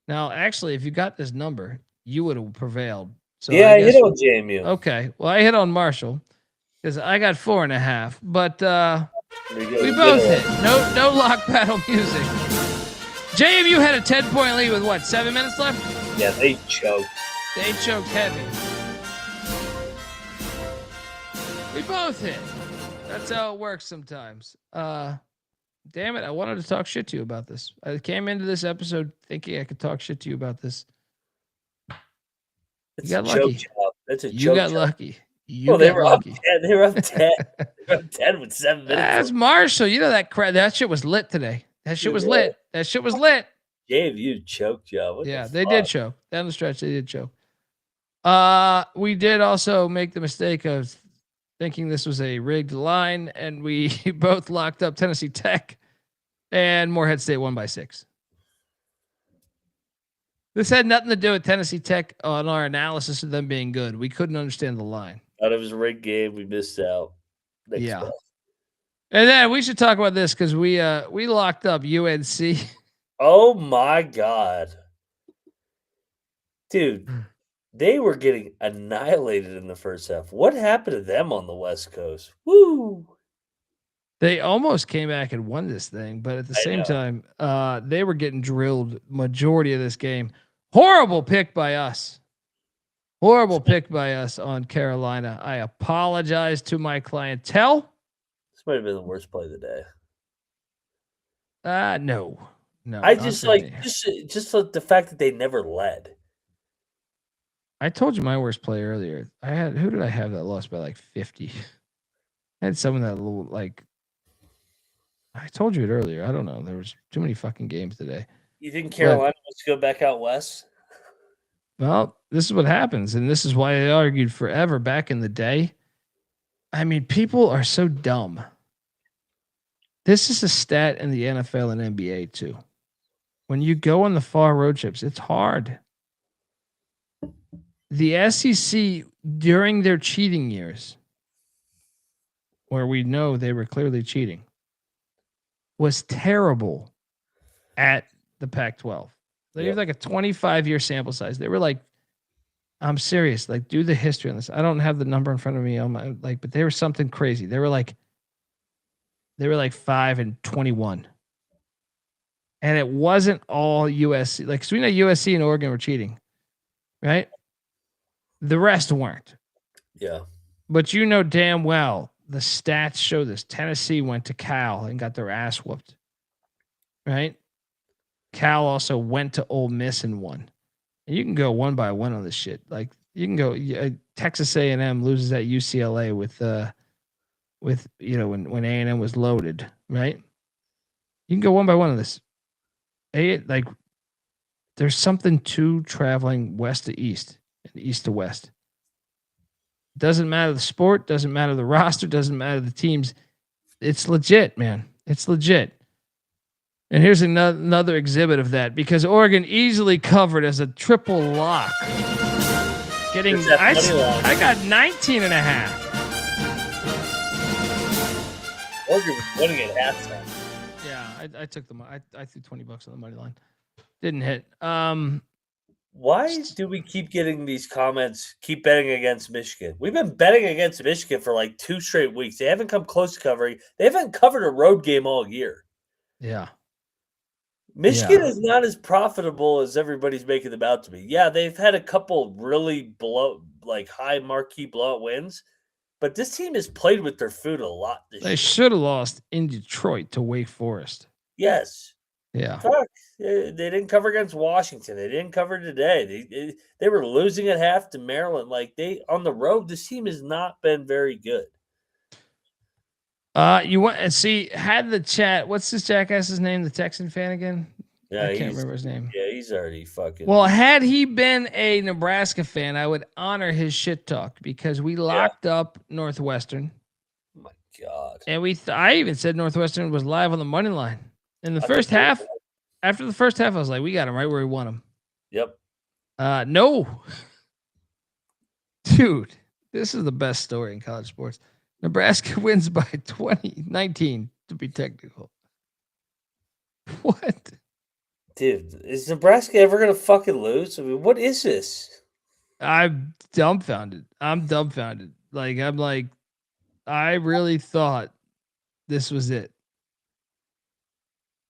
A: Now, actually, if you got this number, you would have prevailed. So
F: yeah, I hit on JMU.
A: Okay. Well, I hit on Marshall because I got 4.5. But we both hit. No lock battle music. JMU had a 10-point lead with what, 7 minutes left?
F: Yeah, they choked.
A: They choked heavy. We both hit. That's how it works sometimes. Damn it, I wanted to talk shit to you about this. I came into this episode thinking I could talk shit to you about this.
F: It's
A: you got
F: a
A: lucky.
F: joke job. That's a
A: you
F: joke
A: got
F: job.
A: lucky.
F: They were lucky. Up 10. They were up 10. They were up 10 with 7 minutes.
A: That's Marshall. You know that crap. That shit was lit today. That shit was lit. That shit was lit.
F: Gave you choke job. What
A: yeah,
F: the
A: they
F: fuck?
A: did choke. Down the stretch, they did choke. We did also make the mistake of thinking this was a rigged line, and we both locked up Tennessee Tech, and Morehead State won by 6. This had nothing to do with Tennessee Tech on our analysis of them being good. We couldn't understand the line.
F: Thought it was a rigged game. We missed out. Next
A: Yeah.
F: ball.
A: And then we should talk about this because we locked up UNC.
F: Oh my God. Dude, they were getting annihilated in the first half. What happened to them on the West Coast? Woo!
A: They almost came back and won this thing, but at the same time, they were getting drilled majority of this game. Horrible pick by us. Horrible pick by us on Carolina. I apologize to my clientele.
F: This might have been the worst play of the day.
A: No.
F: I just just the fact that they never led.
A: I told you my worst play earlier. Who did I have that lost by like 50? I had someone that like. I told you it earlier. I don't know. There was too many fucking games today.
F: You think Carolina wants to go back out west?
A: Well, this is what happens, and this is why I argued forever back in the day. I mean, people are so dumb. This is a stat in the NFL and NBA too. When you go on the far road trips, it's hard. The SEC during their cheating years, where we know they were clearly cheating, was terrible at the Pac-12. They have like a 25-year sample size. They were like, I'm serious. Like, do the history on this. I don't have the number in front of me on my but they were something crazy. They were like 5-21. And it wasn't all USC. Like, so we know USC and Oregon were cheating, right? The rest weren't.
F: Yeah.
A: But you know damn well the stats show this. Tennessee went to Cal and got their ass whooped, right? Cal also went to Ole Miss and won. And you can go one by one on this shit. Like, you can go Texas A&M loses at UCLA with when A&M was loaded, right? You can go one by one on this. There's something to traveling west to east and east to west. Doesn't matter the sport, doesn't matter the roster, doesn't matter the teams. It's legit, man. It's legit. And here's another exhibit of that because Oregon easily covered as a triple lock. Getting,
F: It's that money line.
A: I got 19 and a half.
F: Oregon was winning at halftime.
A: Yeah, I took the I threw $20 on the money line. Didn't hit.
F: Why do we keep getting these comments, keep betting against Michigan? We've been betting against Michigan for like 2 straight weeks. They haven't come close to covering. They haven't covered a road game all year.
A: Yeah.
F: Michigan is not as profitable as everybody's making them out to be. Yeah, they've had a couple really high marquee blowout wins, but this team has played with their food a lot this year.
A: They should have lost in Detroit to Wake Forest.
F: Yes.
A: Yeah.
F: Fuck. They didn't cover against Washington. They didn't cover today. They were losing at half to Maryland. Like on the road, this team has not been very good.
A: You want and see had the chat. What's this jackass's name? The Texan fan again?
F: Yeah,
A: I can't remember his name.
F: Yeah, he's already fucking.
A: Well, had he been a Nebraska fan, I would honor his shit talk because we locked up Northwestern.
F: Oh my God.
A: And I even said Northwestern was live on the money line in the first half. After the first half, I was like, we got him right where we want him.
F: Yep.
A: No. Dude, this is the best story in college sports. Nebraska wins by 19 to be technical. What?
F: Dude, is Nebraska ever going to fucking lose? I mean, what is this?
A: I'm dumbfounded. I really thought this was it.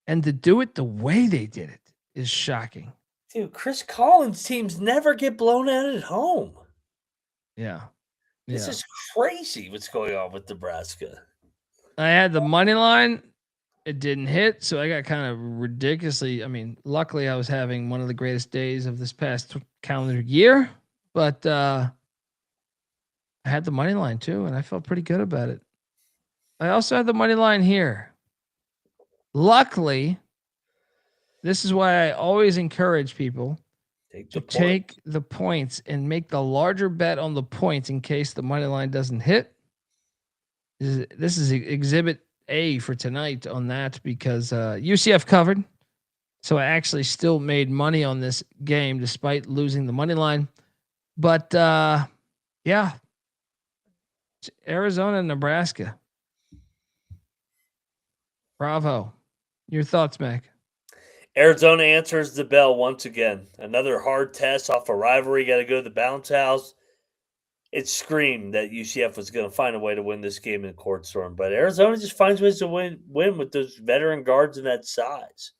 A: And to do it the way they did it is shocking.
F: Dude, Chris Collins' teams never get blown out at home.
A: Yeah.
F: This is crazy what's going on with Nebraska.
A: I had the money line. It didn't hit, so I got kind of ridiculously. I mean, luckily I was having one of the greatest days of this past calendar year, but I had the money line too, and I felt pretty good about it. I also had the money line here. Luckily, this is why I always encourage people to take the points and make the larger bet on the points in case the money line doesn't hit. This is exhibit A for tonight on that because UCF covered. So I actually still made money on this game despite losing the money line. But yeah, it's Arizona and Nebraska. Bravo. Your thoughts, Mac?
F: Arizona answers the bell once again. Another hard test off a rivalry. Got to go to the bounce house. It screamed that UCF was going to find a way to win this game in court storm, but Arizona just finds ways to win with those veteran guards and that size.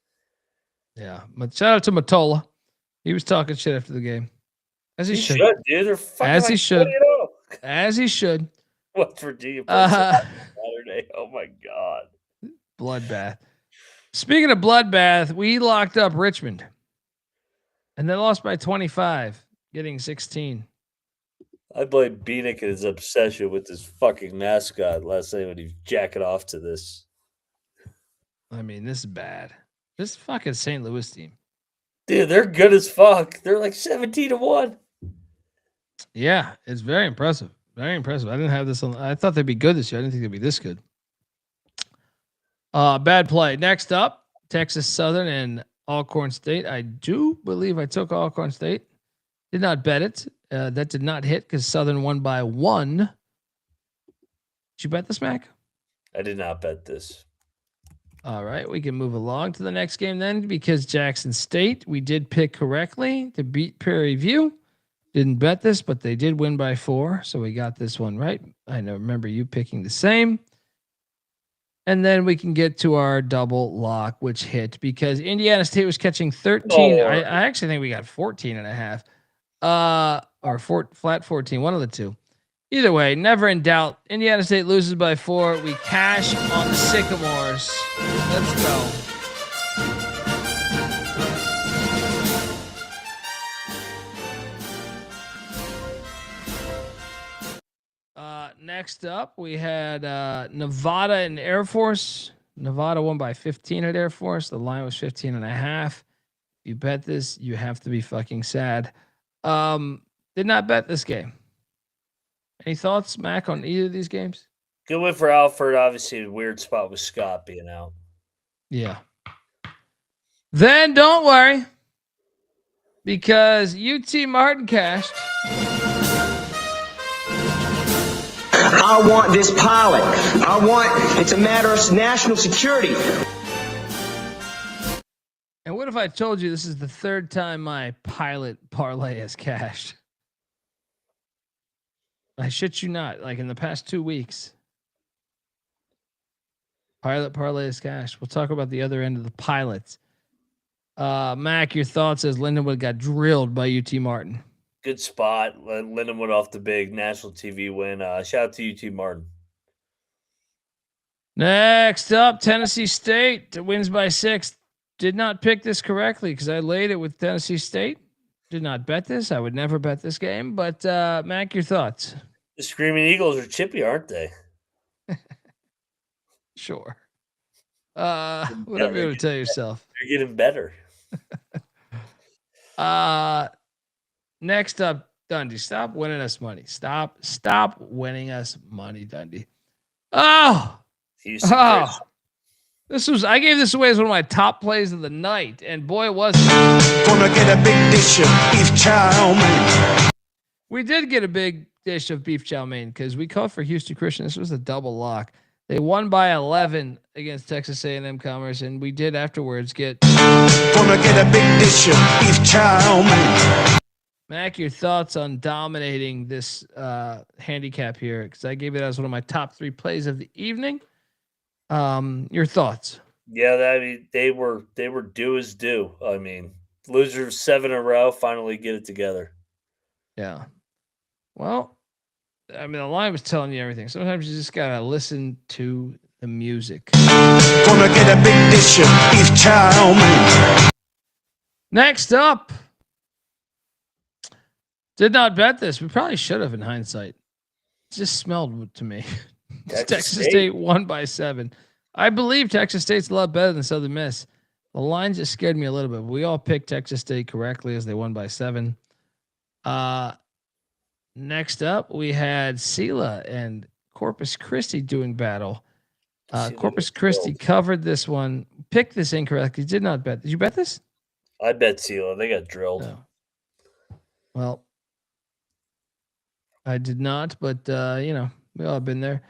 A: Yeah, but shout out to Matola. He was talking shit after the game, as he should.
F: Dude. They're fucking
A: as he should.
F: 20-0.
A: As he should.
F: West Virginia Saturday. Oh my God.
A: Bloodbath. Speaking of bloodbath, we locked up Richmond, and they lost by 25, getting 16.
F: I blame Bieniek and his obsession with his fucking mascot last night when he was jacking off to this.
A: I mean, this is bad. This fucking St. Louis team.
F: Dude, they're good as fuck. They're like 17-1.
A: Yeah, it's very impressive. Very impressive. I didn't have this on. I thought they'd be good this year. I didn't think they'd be this good. Bad play. Next up, Texas Southern and Alcorn State. I do believe I took Alcorn State. Did not bet it. That did not hit because Southern won by 1. Did you bet this, Mac?
F: I did not bet this.
A: All right, we can move along to the next game then because Jackson State, we did pick correctly to beat Prairie View. Didn't bet this, but they did win by 4, so we got this one right. I remember you picking the same. And then we can get to our double lock, which hit because Indiana State was catching 13. I actually think we got 14 and a half. Or flat 14, one of the two. Either way, never in doubt. Indiana State loses by 4. We cash on the Sycamores. Let's go. Next up, we had Nevada and Air Force. Nevada won by 15 at Air Force. The line was 15 and a half. If you bet this, you have to be fucking sad. Did not bet this game. Any thoughts, Mac, on either of these games?
F: Good win for Alfred. Obviously, a weird spot with Scott being out.
A: Yeah. Then don't worry, because UT Martin cashed.
G: I want this pilot. It's a matter of national security.
A: And what if I told you this is the third time my pilot parlay has cashed? I shit you not. Like in the past 2 weeks, pilot parlay has cashed. We'll talk about the other end of the pilots. Mac, your thoughts as Lindenwood got drilled by UT Martin.
F: Good spot. Lindenwood off the big national TV win. Shout out to UT Martin.
A: Next up, Tennessee State wins by 6. Did not pick this correctly because I laid it with Tennessee State. Did not bet this. I would never bet this game. But Mac, your thoughts?
F: The Screaming Eagles are chippy, aren't they?
A: Sure. Whatever you want to tell yourself.
F: They're getting better.
A: Next up, Dundee. Stop winning us money. Stop winning us money, Dundee. Oh. I gave this away as one of my top plays of the night, and boy, was it.
H: Gonna get a big dish of beef chow mein.
A: We did get a big dish of beef chow mein because we called for Houston Christian. This was a double lock. They won by 11 against Texas A&M Commerce, and we did afterwards get.
H: Gonna get a big dish of beef chow mein.
A: Mac, your thoughts on dominating this handicap here? Because I gave it as one of my top 3 plays of the evening. Your thoughts?
F: Yeah, I mean they were due as due. I mean, losers 7 in a row finally get it together.
A: Yeah. Well, I mean the line was telling you everything. Sometimes you just gotta listen to the music.
H: Gonna get a big dish of beef chow mein.
A: Next up. Did not bet this. We probably should have in hindsight. It just smelled to me. Texas State won by 7. I believe Texas State's a lot better than Southern Miss. The line just scared me a little bit. But we all picked Texas State correctly as they won by 7. Next up, we had Sela and Corpus Christi doing battle. Corpus Christi covered this one. Picked this incorrectly. Did not bet. Did you bet this?
F: I bet Sela. They got drilled.
A: No. Well, I did not, but we all have been there.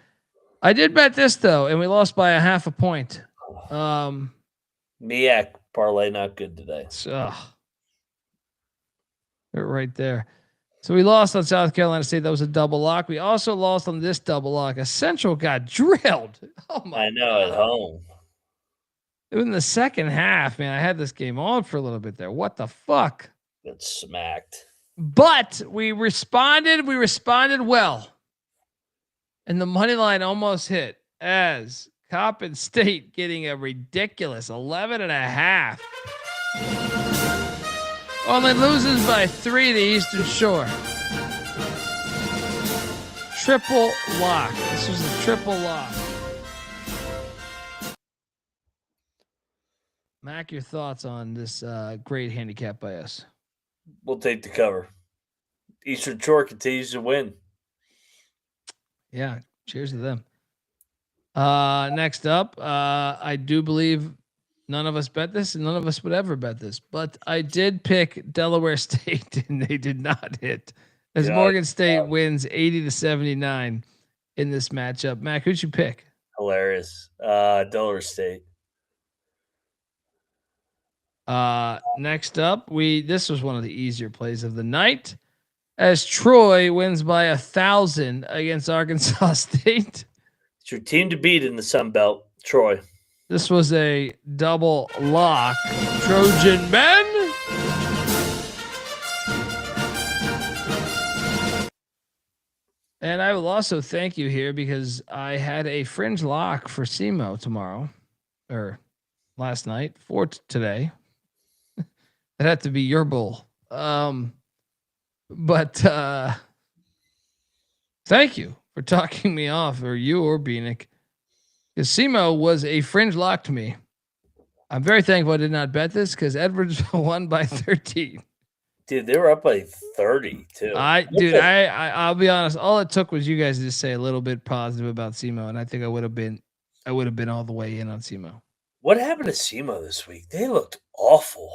A: I did bet this though, and we lost by 0.5 point.
F: MEAC parlay not good today.
A: They're right there. So we lost on South Carolina State. That was a double lock. We also lost on this double lock. A Central got drilled. Oh my!
F: I know
A: God.
F: at home.
A: In the second half, man, I had this game on for a little bit there. What the fuck?
F: Got smacked.
A: But we responded. We responded well. And the money line almost hit as Coppin State getting a ridiculous 11.5. Only loses by 3 to Eastern Shore. Triple lock. This was a triple lock. Mac, your thoughts on this great handicap by us?
F: We'll take the cover. Eastern Shore continues to win.
A: Yeah, cheers to them. Next up, I do believe none of us bet this, and none of us would ever bet this, but I did pick Delaware State, and they did not hit. As Morgan State wins 80-79 in this matchup. Mac, who'd you pick?
F: Hilarious. Delaware State.
A: Next up, this was one of the easier plays of the night, as Troy wins by 1,000 against Arkansas State.
F: It's your team to beat in the Sun Belt, Troy.
A: This was a double lock. Trojan men. And I will also thank you here because I had a fringe lock for SEMO tomorrow, or last night, for today. It had to be your bull. But thank you for talking me off, or you or Bieniek. Because SEMO was a fringe lock to me. I'm very thankful I did not bet this because Edwards won by 13.
F: Dude, they were up by 30 too.
A: I'll be honest. All it took was you guys to just say a little bit positive about SEMO, and I think I would have been all the way in on SEMO.
F: What happened to SEMO this week? They looked awful.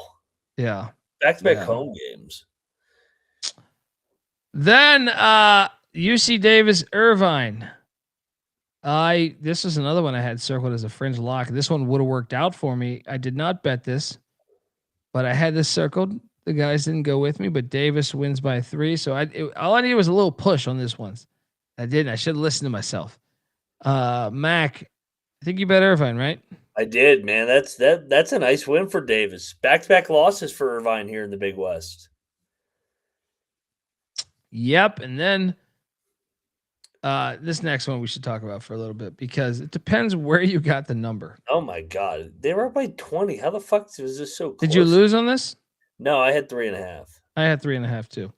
A: Yeah.
F: Back-to-back home games.
A: Then UC Davis Irvine. This is another one I had circled as a fringe lock. This one would have worked out for me. I did not bet this, but I had this circled. The guys didn't go with me, but Davis wins by 3. So all I needed was a little push on this one. I didn't. I should have listened to myself. Mac, I think you bet Irvine, right?
F: I did, man. That's a nice win for Davis. Back-to-back losses for Irvine here in the Big West.
A: Yep. And then this next one we should talk about for a little bit because it depends where you got the number.
F: Oh my God. They were up by 20. How the fuck was this so close?
A: Did you lose on this?
F: No, I had 3.5.
A: I had 3.5 too.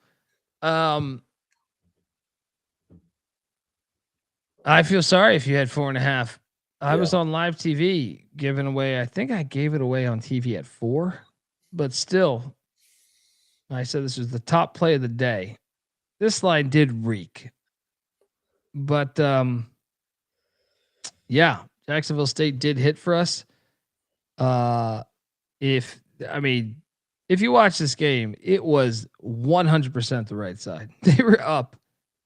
A: I feel sorry if you had 4.5. I was on live TV giving away. I think I gave it away on TV at 4, but still, I said this was the top play of the day. This line did reek, but yeah, Jacksonville State did hit for us. If you watch this game, it was 100% the right side. They were up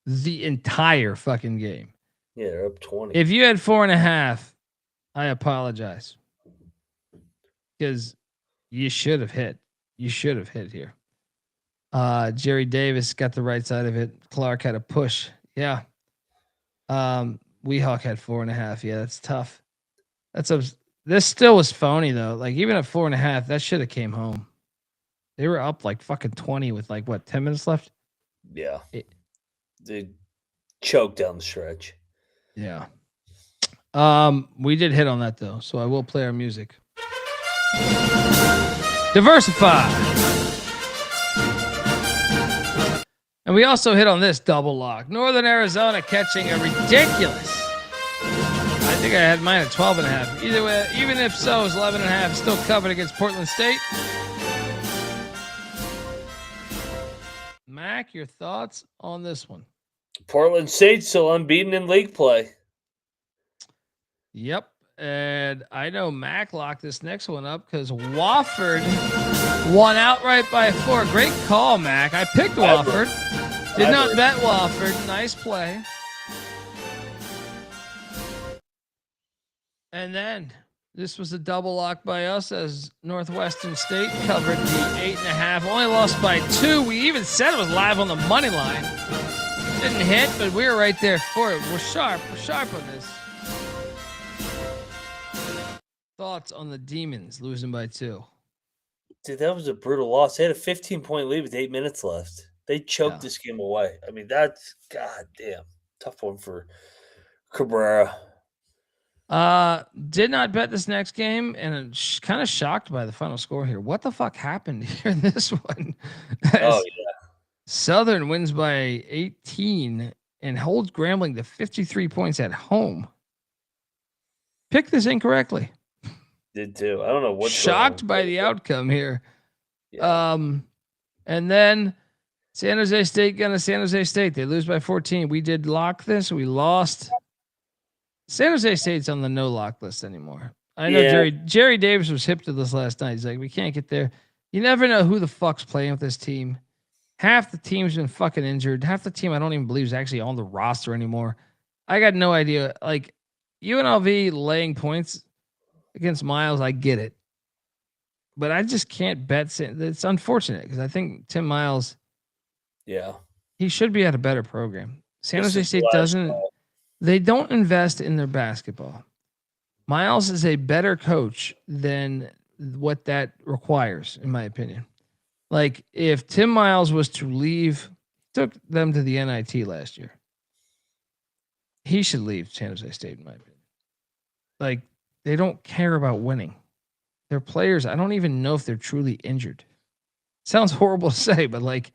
A: the entire fucking game.
F: Yeah, they're up 20.
A: If you had 4.5, I apologize. Because you should have hit. You should have hit here. Jerry Davis got the right side of it. Clark had a push. Yeah. Weehawk had 4.5. Yeah, that's tough. This still was phony though. Like even at 4.5, that should have came home. They were up like fucking 20 with 10 minutes left?
F: Yeah. They choked down the stretch.
A: Yeah. We did hit on that though, so I will play our music. Diversify. And we also hit on this double lock. Northern Arizona catching a ridiculous. I think I had mine at 12.5. Either way, even if so, it's 11.5. Still covered against Portland State. Mac, your thoughts on this one?
F: Portland State still unbeaten in league play.
A: Yep. And I know Mac locked this next one up because Wofford won outright by 4. Great call, Mac. I picked Wofford. Did not bet Wofford. Nice play. And then this was a double lock by us as Northwestern State covered the 8.5. Only lost by 2. We even said it was live on the money line. Didn't hit, but we were right there for it. We're sharp. We're sharp on this. Thoughts on the Demons losing by 2?
F: Dude, that was a brutal loss. They had a 15-point lead with 8 minutes left. They choked this game away. I mean, that's goddamn tough one for Cabrera.
A: Did not bet this next game, and I'm kind of shocked by the final score here. What the fuck happened here in this one?
F: Oh yeah.
A: Southern wins by 18 and holds Grambling to 53 points at home. Picked this incorrectly.
F: Did too. I don't know what's
A: shocked by the outcome here. Yeah. And then San Jose State going to San Jose State. They lose by 14. We did lock this. We lost. San Jose State's on the no lock list anymore. I know Jerry Davis was hip to this last night. He's like, we can't get there. You never know who the fuck's playing with this team. Half the team's been fucking injured. Half the team I don't even believe is actually on the roster anymore. I got no idea. Like UNLV laying points against Miles, I get it. But I just can't bet. It's unfortunate because I think Tim Miles, he should be at a better program. San Jose State doesn't. They don't invest in their basketball. Miles is a better coach than what that requires, in my opinion. Like if Tim Miles was to leave, took them to the NIT last year, he should leave San Jose State, in my opinion. Like they don't care about winning. Their players, I don't even know if they're truly injured. Sounds horrible to say, but like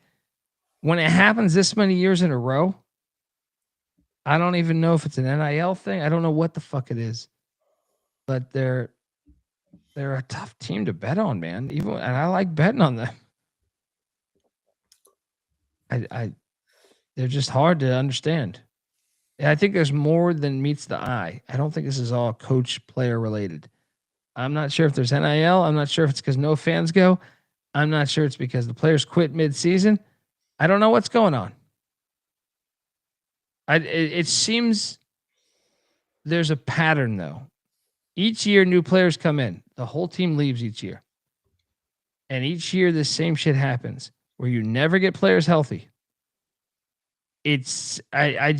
A: when it happens this many years in a row, I don't even know if it's an NIL thing. I don't know what the fuck it is, but they're a tough team to bet on, man. And I like betting on them. They're just hard to understand. And I think there's more than meets the eye. I don't think this is all coach player related. I'm not sure if there's NIL. I'm not sure if it's because no fans go. I'm not sure it's because the players quit mid-season. I don't know what's going on. It seems there's a pattern though. Each year, new players come in. The whole team leaves each year. And each year, the same shit happens where you never get players healthy. I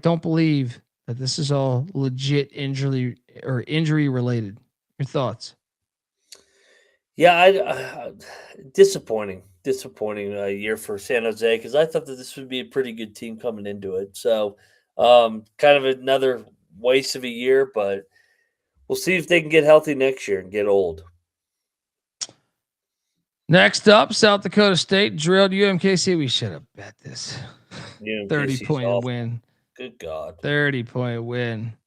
A: don't believe that this is all legit injury related. Your thoughts?
F: Yeah, disappointing year for San Jose because I thought that this would be a pretty good team coming into it. So, kind of another waste of a year, but we'll see if they can get healthy next year and get old.
A: Next up, South Dakota State drilled UMKC. We should have bet this. 30-point win.
F: Good God.
A: 30-point win.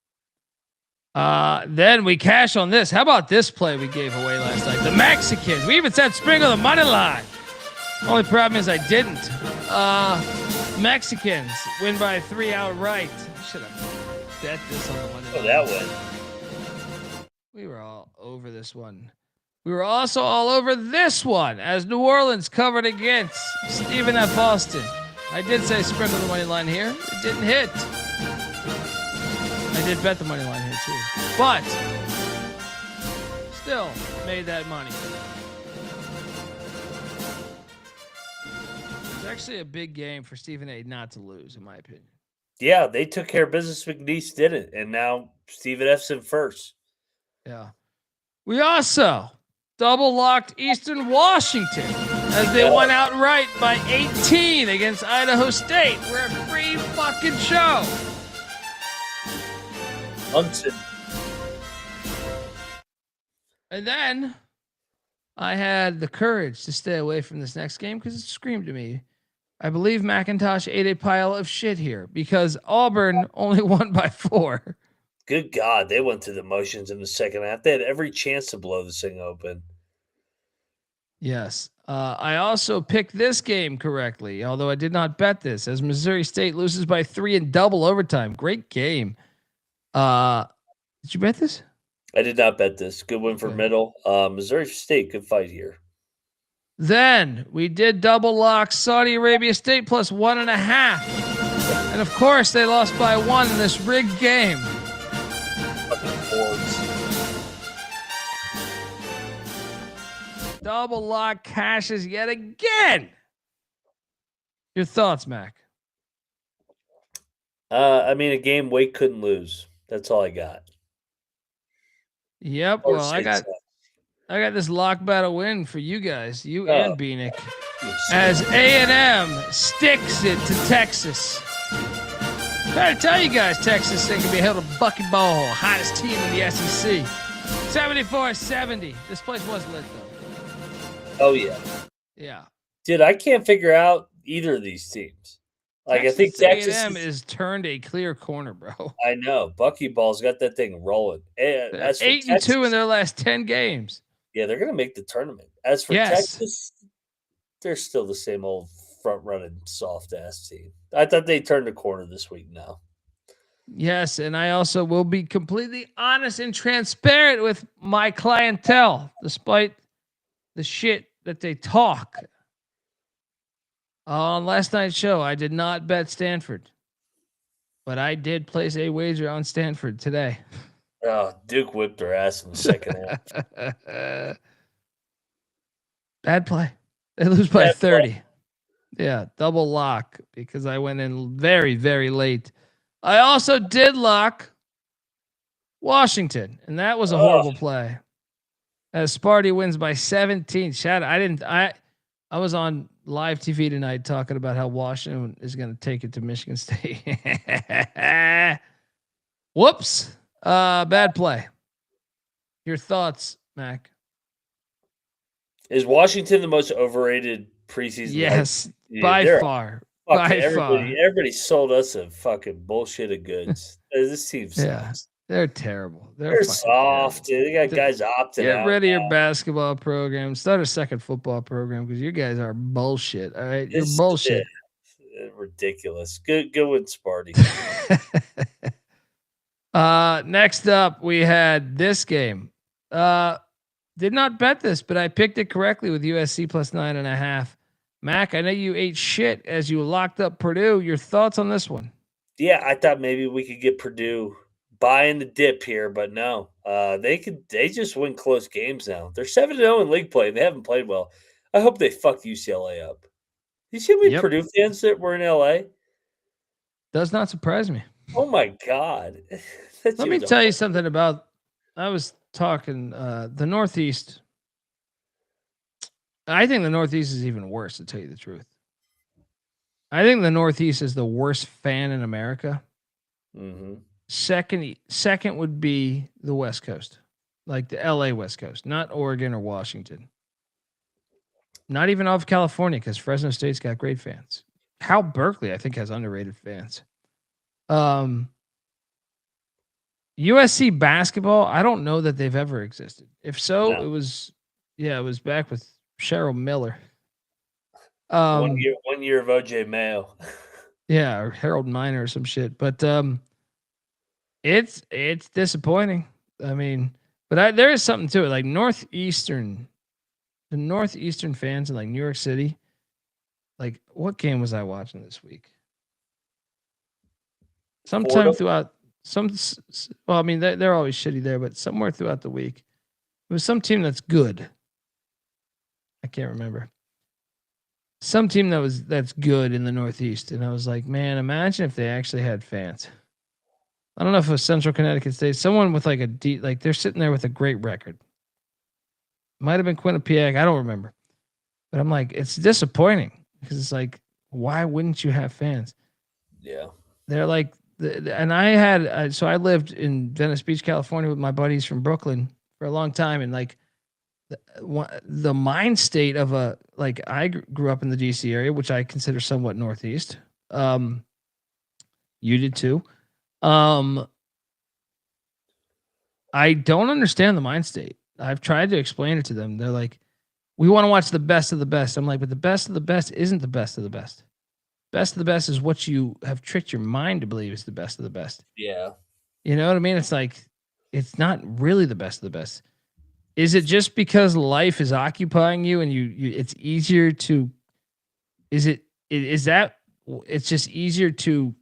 A: Then we cash on this. How about this play we gave away last night? The Mexicans. We even said spring on the money line. Only problem is I didn't. Mexicans win by 3 outright. Should have bet this on the money line.
F: Oh, that win.
A: We were all over this one. We were also all over this one as New Orleans covered against Stephen F. Austin. I did say spread on the money line here. It didn't hit. I did bet the money line here too. But still made that money. It's actually a big game for Stephen A. not to lose, in my opinion.
F: Yeah, they took care of business. McNeese didn't. And now Stephen F's in first.
A: Yeah. We also double locked Eastern Washington as they won outright by 18 against Idaho State. We're a free fucking show.
F: Munson.
A: And then I had the courage to stay away from this next game because it screamed to me. I believe McIntosh ate a pile of shit here because Auburn only won by 4.
F: Good God, they went through the motions in the second half. They had every chance to blow this thing open.
A: Yes. I also picked this game correctly, although I did not bet this, as Missouri State loses by 3 in double overtime. Great game. Did you bet this?
F: I did not bet this. Good win for Middle. Missouri State, good fight here.
A: Then we did double lock Saudi Arabia State plus 1.5. And of course, they lost by 1 in this rigged game. Double lock cashes yet again. Your thoughts, Mac?
F: I mean, a game Wake couldn't lose. That's all I got.
A: Yep. Well, I got this lock battle win for you guys, and Bieniek, as A&M sticks it to Texas. Trying to tell you guys, Texas they can be held a bucketball, hottest team in the SEC. 74-70. This place was lit though.
F: Oh yeah.
A: Yeah.
F: Dude, I can't figure out either of these teams. Like I think Texas
A: A&M is turned a clear corner, bro.
F: I know. Buckyball's got that thing rolling.
A: That's 8-2 in their last 10 games.
F: Yeah, they're gonna make the tournament. As for Texas, they're still the same old front running soft ass team. I thought they turned the corner this week now.
A: Yes, and I also will be completely honest and transparent with my clientele, despite the shit that they talk. On last night's show, I did not bet Stanford, but I did place a wager on Stanford today.
F: Oh, Duke whipped their ass in the second half.
A: Bad play. They lose by 30. Play. Yeah, double lock because I went in very, very late. I also did lock Washington, and that was a horrible play. As Sparty wins by 17. I was on live TV tonight talking about how Washington is going to take it to Michigan State. Whoops. Bad play. Your thoughts, Mac?
F: Is Washington the most overrated preseason?
A: Yes, by far.
F: Everybody sold us a fucking bullshit of goods. This team sucks. Yeah,
A: they're terrible.
F: They're soft. They got guys opting out.
A: Get rid of your basketball program. Start a second football program because you guys are bullshit. All right, you're bullshit.
F: Ridiculous. Good one, Sparty.
A: Next up, we had this game. Did not bet this, but I picked it correctly with USC plus 9.5. Mac, I know you ate shit as you locked up Purdue. Your thoughts on this one?
F: Yeah, I thought maybe we could get Purdue buying the dip here, but no. They just win close games now. They're 7-0 in league play. They haven't played well. I hope they fucked UCLA up. You see how many
A: Yep.
F: Purdue fans that were in LA?
A: Does not surprise me.
F: Oh my god.
A: Let me tell you something about. I was talking the Northeast. I think the Northeast is even worse, to tell you the truth. I think the Northeast is the worst fan in America.
F: Mm-hmm.
A: Second would be the West Coast, like the LA West Coast, not Oregon or Washington. Not even off California, because Fresno State's got great fans. Cal Berkeley, I think, has underrated fans. USC basketball, I don't know that they've ever existed. If so,
F: No.
A: it was back with Cheryl Miller.
F: 1 year of OJ Mayo.
A: Yeah, or Harold Miner or some shit. But it's disappointing. I mean, but there is something to it. Like the Northeastern fans in like New York City. Like, what game was I watching this week? Sometime throughout well, I mean, they're always shitty there, but somewhere throughout the week, it was some team that's good. I can't remember. Some team that's good in the Northeast, and I was like, man, imagine if they actually had fans. I don't know if it was Central Connecticut State, someone with like like they're sitting there with a great record. Might have been Quinnipiac, I don't remember, but I'm like, it's disappointing because it's like, why wouldn't you have fans?
F: Yeah,
A: they're like, and I had so I lived in Venice Beach, California, with my buddies from Brooklyn for a long time, and like. The mind state of I grew up in the DC area, which I consider somewhat Northeast. You did too. I don't understand the mind state. I've tried to explain it to them. They're like, we want to watch the best of the best. I'm like, but the best of the best isn't the best of the best. Best of the best is what you have tricked your mind to believe is the best of the best.
F: Yeah.
A: You know what I mean? It's like, it's not really the best of the best. Is it just because life is occupying you and you it's easier to it's just easier to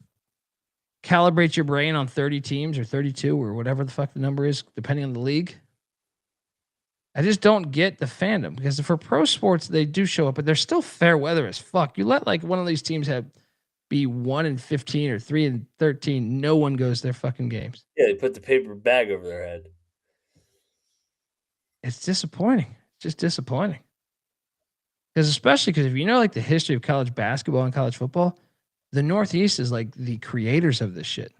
A: calibrate your brain on 30 teams or 32 or whatever the fuck the number is, depending on the league? I just don't get the fandom, because for pro sports, they do show up, but they're still fair weather as fuck. You let like one of these teams be 1-15 or 3-13, no one goes to their fucking games.
F: Yeah, they put the paper bag over their head.
A: It's disappointing. It's just disappointing. Especially because if you know like the history of college basketball and college football, the Northeast is like the creators of this shit.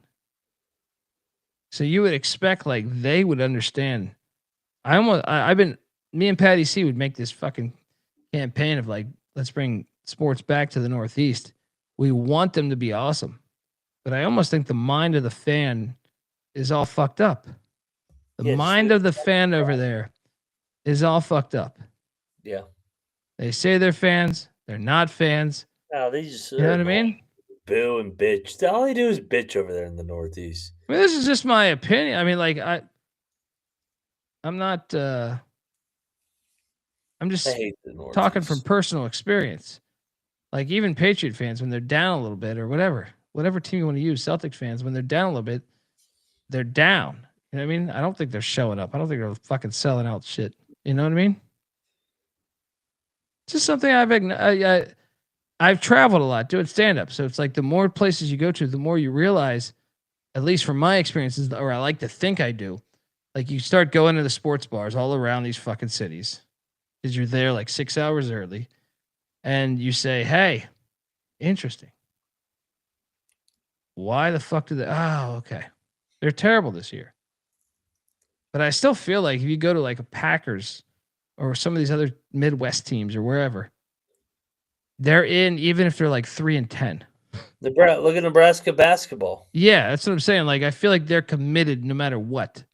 A: So you would expect like they would understand. Me and Patty C would make this fucking campaign of like, let's bring sports back to the Northeast. We want them to be awesome. But I almost think the mind of the fan is all fucked up. The mind of the fan over there is all fucked up.
F: Yeah.
A: They say they're fans. They're not fans.
F: No, they just,
A: you know what I mean?
F: Boo and bitch. All they do is bitch over there in the Northeast.
A: I mean, this is just my opinion. I mean, like, I'm not, I'm just talking from personal experience. Like, even Patriot fans, when they're down a little bit or whatever team you want to use, Celtics fans, when they're down a little bit, they're down. You know what I mean? I don't think they're showing up. I don't think they're fucking selling out shit. You know what I mean? It's just something I've traveled a lot doing stand-up. So it's like the more places you go to, the more you realize, at least from my experiences, or I like to think I do, like you start going to the sports bars all around these fucking cities because you're there like 6 hours early and you say, hey, interesting. Why the fuck do they? Oh, okay. They're terrible this year. But I still feel like if you go to like a Packers or some of these other Midwest teams or wherever, they're in, even if they're like 3-10.
F: Look at Nebraska basketball.
A: Yeah, that's what I'm saying. Like, I feel like they're committed no matter what.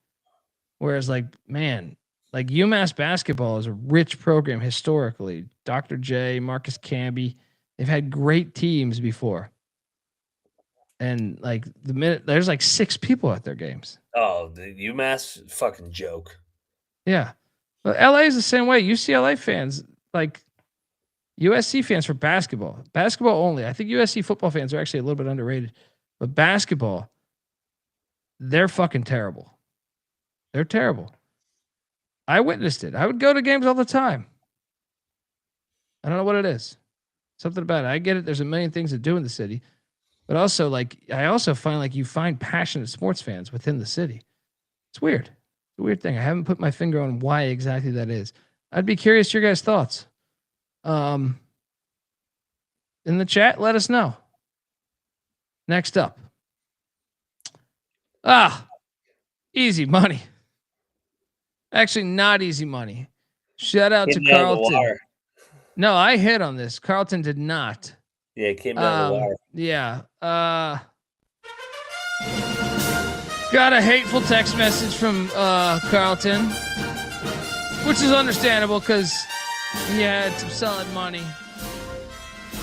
A: Whereas, like, man, like UMass basketball is a rich program historically. Dr. J, Marcus Camby, they've had great teams before. And like there's like 6 people at their games.
F: Oh, the UMass fucking joke.
A: Yeah. But LA is the same way. UCLA fans, like USC fans for basketball only. I think USC football fans are actually a little bit underrated. But basketball, they're fucking terrible. They're terrible. I witnessed it. I would go to games all the time. I don't know what it is. Something about it. I get it. There's a million things to do in the city. But also, like, I also find like you find passionate sports fans within the city. It's weird. It's a weird thing. I haven't put my finger on why exactly that is. I'd be curious your guys' thoughts. In the chat, let us know. Next up. Easy money. Actually, not easy money. Shout out to Carlton. No, I hit on this. Carlton did not.
F: Yeah, it came down the wire.
A: Yeah. Got a hateful text message from Carlton, which is understandable because he had some solid money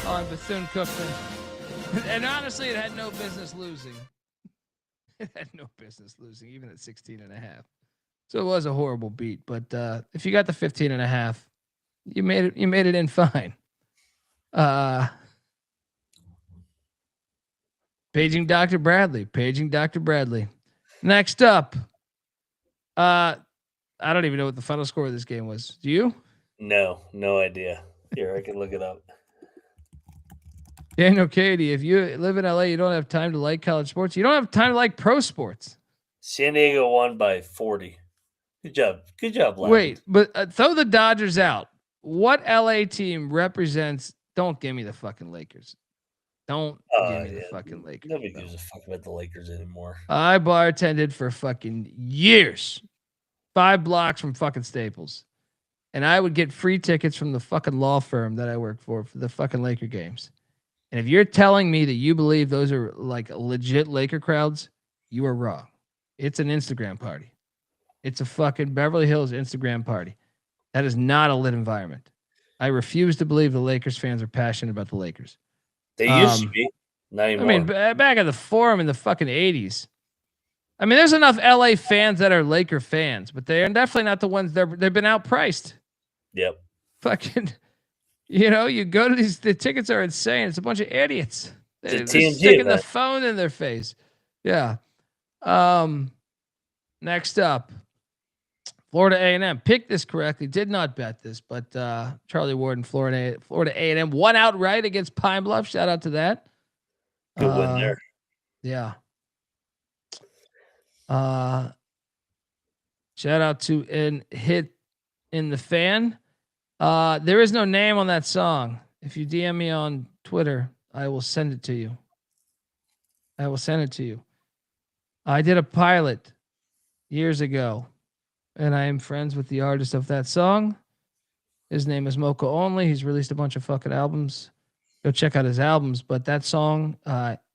A: on Bethune-Cookman. And honestly, it had no business losing. It had no business losing, even at 16.5. So it was a horrible beat. But if you got the 15.5, you made it in fine. Paging Dr. Bradley. Next up. I don't even know what the final score of this game was. Do you?
F: No idea. Here, I can look it up.
A: Daniel Katie, if you live in LA, you don't have time to like college sports. You don't have time to like pro sports.
F: San Diego won by 40. Good job, Larry.
A: Wait, but throw the Dodgers out. What LA team represents? Don't give me the fucking Lakers. Don't give me the fucking Lakers.
F: Nobody gives a fuck about the Lakers anymore.
A: I bartended for fucking years. 5 blocks from fucking Staples. And I would get free tickets from the fucking law firm that I work for the fucking Laker games. And if you're telling me that you believe those are like legit Laker crowds, you are wrong. It's an Instagram party. It's a fucking Beverly Hills Instagram party. That is not a lit environment. I refuse to believe the Lakers fans are passionate about the Lakers.
F: They used to be. Not anymore.
A: I mean, back at the Forum in the fucking 80s. I mean, there's enough LA fans that are Laker fans, but they are definitely not the ones they've been outpriced.
F: Yep.
A: Fucking, you go to these, the tickets are insane. It's a bunch of idiots. They're sticking the phone in their face. Yeah. Next up, Florida A&M. Picked this correctly. Did not bet this, but Charlie Ward and Florida A&M won outright against Pine Bluff. Shout out to that.
F: Good win there.
A: Yeah. Shout out to an hit in the fan. There is no name on that song. If you DM me on Twitter, I will send it to you. I did a pilot years ago, and I am friends with the artist of that song. His name is Mocha Only. He's released a bunch of fucking albums. Go check out his albums. But that song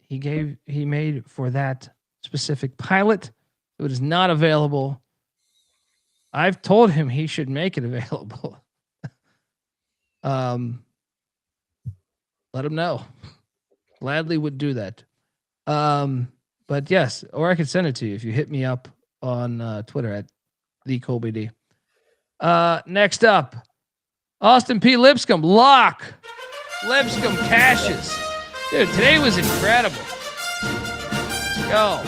A: he made for that specific pilot. It is not available. I've told him he should make it available. Let him know. Gladly would do that. But yes, or I could send it to you if you hit me up on Twitter at the Colby D. Next up, Austin P. Lipscomb lock. Lipscomb cashes. Dude, today was incredible. Let's go.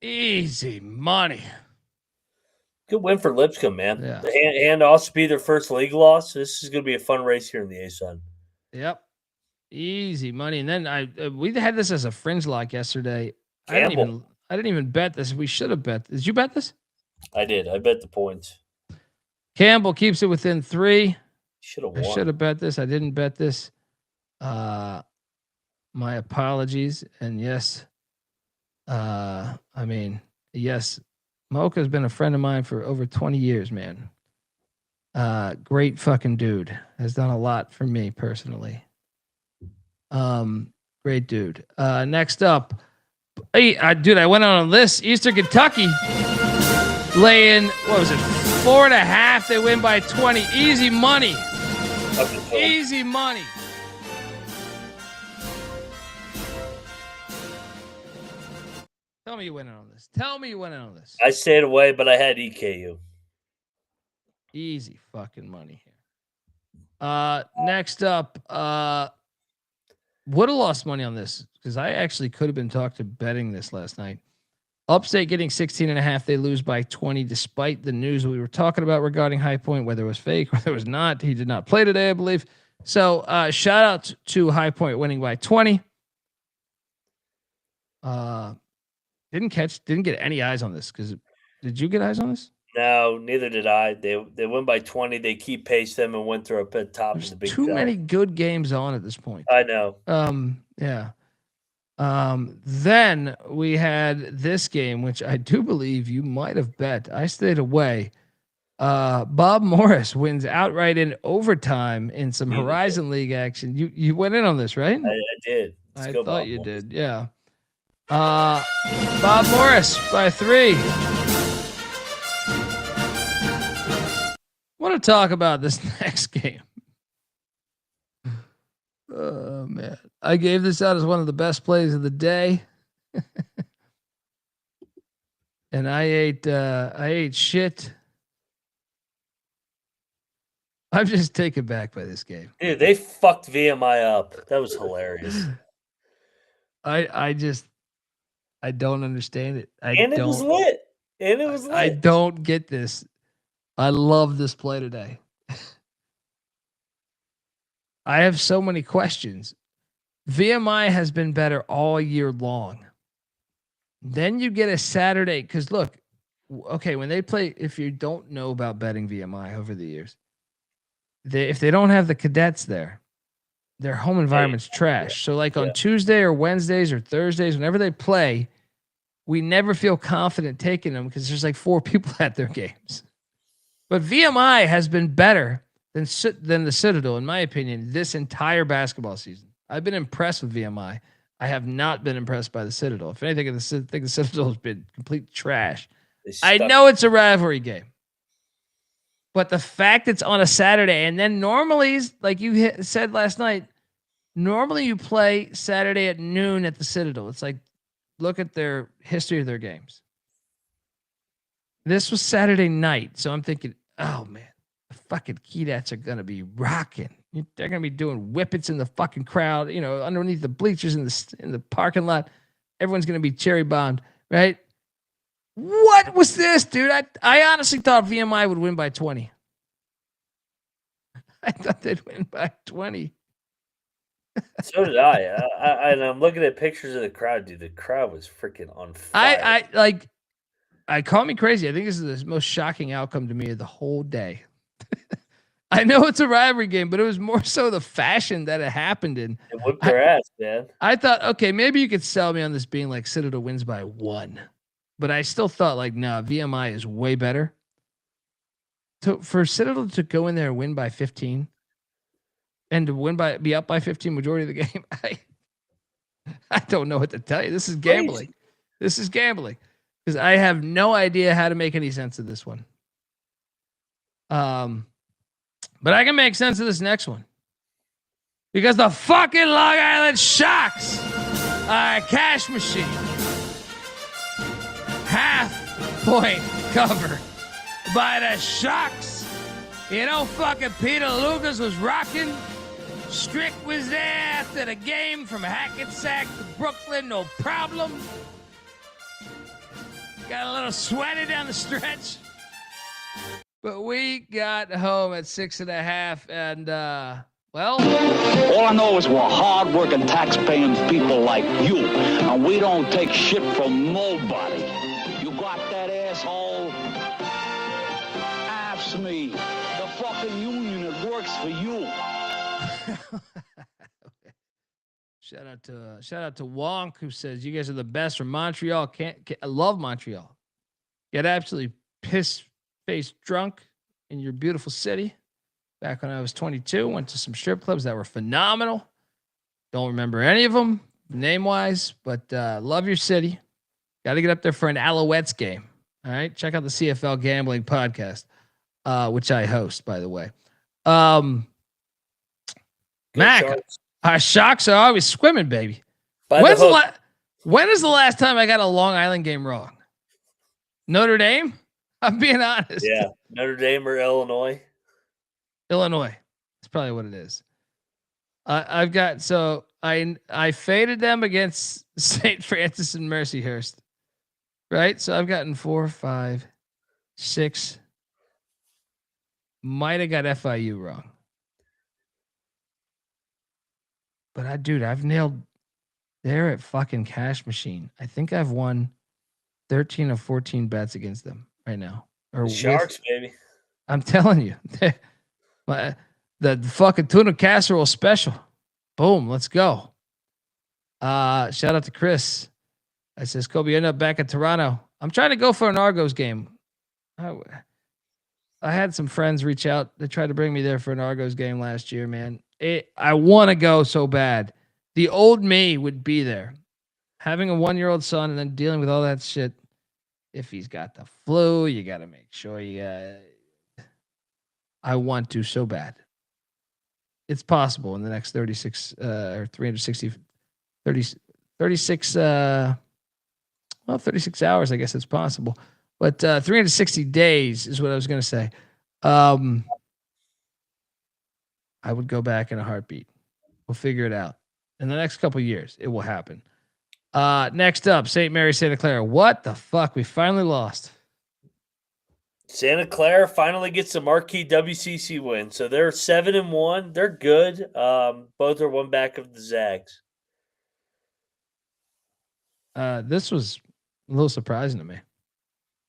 A: Easy money.
F: Good win for Lipscomb, man.
A: Yeah.
F: And also be their first league loss. This is going to be a fun race here in the A-Sun.
A: Yep. Easy money. And then we had this as a fringe lock yesterday.
F: Campbell.
A: I didn't even bet this. We should have bet. Did you bet this?
F: I did. I bet the points.
A: Campbell keeps it within 3.
F: Should have won.
A: I should have bet this. I didn't bet this. My apologies. And yes, yes, Mocha's been a friend of mine for over 20 years, man. Great fucking dude. Has done a lot for me personally. Great dude. Next up, I went on this Eastern Kentucky laying, what was it, 4.5. They win by 20. Easy money. Easy money. Tell me you went in on this.
F: I stayed away, but I had EKU.
A: Easy fucking money here. Next up, would have lost money on this because I actually could have been talked to betting this last night. Upstate getting 16.5. They lose by 20, despite the news we were talking about regarding High Point, whether it was fake, whether it was not. He did not play today, I believe. So shout out to High Point winning by 20. Didn't get any eyes on this because did you get eyes on this?
F: No, neither did I. They win by 20. They keep pace them and went through a pit top
A: There's
F: of the big
A: too
F: time.
A: many good games on at this point.
F: I know.
A: Yeah. Then we had this game, which I do believe you might have bet. I stayed away. Bob Morris wins outright in overtime in some Horizon League action. You went in on this, right?
F: I did.
A: I thought you did. Yeah. Bob Morris by 3. Want to talk about this next game? Oh man, I gave this out as one of the best plays of the day, and I ate shit. I'm just taken back by this game.
F: Dude, they fucked VMI up. That was hilarious.
A: I don't understand it.
F: It was lit.
A: I don't get this. I love this play today. I have so many questions. VMI has been better all year long. Then you get a Saturday because look, okay, when they play, if you don't know about betting VMI over the years, if they don't have the cadets there, their home environment's trash. So like on Tuesday or Wednesdays or Thursdays, whenever they play, we never feel confident taking them because there's like 4 people at their games. But VMI has been better than the Citadel, in my opinion, this entire basketball season. I've been impressed with VMI. I have not been impressed by the Citadel. If anything, I think the Citadel has been complete trash. I know it's a rivalry game. But the fact it's on a Saturday, and then normally, like you said last night, normally you play Saturday at noon at the Citadel. It's like, look at their history of their games. This was Saturday night, so I'm thinking, oh man, the fucking Keydats are gonna be rocking. They're gonna be doing whippets in the fucking crowd, underneath the bleachers in the parking lot. Everyone's gonna be cherry bombed, right? What was this, dude? I honestly thought VMI would win by 20. I thought they'd win by 20.
F: So did I. And I'm looking at pictures of the crowd, dude. The crowd was freaking on fire.
A: I call me crazy. I think this is the most shocking outcome to me of the whole day. I know it's a rivalry game, but it was more so the fashion that it happened in.
F: It whipped their ass, man.
A: I thought, okay, maybe you could sell me on this being like Citadel wins by 1. But I still thought like, nah, VMI is way better. So for Citadel to go in there and win by 15 and to be up by 15 majority of the game, I don't know what to tell you. This is gambling.
F: Crazy.
A: This is gambling. Because I have no idea how to make any sense of this one. But I can make sense of this next one. Because the fucking Long Island Sharks are a cash machine. Half-point cover by the Sharks. Fucking Peter Lugas was rocking. Strick was there after the game from Hackensack to Brooklyn, no problem. Got a little sweaty down the stretch. But we got home at 6.5, and well,
I: all I know is we're hard-working, tax-paying people like you, and we don't take shit from nobody. You got that, asshole? Ask me. The fucking union, it works for you.
A: Shout out to Wonk, who says you guys are the best from Montreal. I love Montreal. Get absolutely piss-faced drunk in your beautiful city. Back when I was 22, went to some strip clubs that were phenomenal. Don't remember any of them name-wise, but love your city. Got to get up there for an Alouettes game. All right, check out the CFL Gambling Podcast, which I host, by the way. Mac, our Sharks are always swimming, baby. When is the last time I got a Long Island game wrong? Notre Dame? I'm being honest.
F: Yeah, Notre Dame or Illinois.
A: Illinois. That's probably what it is. I've got so I faded them against St. Francis and Mercyhurst, right? So I've gotten 4, 5, 6. Might have got FIU wrong, but I've nailed. They're at fucking Cash Machine. I think I've won 13 of 14 bets against them right now. Or
F: The Sharks, baby.
A: I'm telling you, the fucking tuna casserole special. Boom, let's go. Shout out to Chris. I says, Kobe, end up back in Toronto. I'm trying to go for an Argos game. I had some friends reach out. They tried to bring me there for an Argos game last year, man. I want to go so bad. The old me would be there. Having a 1-year-old son and then dealing with all that shit. If he's got the flu, you got to make sure I want to so bad. It's possible in the next 36 or 360, 36 36 hours, I guess it's possible. But 360 days is what I was going to say. I would go back in a heartbeat. We'll figure it out. In the next couple of years, it will happen. Next up, St. Mary, Santa Clara. What the fuck? We finally lost.
F: Santa Clara finally gets a marquee WCC win. So they're 7-1. They're good. Both are one back of the Zags.
A: This was a little surprising to me.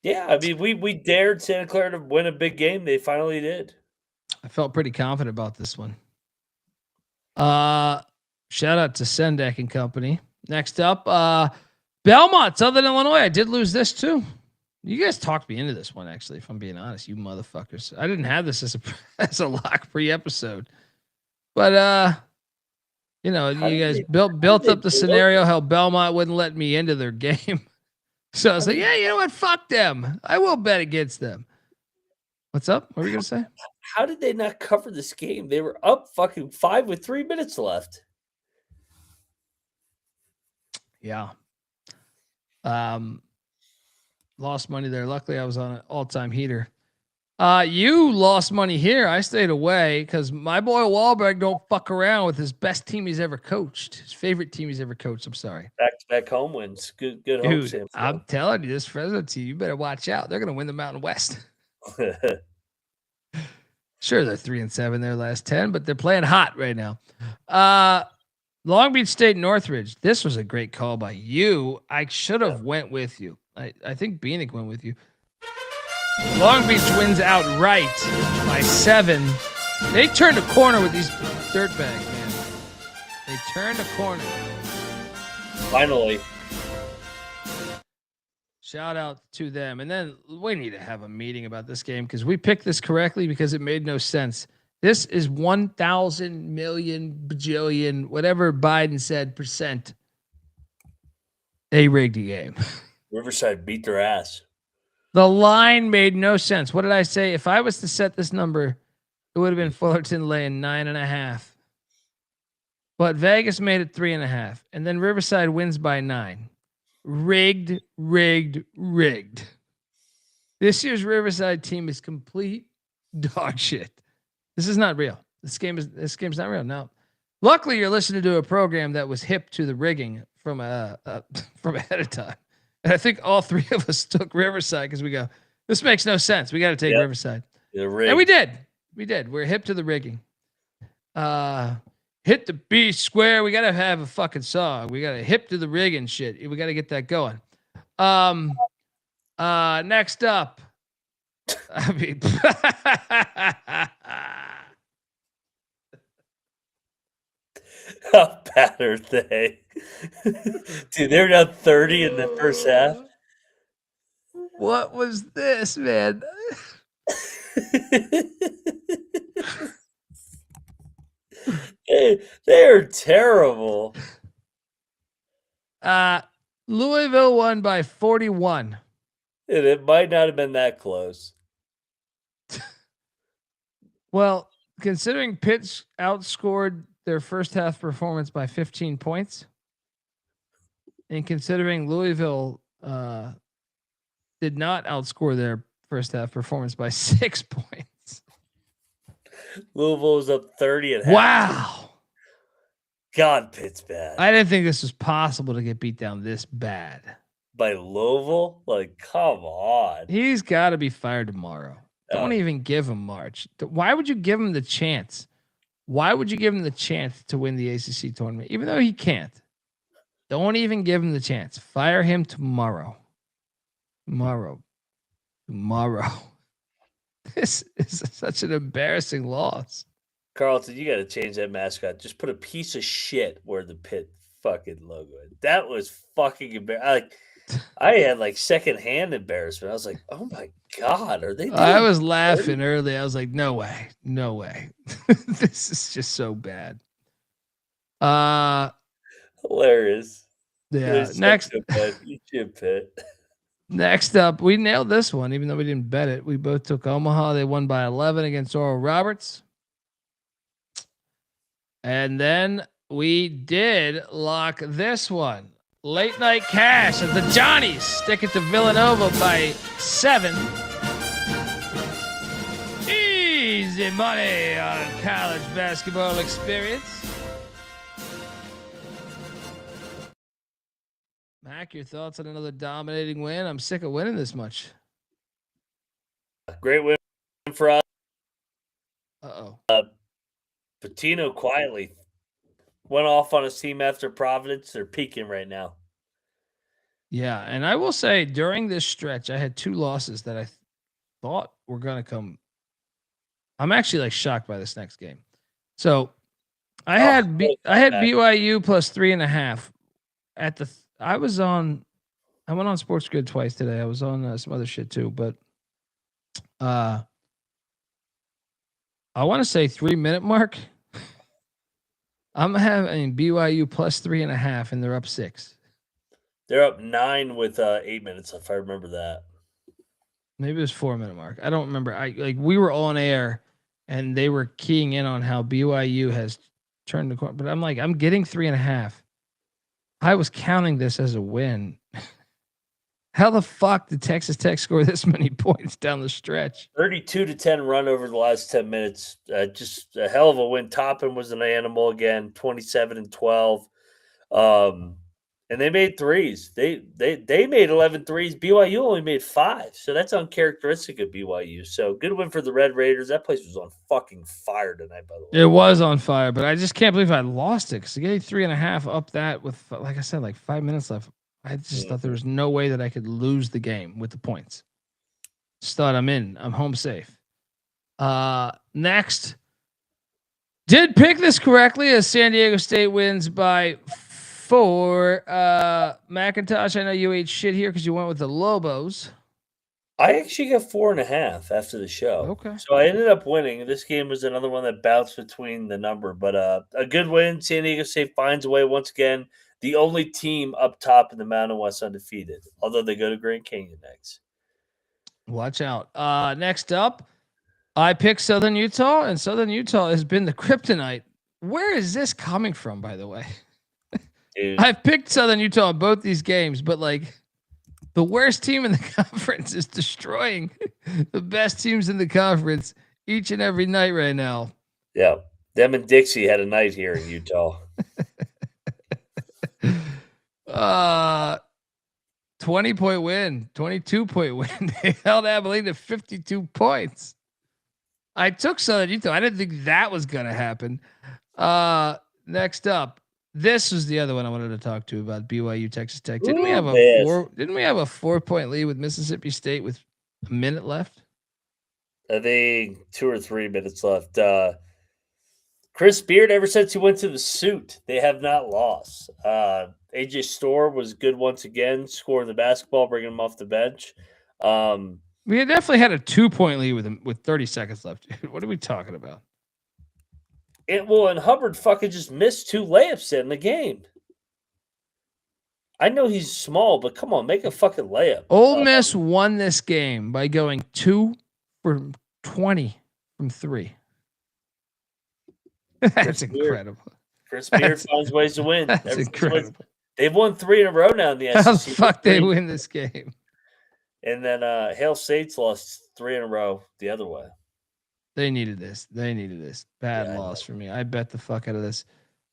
F: Yeah, I mean, we dared Santa Clara to win a big game. They finally did.
A: I felt pretty confident about this one. Shout out to Sendek and company. Next up, Belmont, Southern Illinois. I did lose this too. You guys talked me into this one, actually, if I'm being honest, you motherfuckers. I didn't have this as a lock pre-episode. But you know, you guys built up the scenario how Belmont wouldn't let me into their game. So I was like, yeah, you know what? Fuck them. I will bet against them. What's up? What were you gonna say?
F: How did they not cover this game? They were up fucking 5 with 3 minutes left.
A: Yeah. Lost money there. Luckily, I was on an all-time heater. You lost money here. I stayed away because my boy Wahlberg don't fuck around with his best team he's ever coached. His favorite team he's ever coached. I'm sorry.
F: Back home wins. Good home,
A: Dude,
F: Sam.
A: I'm telling you, this Fresno team, you better watch out. They're gonna win the Mountain West. Sure, they're 3-7 their last 10, but they're playing hot right now. Long Beach State, Northridge. This was a great call by you. I should have went with you. I think Bieniek went with you. Long Beach wins outright by 7. They turned a corner with these dirtbags, man. They turned a corner.
F: Finally.
A: Shout out to them. And then we need to have a meeting about this game because we picked this correctly because it made no sense. This is 1,000 million bajillion, whatever Biden said, %. They rigged the game.
F: Riverside beat their ass.
A: The line made no sense. What did I say? If I was to set this number, it would have been Fullerton laying 9.5. But Vegas made it 3.5. And then Riverside wins by 9. Rigged. This year's Riverside team is complete dog shit. This is not real. This game's not real. No. Luckily, you're listening to a program that was hip to the rigging from ahead of time. And I think all three of us took Riverside because we go, this makes no sense. We got to take Riverside. And we did. We're hip to the rigging. Hit the B square. We got to have a fucking song. We got to hip to the rigging shit. We got to get that going. Next up. I mean,
F: how bad are they? Dude, they were down 30 in the first half.
A: What was this, man?
F: They are terrible.
A: Louisville won by 41.
F: It might not have been that close.
A: Well, considering Pitt outscored their first half performance by 15 points, and considering Louisville did not outscore their first half performance by 6 points.
F: Louisville was up 30 at half.
A: Wow.
F: God, Pitt's bad.
A: I didn't think this was possible to get beat down this bad.
F: By Louisville? Like, come on.
A: He's got to be fired tomorrow. Don't even give him March. Why would you give him the chance? Why would you give him the chance to win the ACC tournament, even though he can't? Don't even give him the chance. Fire him tomorrow. Tomorrow. This is such an embarrassing loss.
F: Carlton, you got to change that mascot. Just put a piece of shit where the Pitt fucking logo is. That was fucking embarrassing. I had like secondhand embarrassment. I was like, oh my God, are they?
A: I was laughing early. I was like, no way. This is just so bad.
F: Hilarious.
A: Yeah. Next.
F: Pitt.
A: Next up, we nailed this one, even though we didn't bet it. We both took Omaha. They won by 11 against Oral Roberts. And then we did lock this one. Late night cash of the Johnnies. Stick it to Villanova by 7. Easy money on college basketball experience. Mac, your thoughts on another dominating win? I'm sick of winning this much.
F: Great win for us.
A: Uh-oh.
F: Patino quietly went off on his team after Providence. They're peaking right now.
A: Yeah, and I will say during this stretch, I had 2 losses that I thought were going to come. I'm actually like shocked by this next game. So I had BYU plus 3.5 at the. I went on Sports Grid twice today. I was on some other shit too, but I want to say 3-minute mark. I'm having BYU plus 3.5, and they're up 6.
F: They're up 9 with 8 minutes, if I remember that.
A: Maybe it was 4-minute mark. I don't remember. We were on air, and they were keying in on how BYU has turned the corner. But I'm like, I'm getting 3.5. I was counting this as a win. How the fuck did Texas Tech score this many points down the stretch?
F: 32-10 run over the last 10 minutes. Just a hell of a win. Toppin was an animal again, 27-12. And they made threes. They made 11 threes. BYU only made 5. So that's uncharacteristic of BYU. So good win for the Red Raiders. That place was on fucking fire tonight, by the way.
A: It was on fire, but I just can't believe I lost it because I gave 3.5 up that with, like I said, like 5 minutes left. I just thought there was no way that I could lose the game with the points. Just thought I'm home safe. Next. Did pick this correctly as San Diego State wins by 4. McIntyre, I know you ate shit here because you went with the Lobos.
F: I actually got 4.5 after the show.
A: Okay.
F: So I ended up winning. This game was another one that bounced between the number, but a good win. San Diego State finds a way once again. The only team up top in the Mountain West undefeated, although they go to Grand Canyon next.
A: Watch out. Next up, I picked Southern Utah, and Southern Utah has been the kryptonite. Where is this coming from, by the way?
F: Dude.
A: I've picked Southern Utah in both these games, but like the worst team in the conference is destroying the best teams in the conference each and every night right now.
F: Yeah. Them and Dixie had a night here in Utah.
A: 20-point win, 22-point win. They held Abilene to 52 points. I took Southern Utah. I didn't think that was going to happen. Next up, this was the other one I wanted to talk to about BYU Texas Tech. Didn't we have a 4-point lead with Mississippi State with a minute left?
F: I think 2 or 3 minutes left. Chris Beard, ever since he went to the suit, they have not lost. AJ Storr was good once again, scoring the basketball, bringing him off the bench.
A: We had definitely had a 2-point lead with him with 30 seconds left. What are we talking about?
F: And Hubbard fucking just missed 2 layups in the game. I know he's small, but come on, make a fucking layup.
A: Ole Miss won this game by going 2 for 20 from 3. That's incredible.
F: Chris Beard finds ways to win.
A: That's incredible.
F: They've won 3 in a row now in the SEC.
A: How the fuck they win this game?
F: And then Hail State's lost 3 in a row the other way.
A: They needed this. Bad loss for me. I bet the fuck out of this.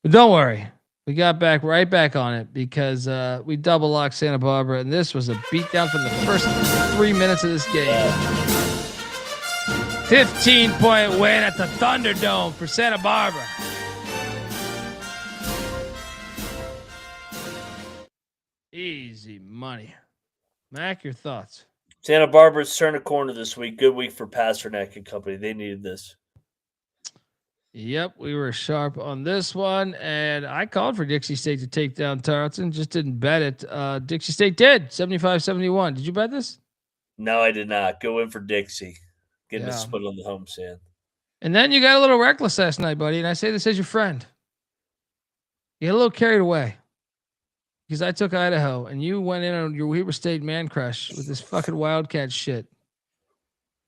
A: But don't worry. We got right back on it because we double locked Santa Barbara, and this was a beatdown from the first 3 minutes of this game. 15-point win at the Thunderdome for Santa Barbara. Easy money. Mac, your thoughts?
F: Santa Barbara's turned a corner this week. Good week for Pasternak and company. They needed this.
A: Yep, we were sharp on this one, and I called for Dixie State to take down Tarleton, just didn't bet it. Dixie State did, 75-71. Did you bet this?
F: No, I did not. Go in for Dixie. Getting a split on the home stand.
A: And then you got a little reckless last night, buddy, and I say this as your friend. You got a little carried away because I took Idaho, and you went in on your Weber State man crush with this fucking Wildcat shit.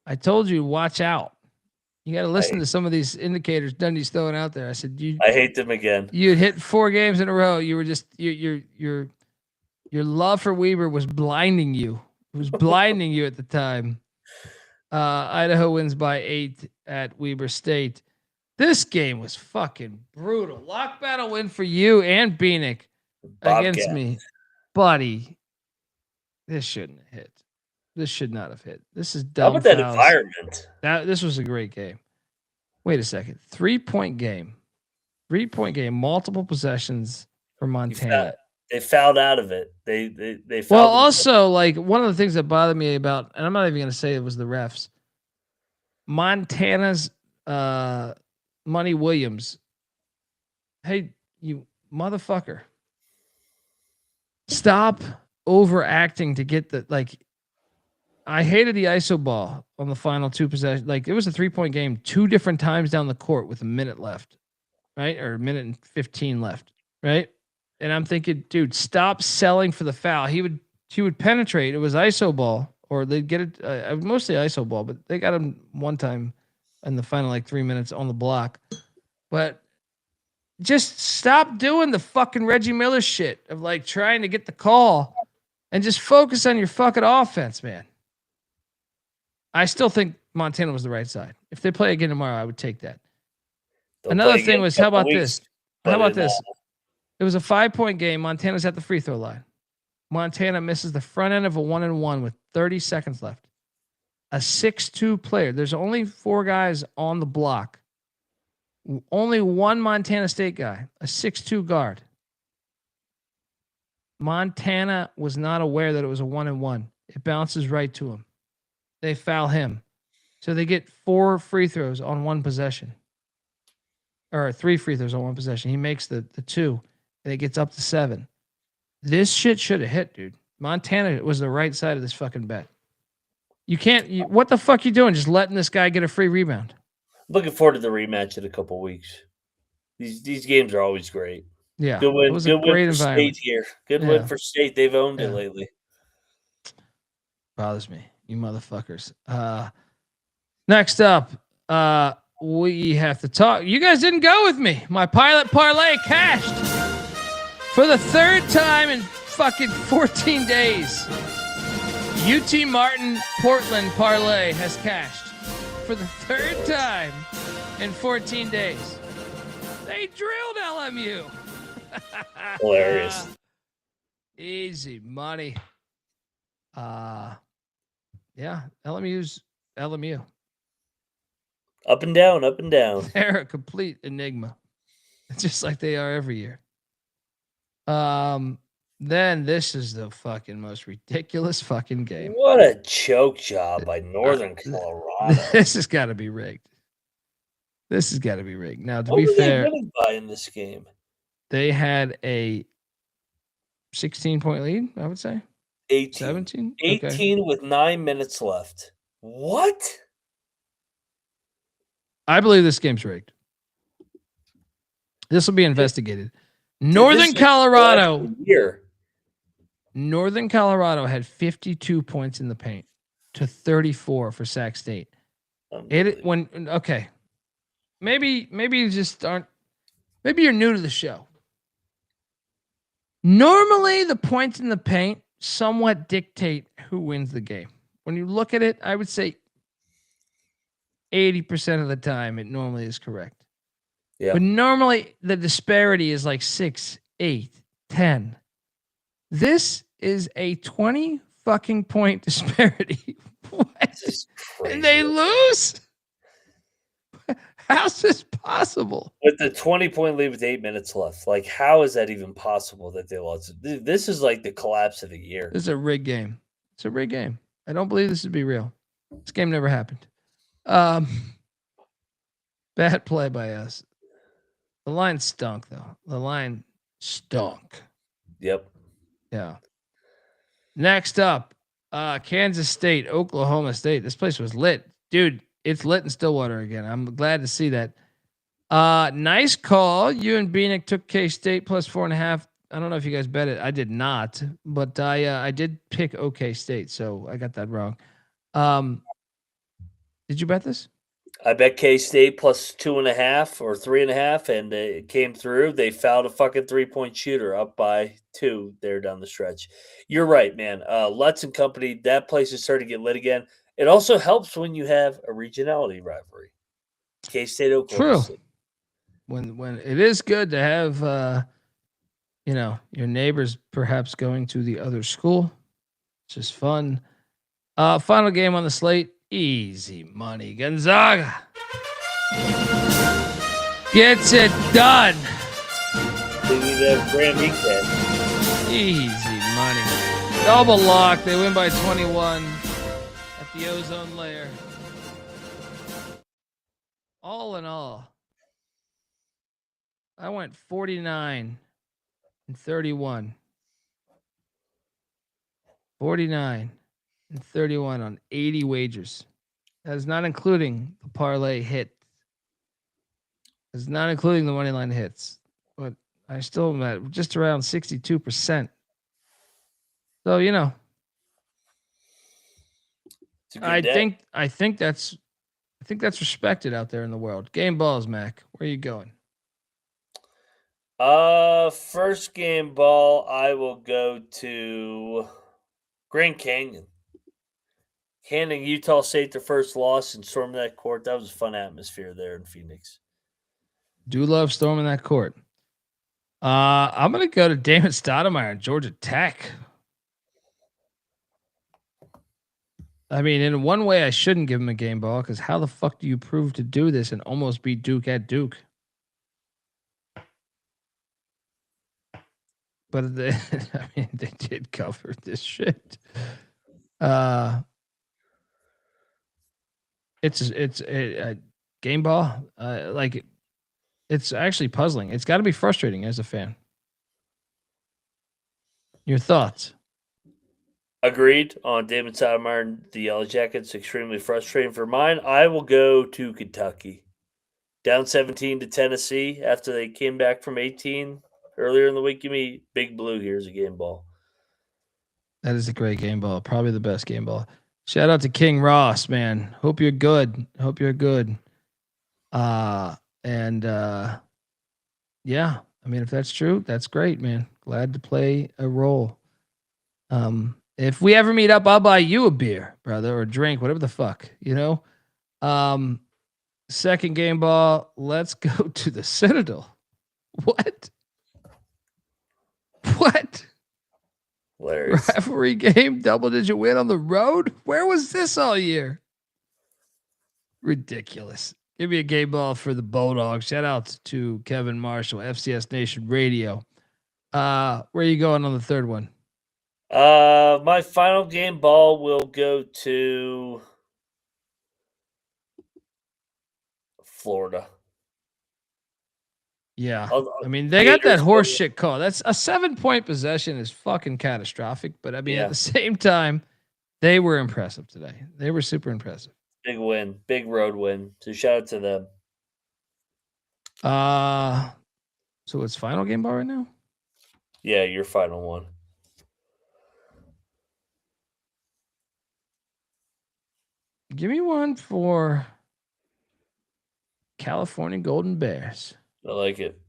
A: I told you, watch out. You got to listen to some of these indicators Dundee's throwing out there. I said,
F: I hate them again.
A: You'd hit 4 games in a row. You were just your love for Weber was blinding you. It was blinding you at the time. Idaho wins by 8 at Weber State. This game was fucking brutal. Lock battle win for you and Bieniek against me, buddy. This shouldn't have hit. This should not have hit. This is dumb.
F: How about that environment?
A: This was a great game. Wait a second. 3-point game. 3-point game. Multiple possessions for Montana.
F: They fouled out of it. They fouled.
A: Well, also, like, one of the things that bothered me about, and I'm not even going to say it was the refs, Montana's Money Williams. Hey, you motherfucker. Stop overacting to get the, like, I hated the ISO ball on the final 2 possessions. Like, it was a 3-point game 2 different times down the court with a minute left, right? Or a minute and 15 left, right? And I'm thinking, dude, stop selling for the foul. He would penetrate. It was ISO ball, or they'd get it mostly ISO ball, but they got him one time in the final like 3 minutes on the block. But just stop doing the fucking Reggie Miller shit of like trying to get the call and just focus on your fucking offense, man. I still think Montana was the right side. If they play again tomorrow, I would take that. Another thing was, how about this? How about this? It was a 5-point game. Montana's at the free throw line. Montana misses the front end of a 1-and-1 with 30 seconds left. A 6'2" player. There's only 4 guys on the block. Only one Montana State guy, a 6'2" guard. Montana was not aware that it was a 1-and-1. It bounces right to him. They foul him. So they get 4 free throws on one possession. Or 3 free throws on one possession. He makes the 2, and it gets up to 7. This shit should have hit, dude. Montana was the right side of this fucking bet. You can't. What the fuck you doing? Just letting this guy get a free rebound.
F: Looking forward to the rematch in a couple weeks. These games are always great.
A: Yeah,
F: good win.
A: It was
F: good
A: a great
F: win for
A: environment.
F: State here. Good win for State. They've owned it lately.
A: Bothers me, you motherfuckers. Next up, we have to talk. You guys didn't go with me. My pilot parlay cashed for the 3rd time in fucking 14 days. UT Martin Portland parlay has cashed for the 3rd time in 14 days. They drilled LMU.
F: Hilarious.
A: Easy money. Yeah, LMU's LMU.
F: Up and down, up and down.
A: They're a complete enigma. Just like they are every year. Then this is the fucking most ridiculous fucking game.
F: What a choke job by Northern Colorado.
A: This has got to be rigged. This has got to be rigged. Now, to
F: What
A: be
F: were
A: fair,
F: they winning by in this game?
A: they had a 16-point lead, I would say.
F: 18.
A: 17?
F: 18 with 9 minutes left. What?
A: I believe this game's rigged. This will be investigated. Northern Colorado had 52 points in the paint to 34 for Sac State. Maybe you just aren't. Maybe you're new to the show. Normally, the points in the paint somewhat dictate who wins the game. When you look at it, I would say 80% of the time, it normally is correct.
F: Yeah.
A: But normally the disparity is like 6, 8, 10. This is a 20 fucking point disparity. What?
F: This is crazy.
A: And they lose? How's this possible?
F: With the 20-point lead with 8 minutes left. Like, how is that even possible that they lost? This is like the collapse of the year.
A: This is a rigged game. It's a rigged game. I don't believe this would be real. This game never happened. Bad play by us. The line stunk, though. The line stunk.
F: Yep.
A: Yeah. Next up, Kansas State, Oklahoma State. This place was lit. Dude, it's lit in Stillwater again. I'm glad to see that. Nice call. You and Bieniek took K-State plus 4.5. I don't know if you guys bet it. I did not, but I did pick OK State, so I got that wrong. Did you bet this?
F: I bet K-State plus 2.5 or 3.5, and it came through. They fouled a fucking 3-point shooter up by 2 there down the stretch. You're right, man. Lutz and company, that place is starting to get lit again. It also helps when you have a regionality rivalry. K-State, Oklahoma State.
A: When it is good to have your neighbors perhaps going to the other school. It's just fun. Final game on the slate. Easy money. Gonzaga gets it done.
F: They need to have Graham Eaton.
A: Easy money. Double lock. They win by 21 at the ozone layer. All in all, I went 49 and 31. 49 and 31 on 80 wagers. That is not including the parlay hit. It's not including the money line hits. But I still am at just around 62%. So, I think that's respected out there in the world. Game balls, Mac. Where are you going?
F: First game ball, I will go to Grand Canyon. Handing Utah State their first loss and storming that court. That was a fun atmosphere there in Phoenix.
A: Do love storming that court. I'm going to go to Damon Stoudemire and Georgia Tech. I mean, in one way, I shouldn't give him a game ball because how the fuck do you prove to do this and almost beat Duke at Duke? But they did cover this shit. It's a game ball. It's actually puzzling. It's got to be frustrating as a fan. Your thoughts?
F: Agreed on David Stoudemire and the Yellow Jackets. Extremely frustrating for mine. I will go to Kentucky. Down 17 to Tennessee after they came back from 18 earlier in the week. Give me Big Blue here as a game ball.
A: That is a great game ball. Probably the best game ball. Shout out to King Ross, man. Hope you're good. Yeah. I mean, if that's true, that's great, man. Glad to play a role. If we ever meet up, I'll buy you a beer, brother, or a drink, whatever the fuck, Second game ball. Let's go to the Citadel. What?
F: Hilarious.
A: Rivalry game, double-digit win on the road? Where was this all year? Ridiculous. Give me a game ball for the Bulldogs. Shout out to Kevin Marshall, FCS Nation Radio. Where are you going on the third one?
F: My final game ball will go to Florida.
A: Yeah. I mean, they got that horse shit call. That's a 7-point possession is fucking catastrophic. But I mean, at the same time, they were impressive today. They were super impressive.
F: Big win, big road win. So shout out to them.
A: So it's final game ball right now?
F: Yeah, your final one.
A: Give me one for California Golden Bears.
F: I like it.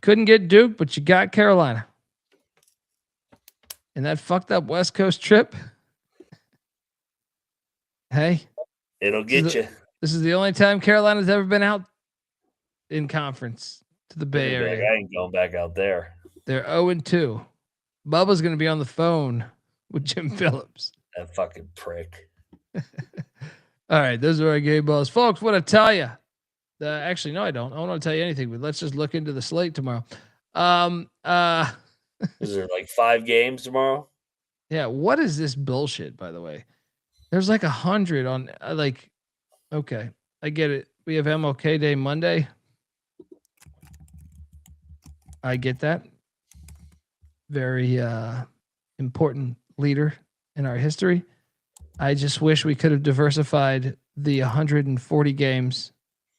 A: Couldn't get Duke, but you got Carolina. And that fucked up West Coast trip. Hey,
F: It'll get you.
A: This is the only time Carolina's ever been out in conference to the Bay Area.
F: I ain't going back out there.
A: They're 0-2. Bubba's going to be on the phone with Jim Phillips.
F: That fucking prick.
A: All right, those are our game balls. Folks, what I tell you. Actually, no, I don't. I don't want to tell you anything, but let's just look into the slate tomorrow.
F: Is there like 5 games tomorrow?
A: Yeah, what is this bullshit, by the way? There's like 100 on okay, I get it. We have MLK Day Monday. I get that. Very important leader in our history. I just wish we could have diversified the 140 games,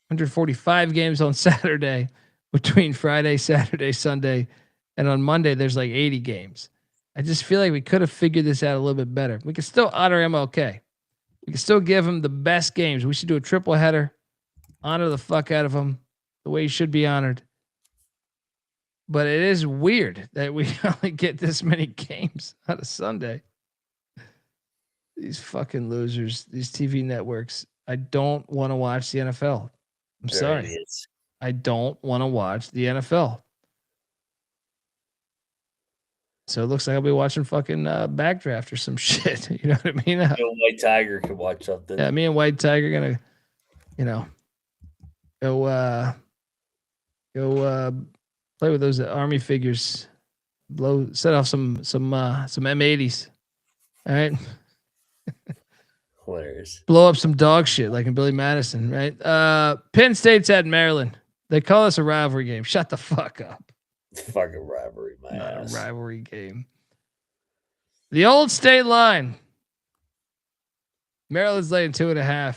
A: 145 games on Saturday between Friday, Saturday, Sunday, and on Monday there's like 80 games. I just feel like we could have figured this out a little bit better. We could still honor MLK. We can still give him the best games. We should do a triple header, honor the fuck out of him the way he should be honored. But it is weird that we only get this many games out of Sunday. These fucking losers, these TV networks. I don't want to watch the NFL. I'm sorry. I don't want to watch the NFL. So it looks like I'll be watching fucking Backdraft or some shit. You know what I mean?
F: White Tiger can watch something.
A: Yeah, me and White Tiger gonna, go play with those Army figures. Set off some M80s. All right.
F: Hilarious.
A: Blow up some dog shit like in Billy Madison, right? Penn State's at Maryland. They call this a rivalry game. Shut the fuck up.
F: It's fucking rivalry, my ass.
A: A rivalry game. The old state line. Maryland's laying 2.5.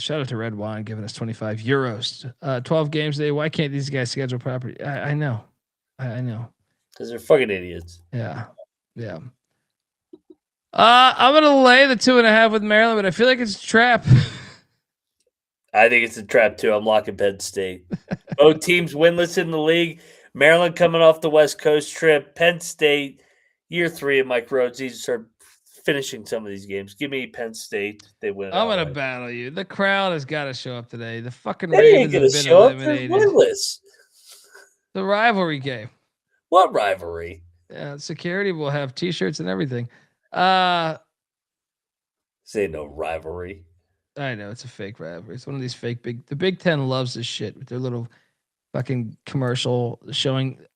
A: Shout out to Red Wine giving us 25 euros. 12 games a day. Why can't these guys schedule properly? I know. I know.
F: Because they're fucking idiots.
A: Yeah. Yeah. I'm gonna lay the 2.5 with Maryland, but I feel like it's a trap.
F: I think it's a trap too. I'm locking Penn State. Both teams winless in the league. Maryland coming off the West Coast trip. Penn State, year 3 of Mike Rhodes. He's start finishing some of these games. Give me Penn State. They win.
A: I'm gonna battle you. The crowd has got to show up today. The fucking
F: They ain't
A: Ravens
F: gonna
A: have been
F: show up. They're
A: eliminated.
F: winless.
A: The rivalry game.
F: What rivalry?
A: Yeah, security will have T-shirts and everything.
F: Say no rivalry.
A: I know it's a fake rivalry. It's one of these fake The Big Ten loves this shit with their little fucking commercial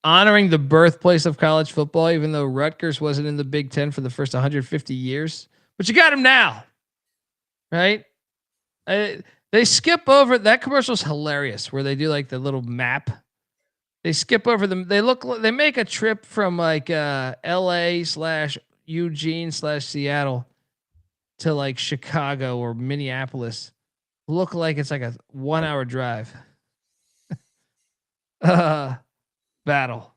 A: honoring the birthplace of college football, even though Rutgers wasn't in the Big Ten for the first 150 years. But you got them now, right? They skip over that commercial's hilarious, where they do like the little map. They skip over them. They make a trip from like LA/Eugene/Seattle to like Chicago or Minneapolis. Look like it's like a 1-hour drive. Battle.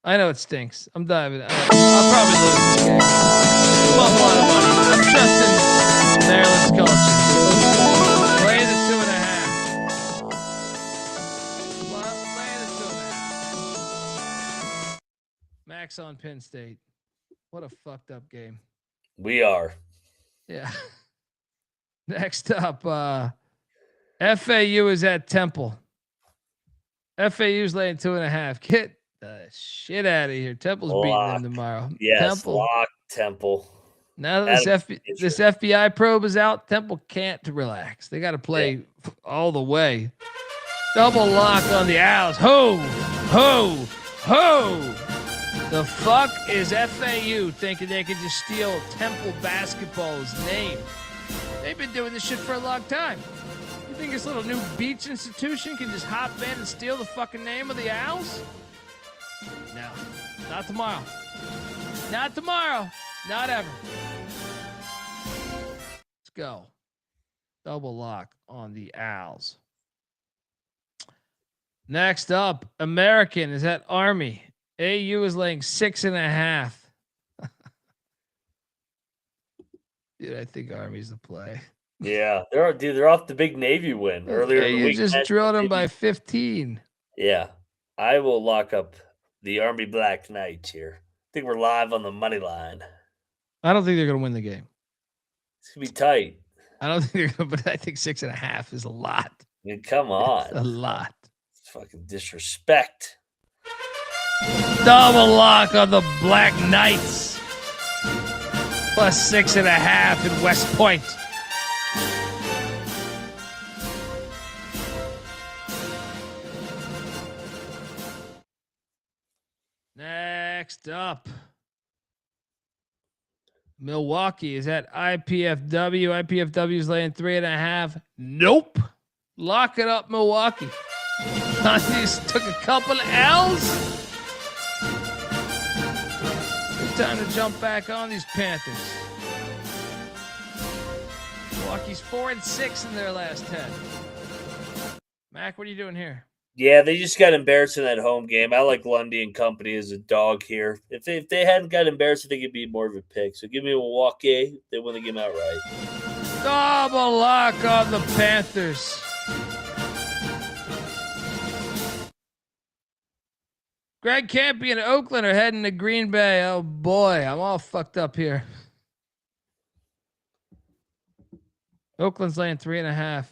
A: I know it stinks. I'm diving. I'll probably lose this game. You want a lot of money. I'm trusting Maryland's culture. Play the 2.5. Play the 2.5. Max on Penn State. What a fucked up game.
F: We are.
A: Yeah. Next up, FAU is at Temple. FAU's laying 2.5. Get the shit out of here. Temple's beating them tomorrow.
F: Yes,
A: Temple.
F: lock Temple.
A: Now that this FBI probe is out, Temple can't relax. They got to play all the way. Double lock on the Owls. Ho, ho, ho. The fuck is FAU thinking they can just steal Temple basketball's name? They've been doing this shit for a long time. You think this little new beach institution can just hop in and steal the fucking name of the Owls? No, not tomorrow. Not tomorrow. Not ever. Let's go. Double lock on the Owls. Next up, American is at Army. AU is laying 6.5. Dude, I think Army's the play.
F: Yeah, they're off the big Navy win earlier in the
A: You
F: week.
A: just drilled them by 15.
F: Yeah, I will lock up the Army Black Knights here. I think we're live on the money line.
A: I don't think they're going to win the game.
F: It's going to be tight.
A: I don't think they're going to, but I think 6.5 is a lot.
F: I mean, come on.
A: It's a lot.
F: It's fucking disrespect.
A: Double lock on the Black Knights. Plus 6.5 in West Point. Next up, Milwaukee is at IPFW. IPFW is laying 3.5. Nope. Lock it up, Milwaukee. Huskies took a couple of L's. Good time to jump back on these Panthers. Milwaukee's 4-6 in their last 10. Mac, what are you doing here?
F: Yeah, they just got embarrassed in that home game. I like Lundy and company as a dog here. If they hadn't got embarrassed, I think it'd be more of a pick. So give me Milwaukee. They win the game outright.
A: Double lock on the Panthers. Greg Campy and Oakland are heading to Green Bay. Oh boy, I'm all fucked up here. Oakland's laying 3.5.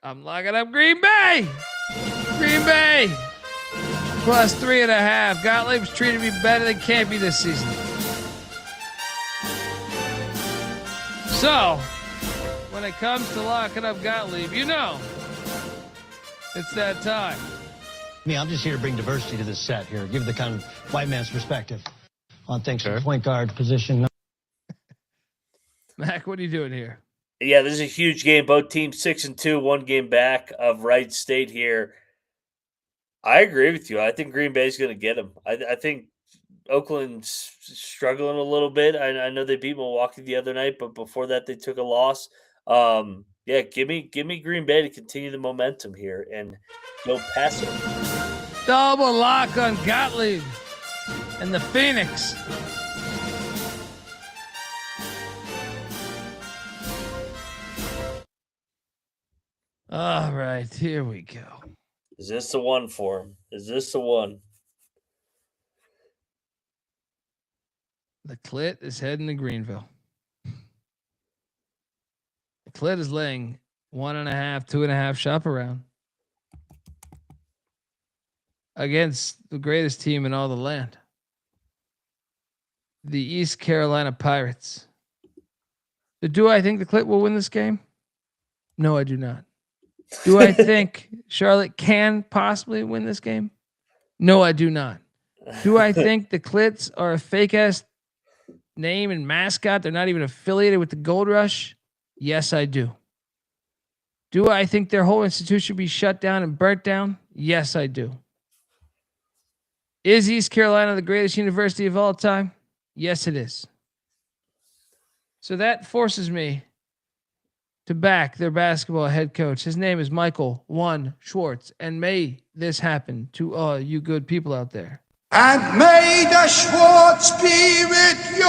A: I'm locking up Green Bay. Green Bay plus 3.5. Gottlieb's treated me better than Campy this season. So, when it comes to locking up Gottlieb, you know, it's that time.
J: I'm just here to bring diversity to this set here. Give the kind of white man's perspective on things from point guard position.
A: Mac, what are you doing here?
F: Yeah, this is a huge game. Both teams 6-2, one game back of Wright State here. I agree with you. I think Green Bay's going to get them. I think Oakland's struggling a little bit. I know they beat Milwaukee the other night, but before that they took a loss. Yeah, give me Green Bay to continue the momentum here and go past it.
A: Double lock on Gottlieb and the Phoenix. All right, here we go.
F: Is this the one for him? Is this the one?
A: The Clit is heading to Greenville. The Clit is laying 1.5, 2.5 shop around against the greatest team in all the land, the East Carolina Pirates. Do I think the Clit will win this game? No, I do not. Do I think Charlotte can possibly win this game? No, I do not. Do I think the Clits are a fake-ass name and mascot? They're not even affiliated with the Gold Rush? Yes, I do. Do I think their whole institution should be shut down and burnt down? Yes, I do. Is East Carolina the greatest university of all time? Yes, it is. So that forces me to back their basketball head coach. His name is Michael Schwartz. And may this happen to all you good people out there.
H: And may the Schwartz be with you.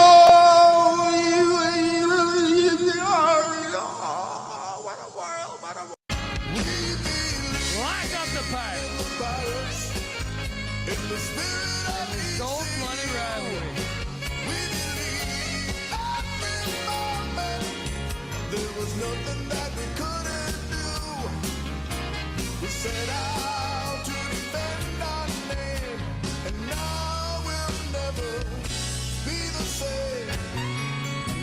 H: What a world, what a world.
A: Lock up the Pirates. In the Gold Money rivalry.
H: There was nothing that we couldn't do. We set out to defend our name, and now we'll never be the same.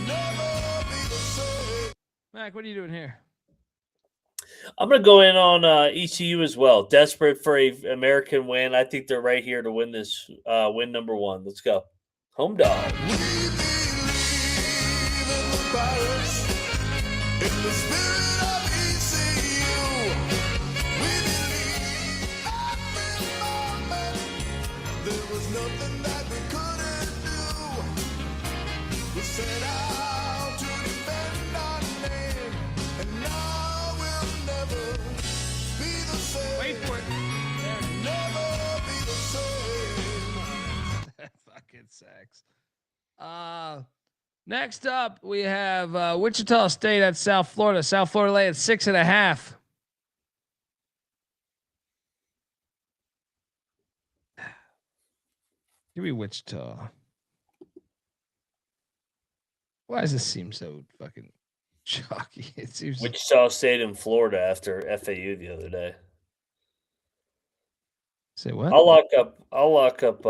H: Never be the same.
A: Mac, what are you doing here?
F: I'm going to go in on ECU as well. Desperate for a American win. I think they're right here to win this. Win number one. Let's go. Home dog.
H: In the spirit of ECU, we believe every moment. There was nothing that we couldn't do. We set out to defend our name, and now we'll never be the same.
A: Wait for it.
H: Never be the same.
A: That fucking sucks. Next up, we have Wichita State at South Florida. South Florida lay at 6.5. Give me Wichita. Why does this seem so fucking chalky? It seems
F: Wichita State in Florida after FAU the other day.
A: Say what?
F: I'll lock up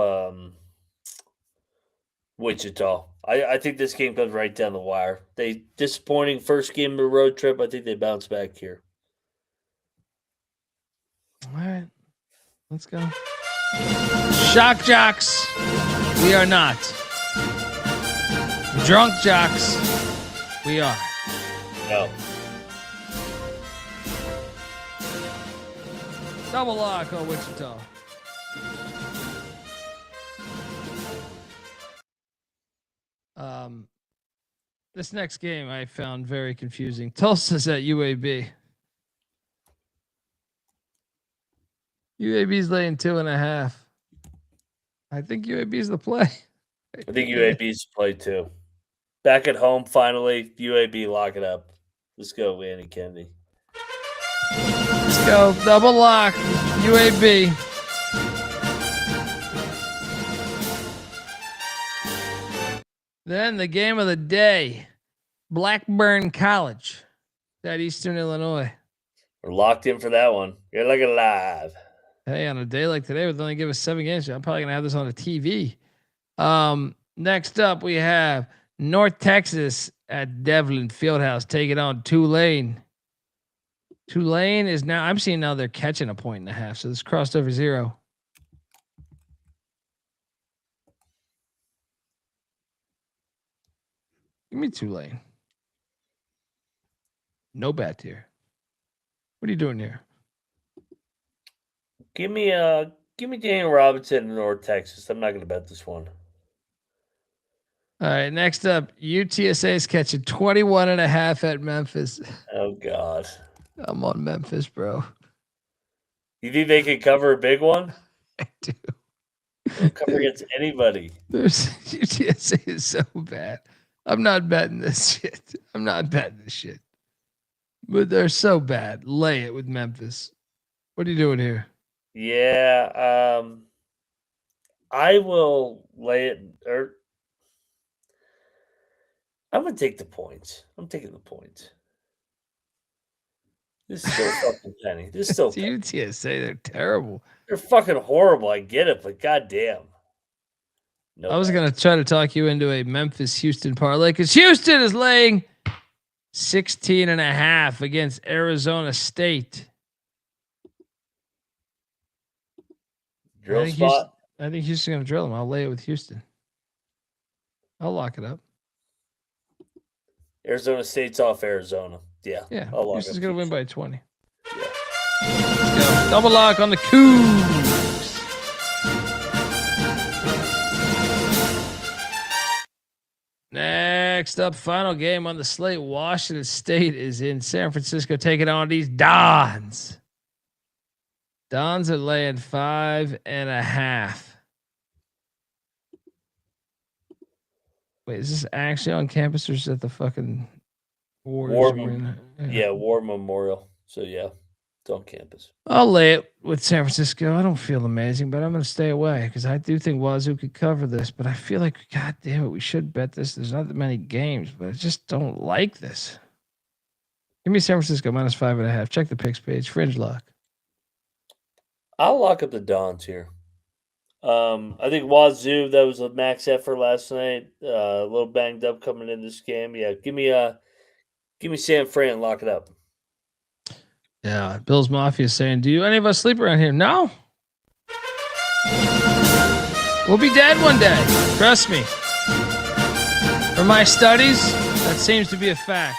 F: Wichita. I think this game comes right down the wire. They disappointing first game of the road trip. I think they bounce back here.
A: All right. Let's go. Shock jocks. We are not. Drunk jocks. We are.
F: No.
A: Double lock on Wichita. This next game I found very confusing. Tulsa's at UAB. UAB's laying 2.5. I think UAB's the play.
F: I think UAB's play too. Back at home, finally. UAB, lock it up. Let's go, Andy Kennedy.
A: Let's go. Double lock. UAB. Then the game of the day. Blackburn College at Eastern Illinois.
F: We're locked in for that one. You're looking live.
A: Hey, on a day like today, with only give us 7 games, I'm probably gonna have this on the TV. Next up, we have North Texas at Devlin Fieldhouse taking on Tulane. Tulane is now. I'm seeing now they're catching 1.5 points, so this crossed over 0. Give me Tulane. No bet here. What are you doing here?
F: Give me Daniel Robinson in North Texas. I'm not going to bet this one.
A: All right, next up, UTSA is catching 21.5 at Memphis.
F: Oh God,
A: I'm on Memphis, bro.
F: You think they could cover a big one?
A: I do.
F: They'll cover against anybody.
A: UTSA is so bad. I'm not betting this shit. I'm not betting this shit. But they're so bad. Lay it with Memphis. What are you doing here?
F: Yeah, I will lay it. Or I'm gonna take the points. I'm taking the points. This is still fucking penny. This is still
A: It's UTSA. They're terrible.
F: They're fucking horrible. I get it, but goddamn. No
A: I was
F: bet.
A: gonna try to talk you into a Memphis Houston parlay because Houston is laying 16.5 against Arizona State.
F: Drill spot.
A: I think Houston's gonna drill them. I'll lay it with Houston. I'll lock it up.
F: Arizona State's off Arizona. Yeah.
A: Yeah,
F: I'll lock
A: Houston's
F: up
A: gonna win
F: Houston.
A: by 20.
F: Yeah.
A: Let's go. Double lock on the Cougs. Next up, final game on the slate. Washington State is in San Francisco taking on these Dons. Dons are laying 5.5. Wait, is this actually on campus or is that the fucking Warriors?
F: War Memorial. So yeah, it's on campus.
A: I'll lay it with San Francisco. I don't feel amazing, but I'm going to stay away because I do think Wazoo could cover this. But I feel like, God damn it, we should bet this. There's not that many games, but I just don't like this. Give me San Francisco minus 5.5. Check the picks page. Fringe lock.
F: I'll lock up the Dons here. I think Wazoo, that was a max effort last night. A little banged up coming in this game. Yeah, give me San Fran. Lock it up.
A: Yeah, Bill's Mafia is saying, do any of us sleep around here? No. We'll be dead one day. Trust me. For my studies, that seems to be a fact.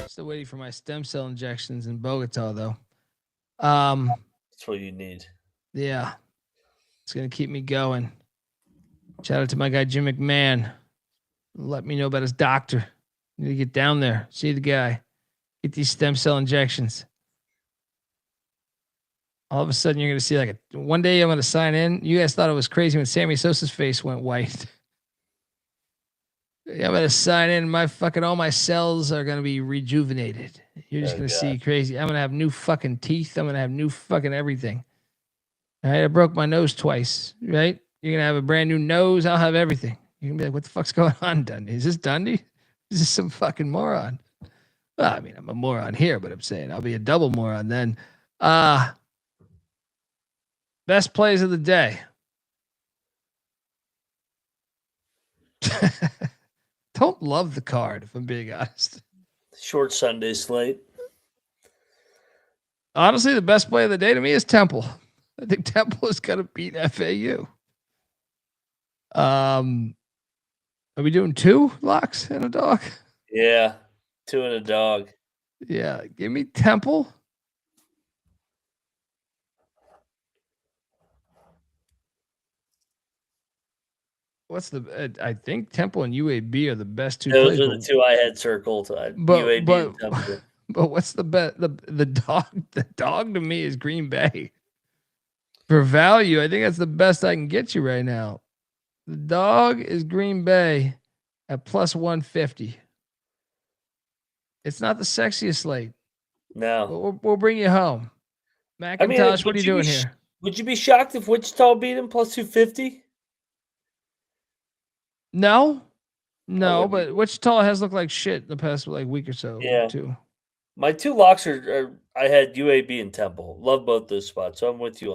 A: Still waiting for my stem cell injections in Bogota, though.
F: That's what you need.
A: Yeah. It's going to keep me going. Shout out to my guy, Jim McMahon. Let me know about his doctor. Need to get down there, see the guy, get these stem cell injections. All of a sudden, you're going to see one day I'm going to sign in. You guys thought it was crazy when Sammy Sosa's face went white. I'm going to sign in. All my cells are going to be rejuvenated. You're just going to see crazy. I'm going to have new fucking teeth. I'm going to have new fucking everything. All right, I broke my nose twice, right? You're going to have a brand new nose. I'll have everything. You're going to be like, what the fuck's going on, Dundee? Is this Dundee? Is this some fucking moron? Well, I mean, I'm a moron here, but I'm saying I'll be a double moron then. Best plays of the day. Don't love the card, if I'm being honest.
F: Short Sunday slate.
A: Honestly, the best play of the day to me is Temple. I think Temple is going to beat FAU. Are we doing 2 locks and a dog?
F: Yeah, 2 and a dog.
A: Yeah, give me Temple. What's the? I think Temple and UAB are the best 2
F: Those
A: plays.
F: are the 2 I had circled. UAB and Temple.
A: But what's the bet? The dog. The dog to me is Green Bay. For value, I think that's the best I can get you right now. The dog is Green Bay at plus 150. It's not the sexiest slate.
F: No.
A: But we'll bring you home. McIntyre, what are you doing here?
F: Would you be shocked if Wichita beat him plus 250?
A: No, but Wichita has looked like shit the past week or so.
F: Yeah.
A: Too.
F: My 2 locks are I had UAB and Temple. Love both those spots, so I'm with you on